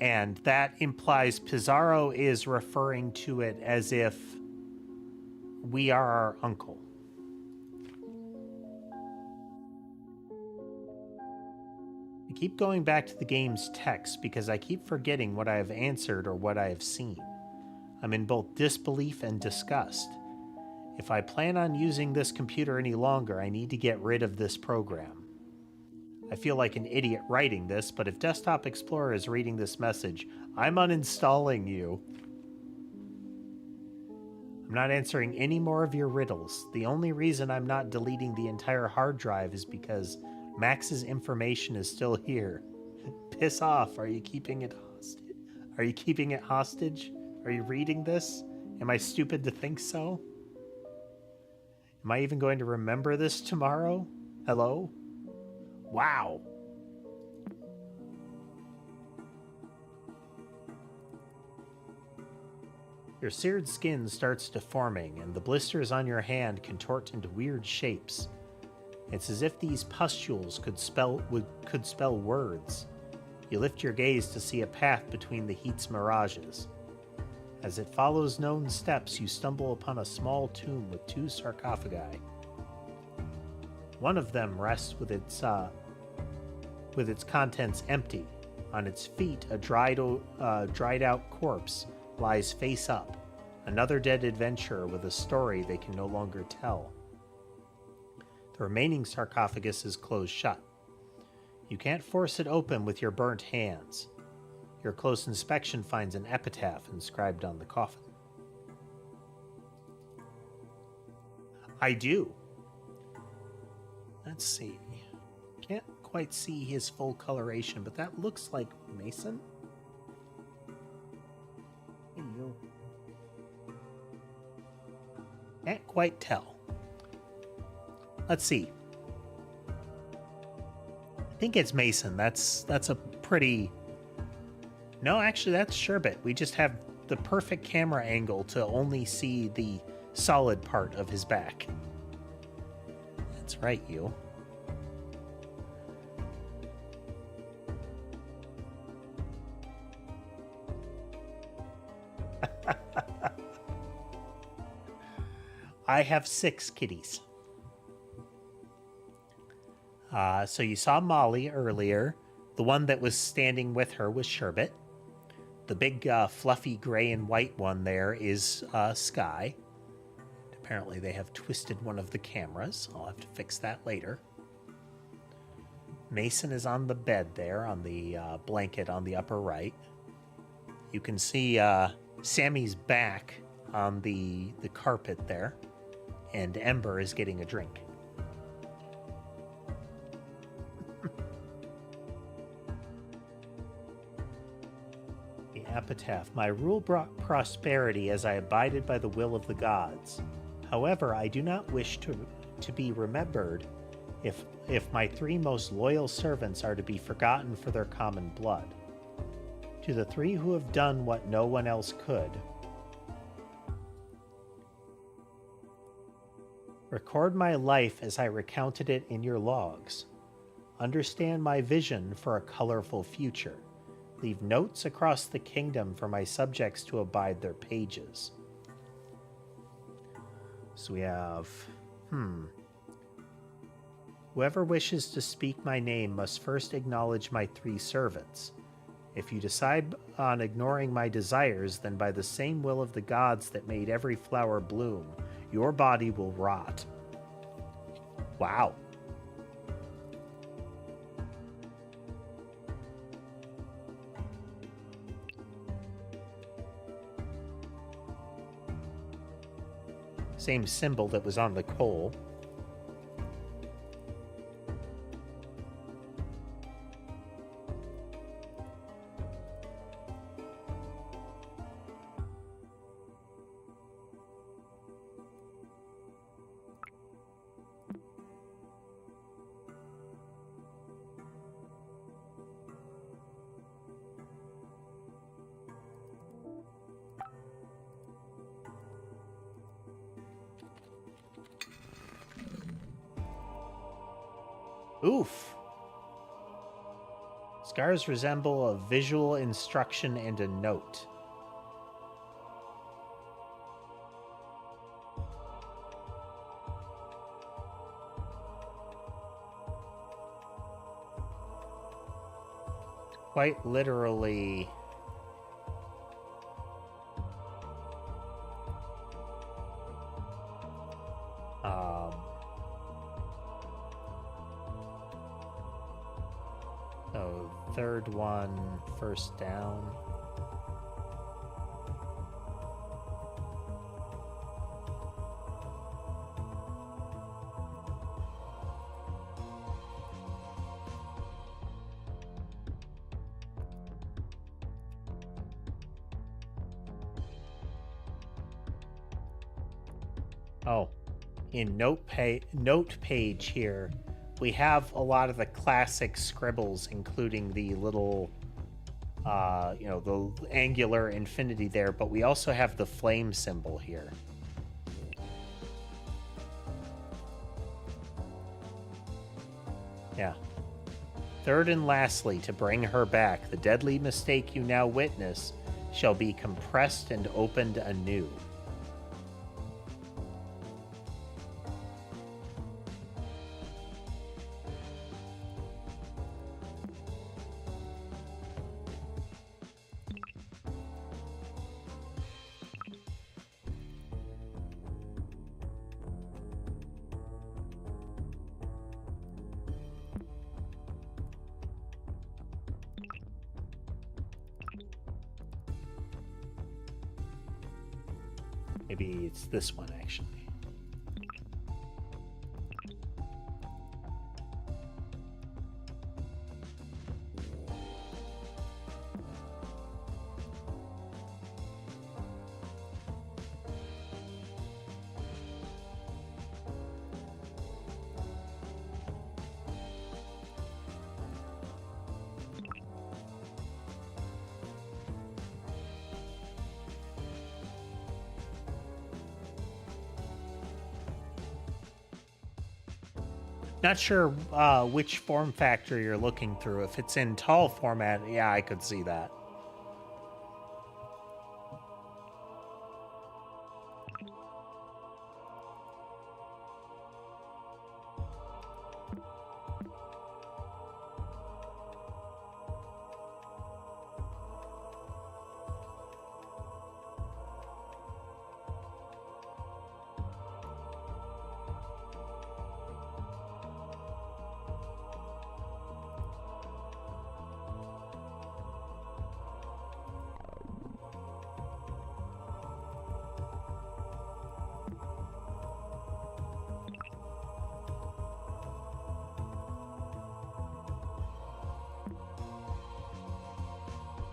And that implies Pizarro is referring to it as if we are our uncle. I keep going back to the game's text because I keep forgetting what I have answered or what I have seen. I'm in both disbelief and disgust. If I plan on using this computer any longer, I need to get rid of this program. I feel like an idiot writing this, but if Desktop Explorer is reading this message, I'm uninstalling you. I'm not answering any more of your riddles. The only reason I'm not deleting the entire hard drive is because Max's information is still here. Piss off. Are you keeping it hostage? Are you keeping it hostage? Are you reading this? Am I stupid to think so? Am I even going to remember this tomorrow? Hello? Wow. Your seared skin starts deforming, and the blisters on your hand contort into weird shapes. It's as if these pustules could spell words. You lift your gaze to see a path between the heat's mirages. As it follows known steps, you stumble upon a small tomb with 2 sarcophagi. One of them rests with its contents empty. On its feet, a dried out corpse lies face up. Another dead adventurer with a story they can no longer tell. The remaining sarcophagus is closed shut. You can't force it open with your burnt hands. Your close inspection finds an epitaph inscribed on the coffin. I do. Let's see. Can't quite see his full coloration, but that looks like Mason. Can't quite tell. Let's see. I think it's Mason. That's a pretty... No, actually, that's Sherbet. We just have the perfect camera angle to only see the solid part of his back. That's right, you. I have 6 kitties. So you saw Molly earlier. The one that was standing with her was Sherbet. The big fluffy gray and white one there is Sky. Apparently they have twisted one of the cameras. I'll have to fix that later. Mason is on the bed there, on the blanket on the upper right. You can see Sammy's back on the carpet there. And Ember is getting a drink. The epitaph. My rule brought prosperity as I abided by the will of the gods. However, I do not wish to be remembered if my 3 most loyal servants are to be forgotten for their common blood. To the 3 who have done what no one else could, record my life as I recounted it in your logs. Understand my vision for a colorful future. Leave notes across the kingdom for my subjects to abide their pages. So we have, Whoever wishes to speak my name must first acknowledge my 3 servants. If you decide on ignoring my desires, then by the same will of the gods that made every flower bloom, your body will rot. Wow. Same symbol that was on the coal. Oof. Scars resemble a visual instruction and a note. Quite literally... So, third one, first down. Oh, in note page here, we have a lot of the classic scribbles, including the little, the angular infinity there, but we also have the flame symbol here. Yeah. Third and lastly, to bring her back, the deadly mistake you now witness shall be compressed and opened anew. Maybe it's this one, actually. Not sure which form factor you're looking through. If it's in tall format, yeah, I could see that.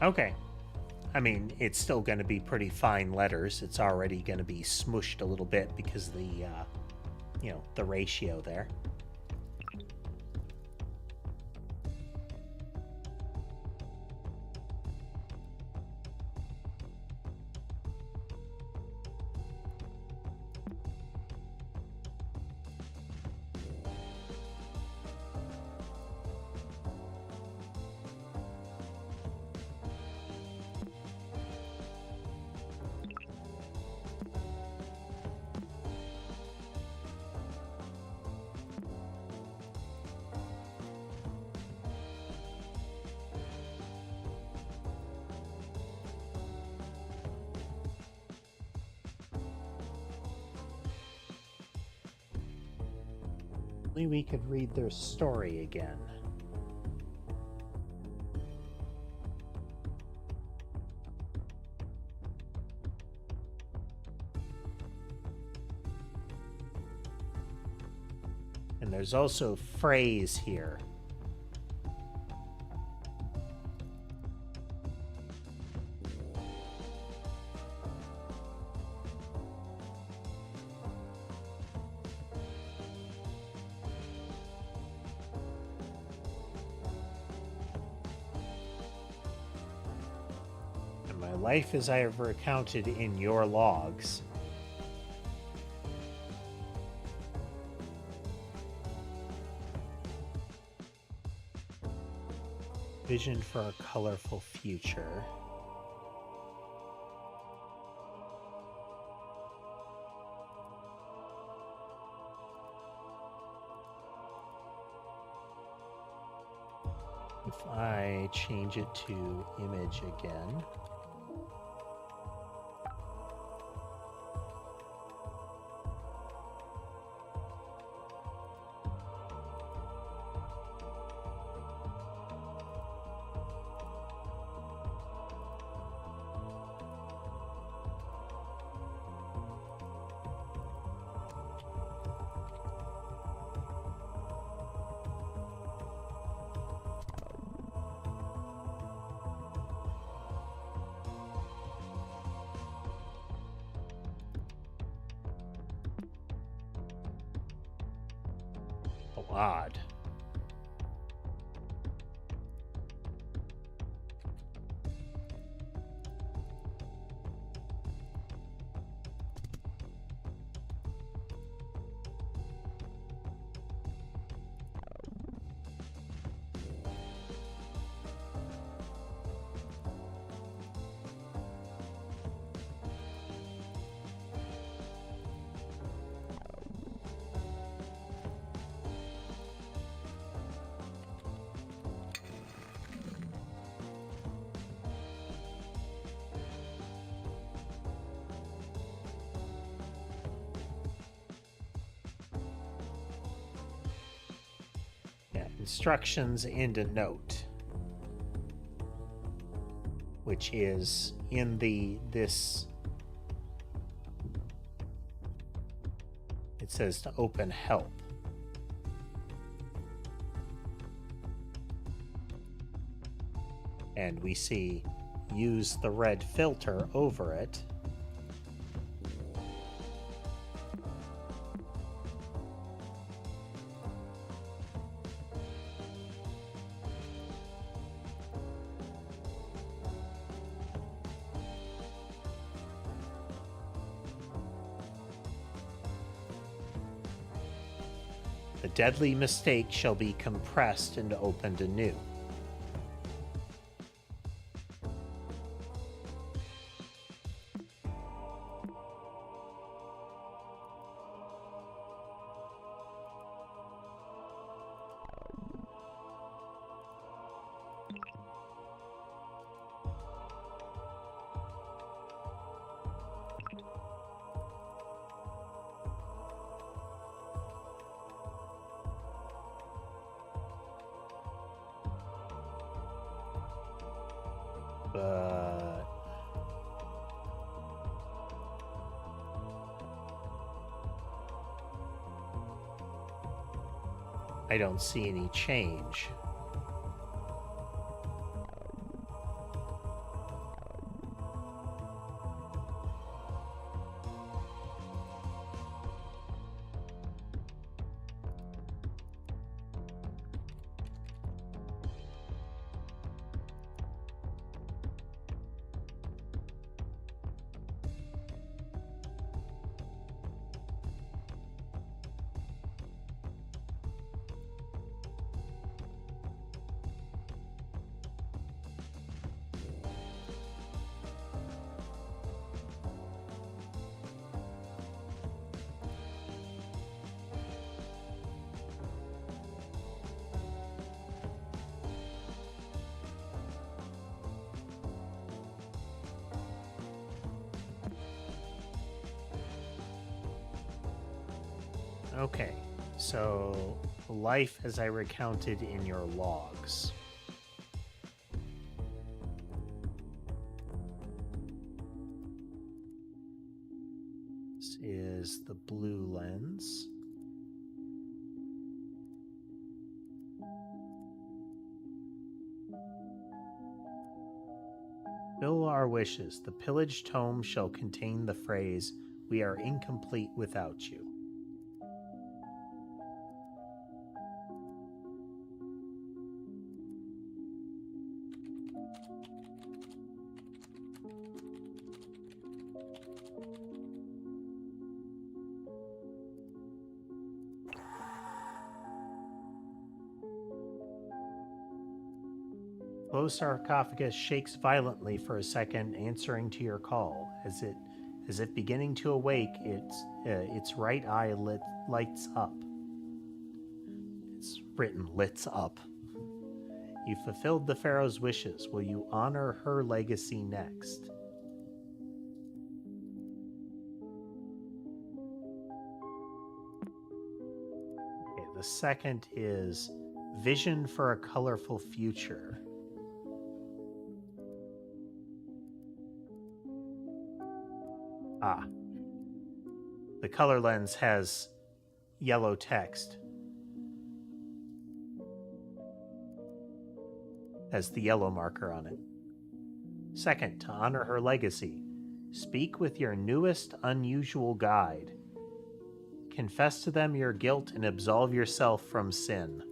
Okay. I mean, it's still going to be pretty fine letters. It's already going to be smushed a little bit because of the, the ratio there. We could read their story again. And there's also phrase here. And my life as I have recounted in your logs. Vision for a colorful future. If I change it to image again. Odd. Instructions and a note, which is in this it says to open help. And we see use the red filter over it. The deadly mistake shall be compressed and opened anew. But I don't see any change. Okay, so life as I recounted in your logs. This is the blue lens. Fill our wishes. The pillaged tome shall contain the phrase, "We are incomplete without you." Closed sarcophagus shakes violently for a second, answering to your call. As if beginning to awake, its right eye lights up. It's written "lits up." You fulfilled the pharaoh's wishes. Will you honor her legacy next? Okay, the second is vision for a colorful future. Ah. The color lens has yellow text. Has the yellow marker on it. Second, to honor her legacy, speak with your newest unusual guide. Confess to them your guilt and absolve yourself from sin.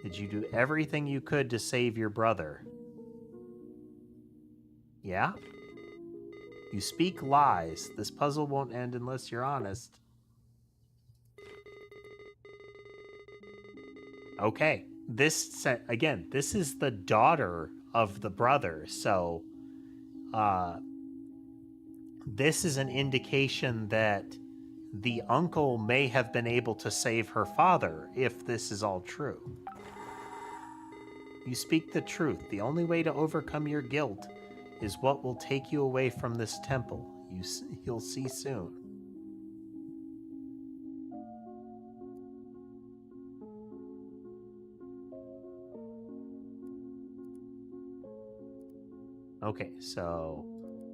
Did you do everything you could to save your brother? Yeah? You speak lies. This puzzle won't end unless you're honest. Okay. This is the daughter of the brother, so this is an indication that the uncle may have been able to save her father, if this is all true. You speak the truth. The only way to overcome your guilt is what will take you away from this temple. You'll see soon. Okay, so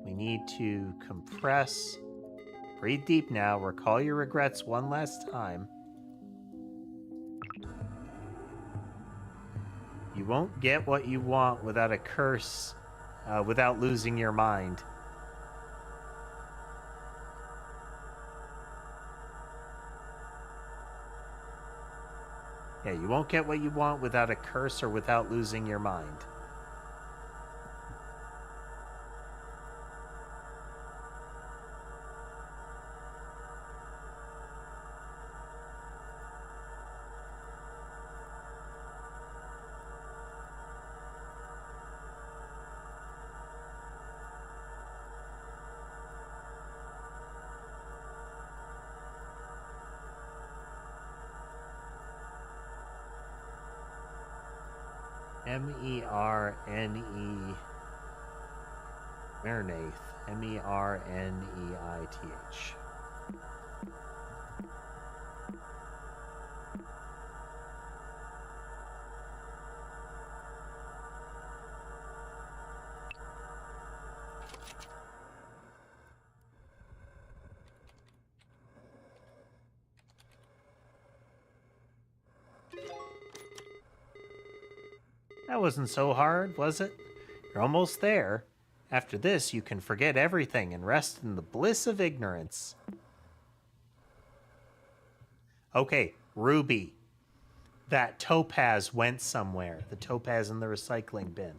we need to compress. Breathe deep now. Recall your regrets one last time. You won't get what you want without a curse, without losing your mind. Yeah, you won't get what you want without a curse or without losing your mind. M-E-R-N-E... Merneith. M-E-R-N-E-I-T-H. That wasn't so hard, was it? You're almost there. After this, you can forget everything and rest in the bliss of ignorance. Okay, Ruby. That topaz went somewhere. The topaz in the recycling bin.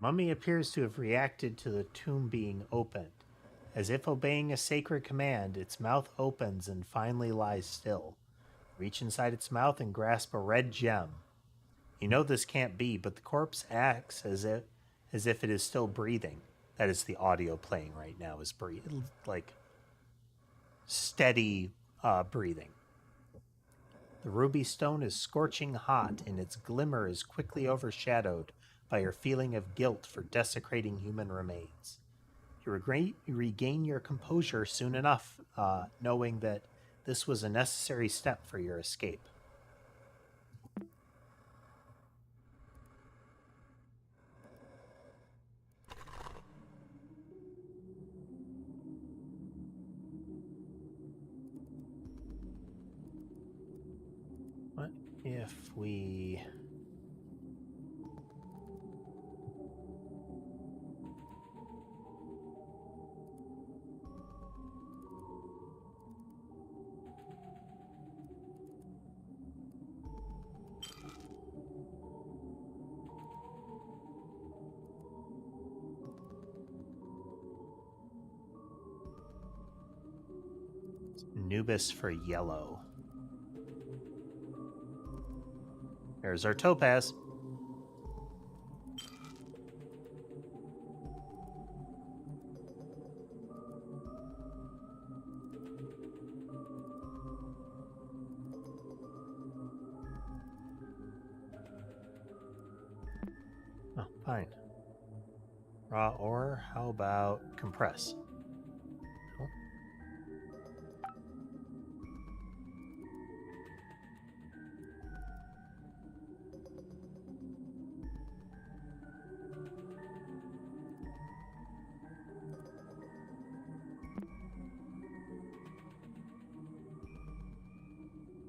Mummy appears to have reacted to the tomb being opened. As if obeying a sacred command, its mouth opens and finally lies still. Reach inside its mouth and grasp a red gem. You know this can't be, but the corpse acts as if it is still breathing. That is the audio playing right now, is like steady breathing. The ruby stone is scorching hot, and its glimmer is quickly overshadowed by your feeling of guilt for desecrating human remains. You regain your composure soon enough, knowing that this was a necessary step for your escape. What if we... Nubis for yellow. There's our topaz. Oh, fine. Raw ore, how about compress? Oh.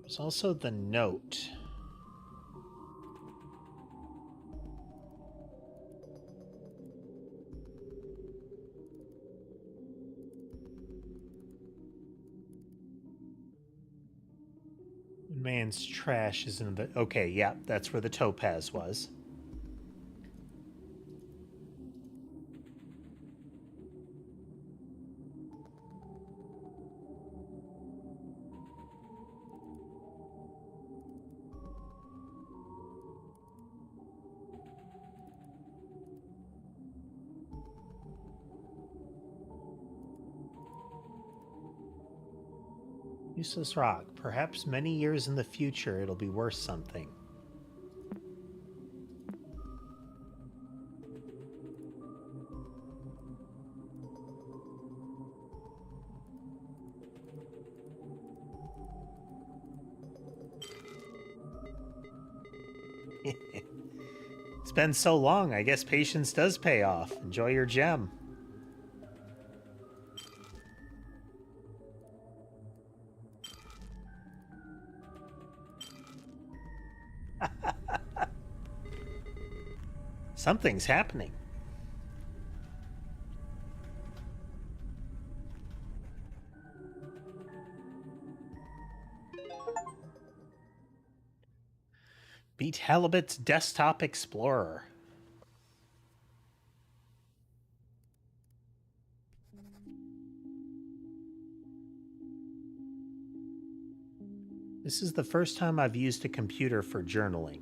There's also the note. Man's trash is in the... Okay, yeah, that's where the topaz was. Useless rock. Perhaps many years in the future it'll be worth something. It's been so long, I guess patience does pay off. Enjoy your gem. Something's happening. Beat Halibut's Desktop Explorer. This is the first time I've used a computer for journaling.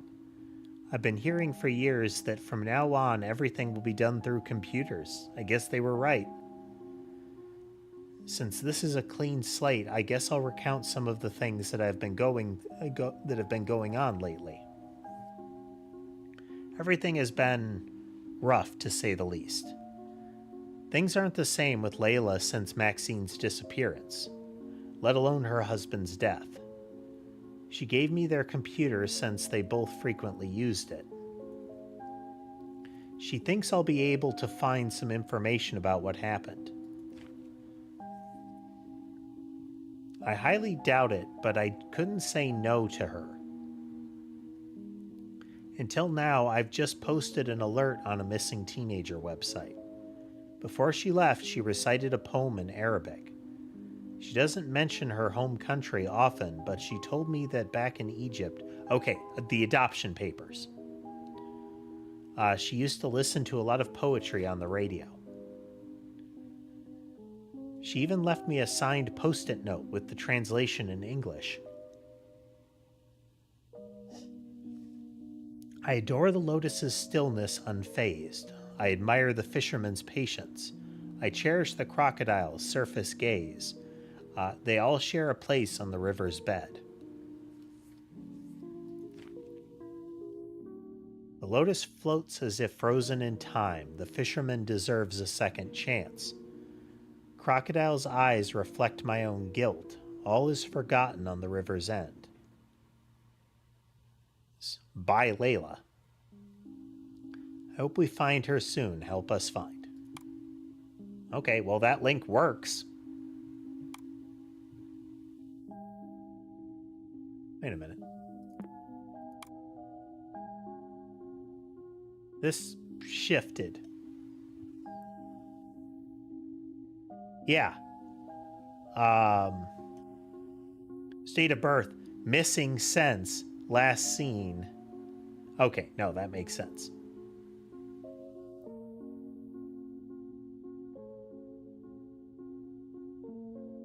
I've been hearing for years that from now on everything will be done through computers. I guess they were right. Since this is a clean slate, I guess I'll recount some of the things that have been going on lately. Everything has been rough, to say the least. Things aren't the same with Layla since Maxine's disappearance, let alone her husband's death. She gave me their computer since they both frequently used it. She thinks I'll be able to find some information about what happened. I highly doubt it, but I couldn't say no to her. Until now, I've just posted an alert on a missing teenager website. Before she left, she recited a poem in Arabic. She doesn't mention her home country often, but she told me that back in Egypt... Okay, the adoption papers. She used to listen to a lot of poetry on the radio. She even left me a signed post-it note with the translation in English. I adore the lotus's stillness unfazed. I admire the fisherman's patience. I cherish the crocodile's surface gaze. They all share a place on the river's bed. The lotus floats as if frozen in time. The fisherman deserves a second chance. Crocodile's eyes reflect my own guilt. All is forgotten on the river's end. By Layla. I hope we find her soon. Help us find. Okay, well, that link works. Wait a minute. This shifted. Yeah. State of birth, missing sense, last seen. Okay, no, that makes sense.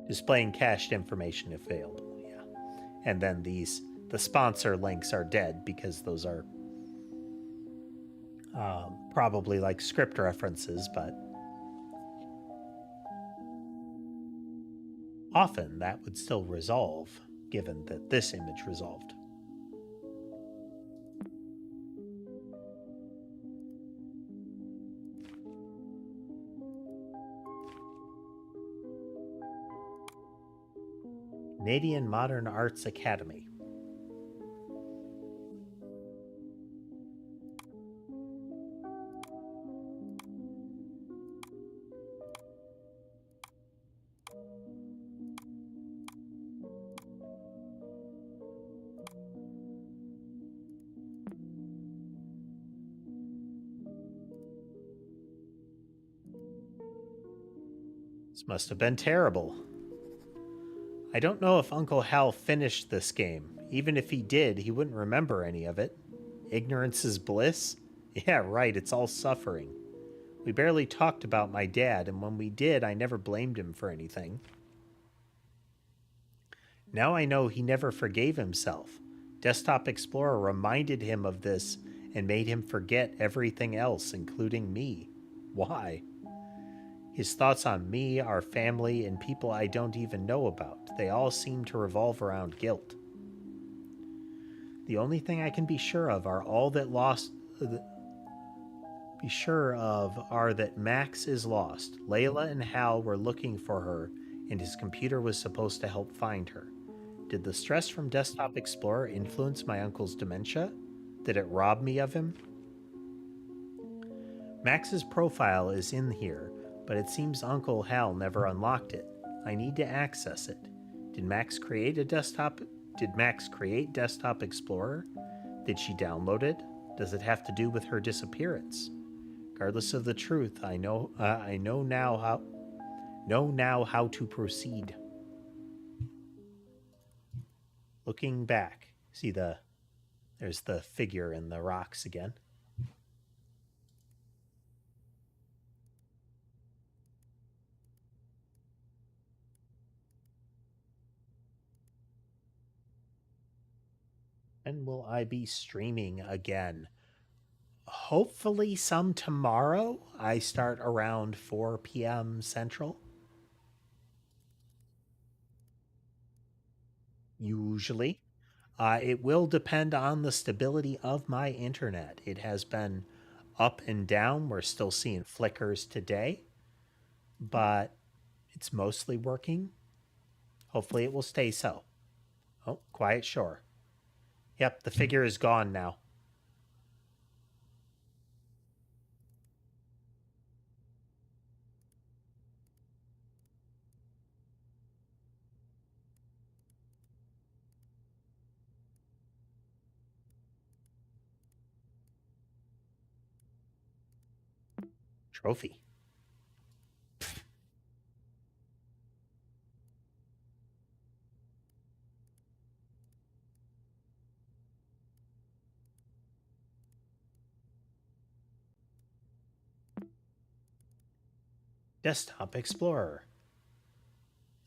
Displaying cached information if available, yeah. And then the sponsor links are dead because those are probably like script references, but often that would still resolve, given that this image resolved. Canadian Modern Arts Academy. This must have been terrible. I don't know if Uncle Hal finished this game. Even if he did, he wouldn't remember any of it. Ignorance is bliss? Yeah, right, it's all suffering. We barely talked about my dad, and when we did, I never blamed him for anything. Now I know he never forgave himself. Desktop Explorer reminded him of this and made him forget everything else, including me. Why? His thoughts on me, our family, and people I don't even know about, they all seem to revolve around guilt. The only thing I can be sure of are that Max is lost. Layla and Hal were looking for her, and his computer was supposed to help find her. Did the stress from Desktop Explorer influence my uncle's dementia? Did it rob me of him? Max's profile is in here, but it seems Uncle Hal never unlocked it. I need to access it. Did Max create Desktop Explorer? Did she download it? Does it have to do with her disappearance? Regardless of the truth, I know now how to proceed. Looking back, see there's the figure in the rocks again. And will I be streaming again? Hopefully some tomorrow. I start around 4 p.m. Central. Usually. It will depend on the stability of my internet. It has been up and down. We're still seeing flickers today, but it's mostly working. Hopefully it will stay so. Oh, quiet shore. Yep, the figure is gone now. Trophy. Desktop Explorer.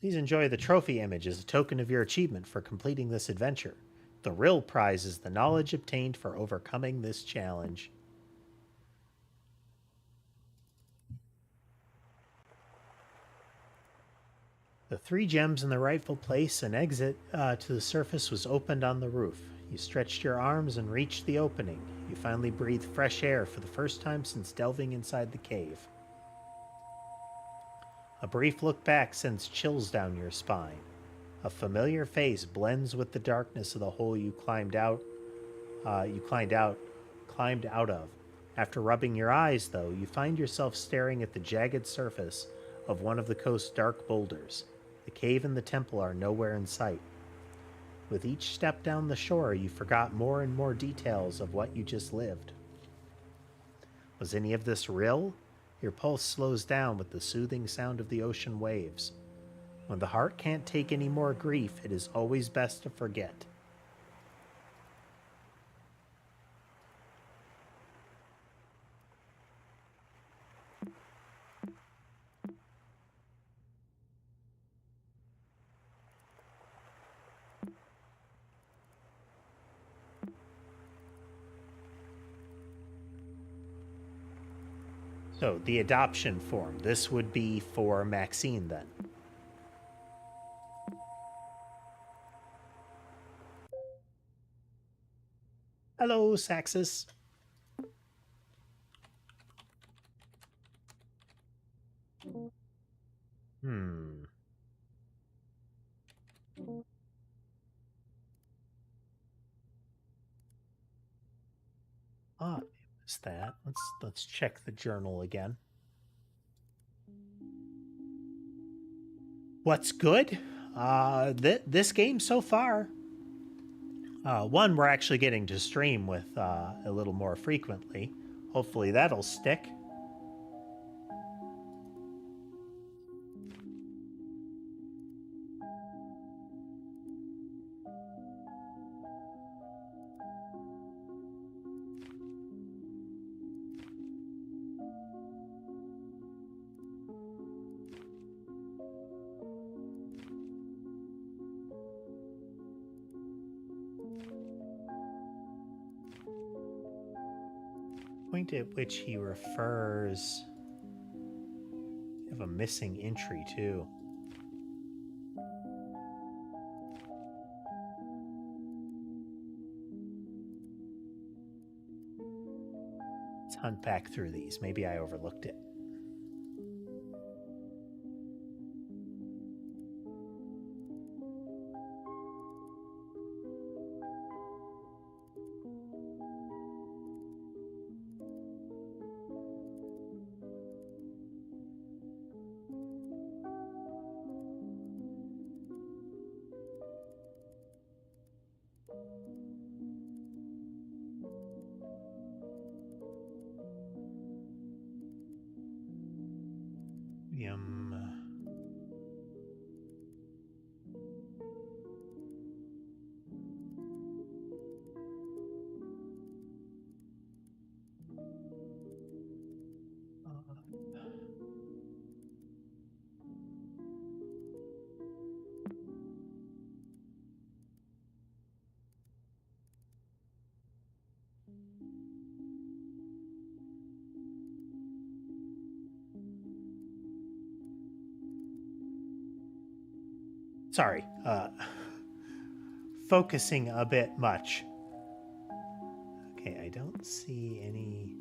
Please enjoy the trophy image as a token of your achievement for completing this adventure. The real prize is the knowledge obtained for overcoming this challenge. The 3 gems in the rightful place and exit to the surface was opened on the roof. You stretched your arms and reached the opening. You finally breathed fresh air for the first time since delving inside the cave. A brief look back sends chills down your spine. A familiar face blends with the darkness of the hole you climbed out. Climbed out of. After rubbing your eyes, though, you find yourself staring at the jagged surface of one of the coast's dark boulders. The cave and the temple are nowhere in sight. With each step down the shore, you forgot more and more details of what you just lived. Was any of this real? Your pulse slows down with the soothing sound of the ocean waves. When the heart can't take any more grief, it is always best to forget. So, the adoption form. This would be for Maxine, then. Hello, Saxus. Ah, is that? Let's check the journal again. What's good? This game so far. One, we're actually getting to stream with a little more frequently. Hopefully that'll stick. Point at which he refers. You have a missing entry too. Let's hunt back through these. Maybe I overlooked it. Sorry, focusing a bit much. Okay, I don't see any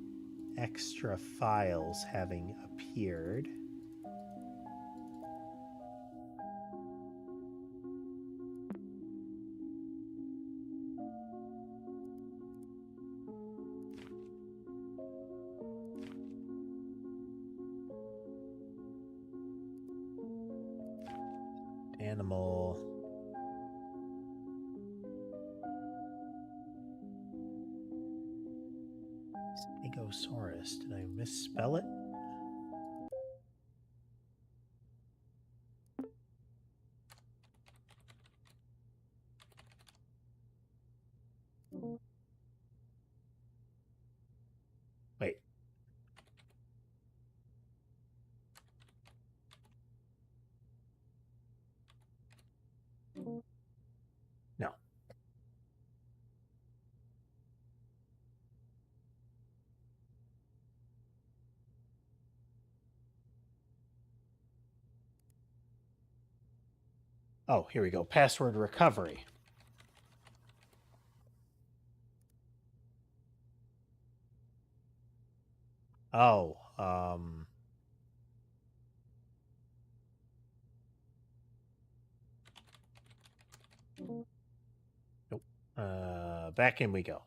extra files having appeared. Animal. Stegosaurus. Did I misspell it? Wait. No. Oh, here we go. Password recovery. Oh, nope. Back in we go.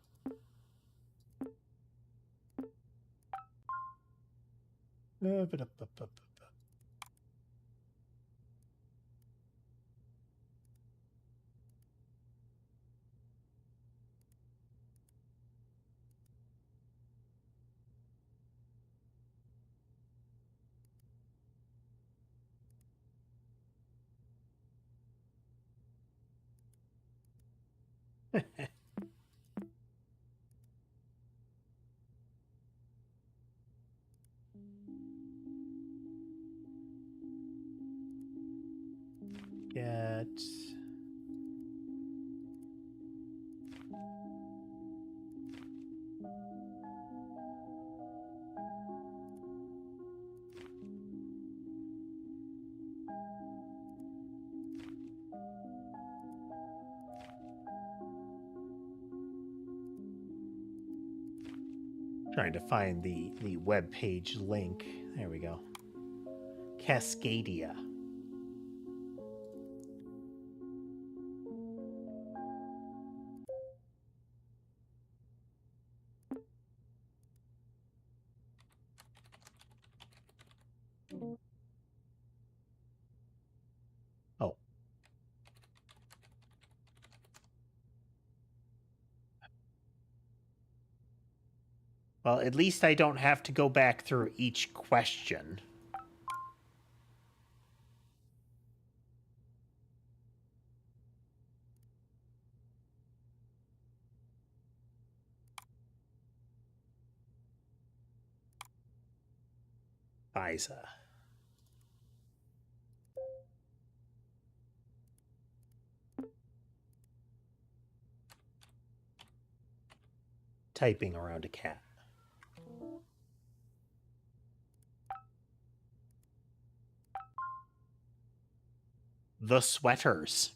Get. Trying to find the web page link. There we go. Cascadia. Oh. Well, at least I don't have to go back through each question. Isa. Typing around a cat. The sweaters.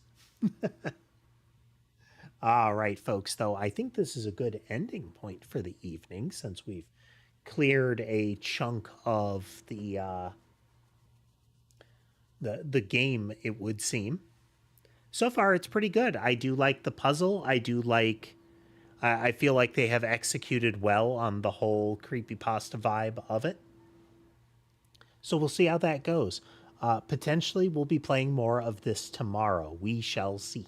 All right, folks, though, I think this is a good ending point for the evening since we've cleared a chunk of the game, it would seem. So far, it's pretty good. I do like the puzzle. I do like. I feel like they have executed well on the whole creepypasta vibe of it. So we'll see how that goes. Potentially, we'll be playing more of this tomorrow. We shall see.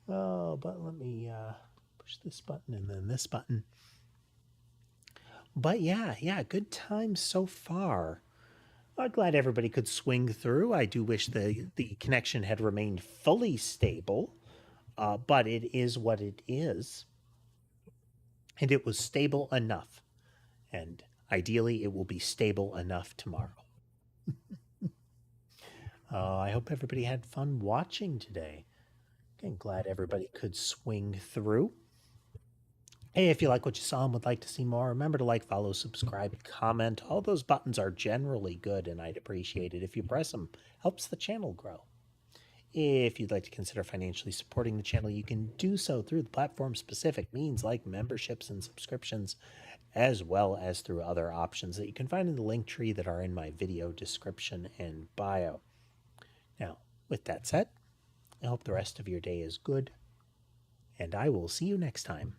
Oh, but let me push this button and then this button. But yeah, good times so far. I'm glad everybody could swing through. I do wish the connection had remained fully stable, but it is what it is. And it was stable enough. And ideally, it will be stable enough tomorrow. I hope everybody had fun watching today. I'm glad everybody could swing through. Hey, if you like what you saw and would like to see more, remember to like, follow, subscribe, comment. All those buttons are generally good, and I'd appreciate it if you press them. Helps the channel grow. If you'd like to consider financially supporting the channel, you can do so through the platform-specific means like memberships and subscriptions, as well as through other options that you can find in the link tree that are in my video description and bio. Now, with that said, I hope the rest of your day is good, and I will see you next time.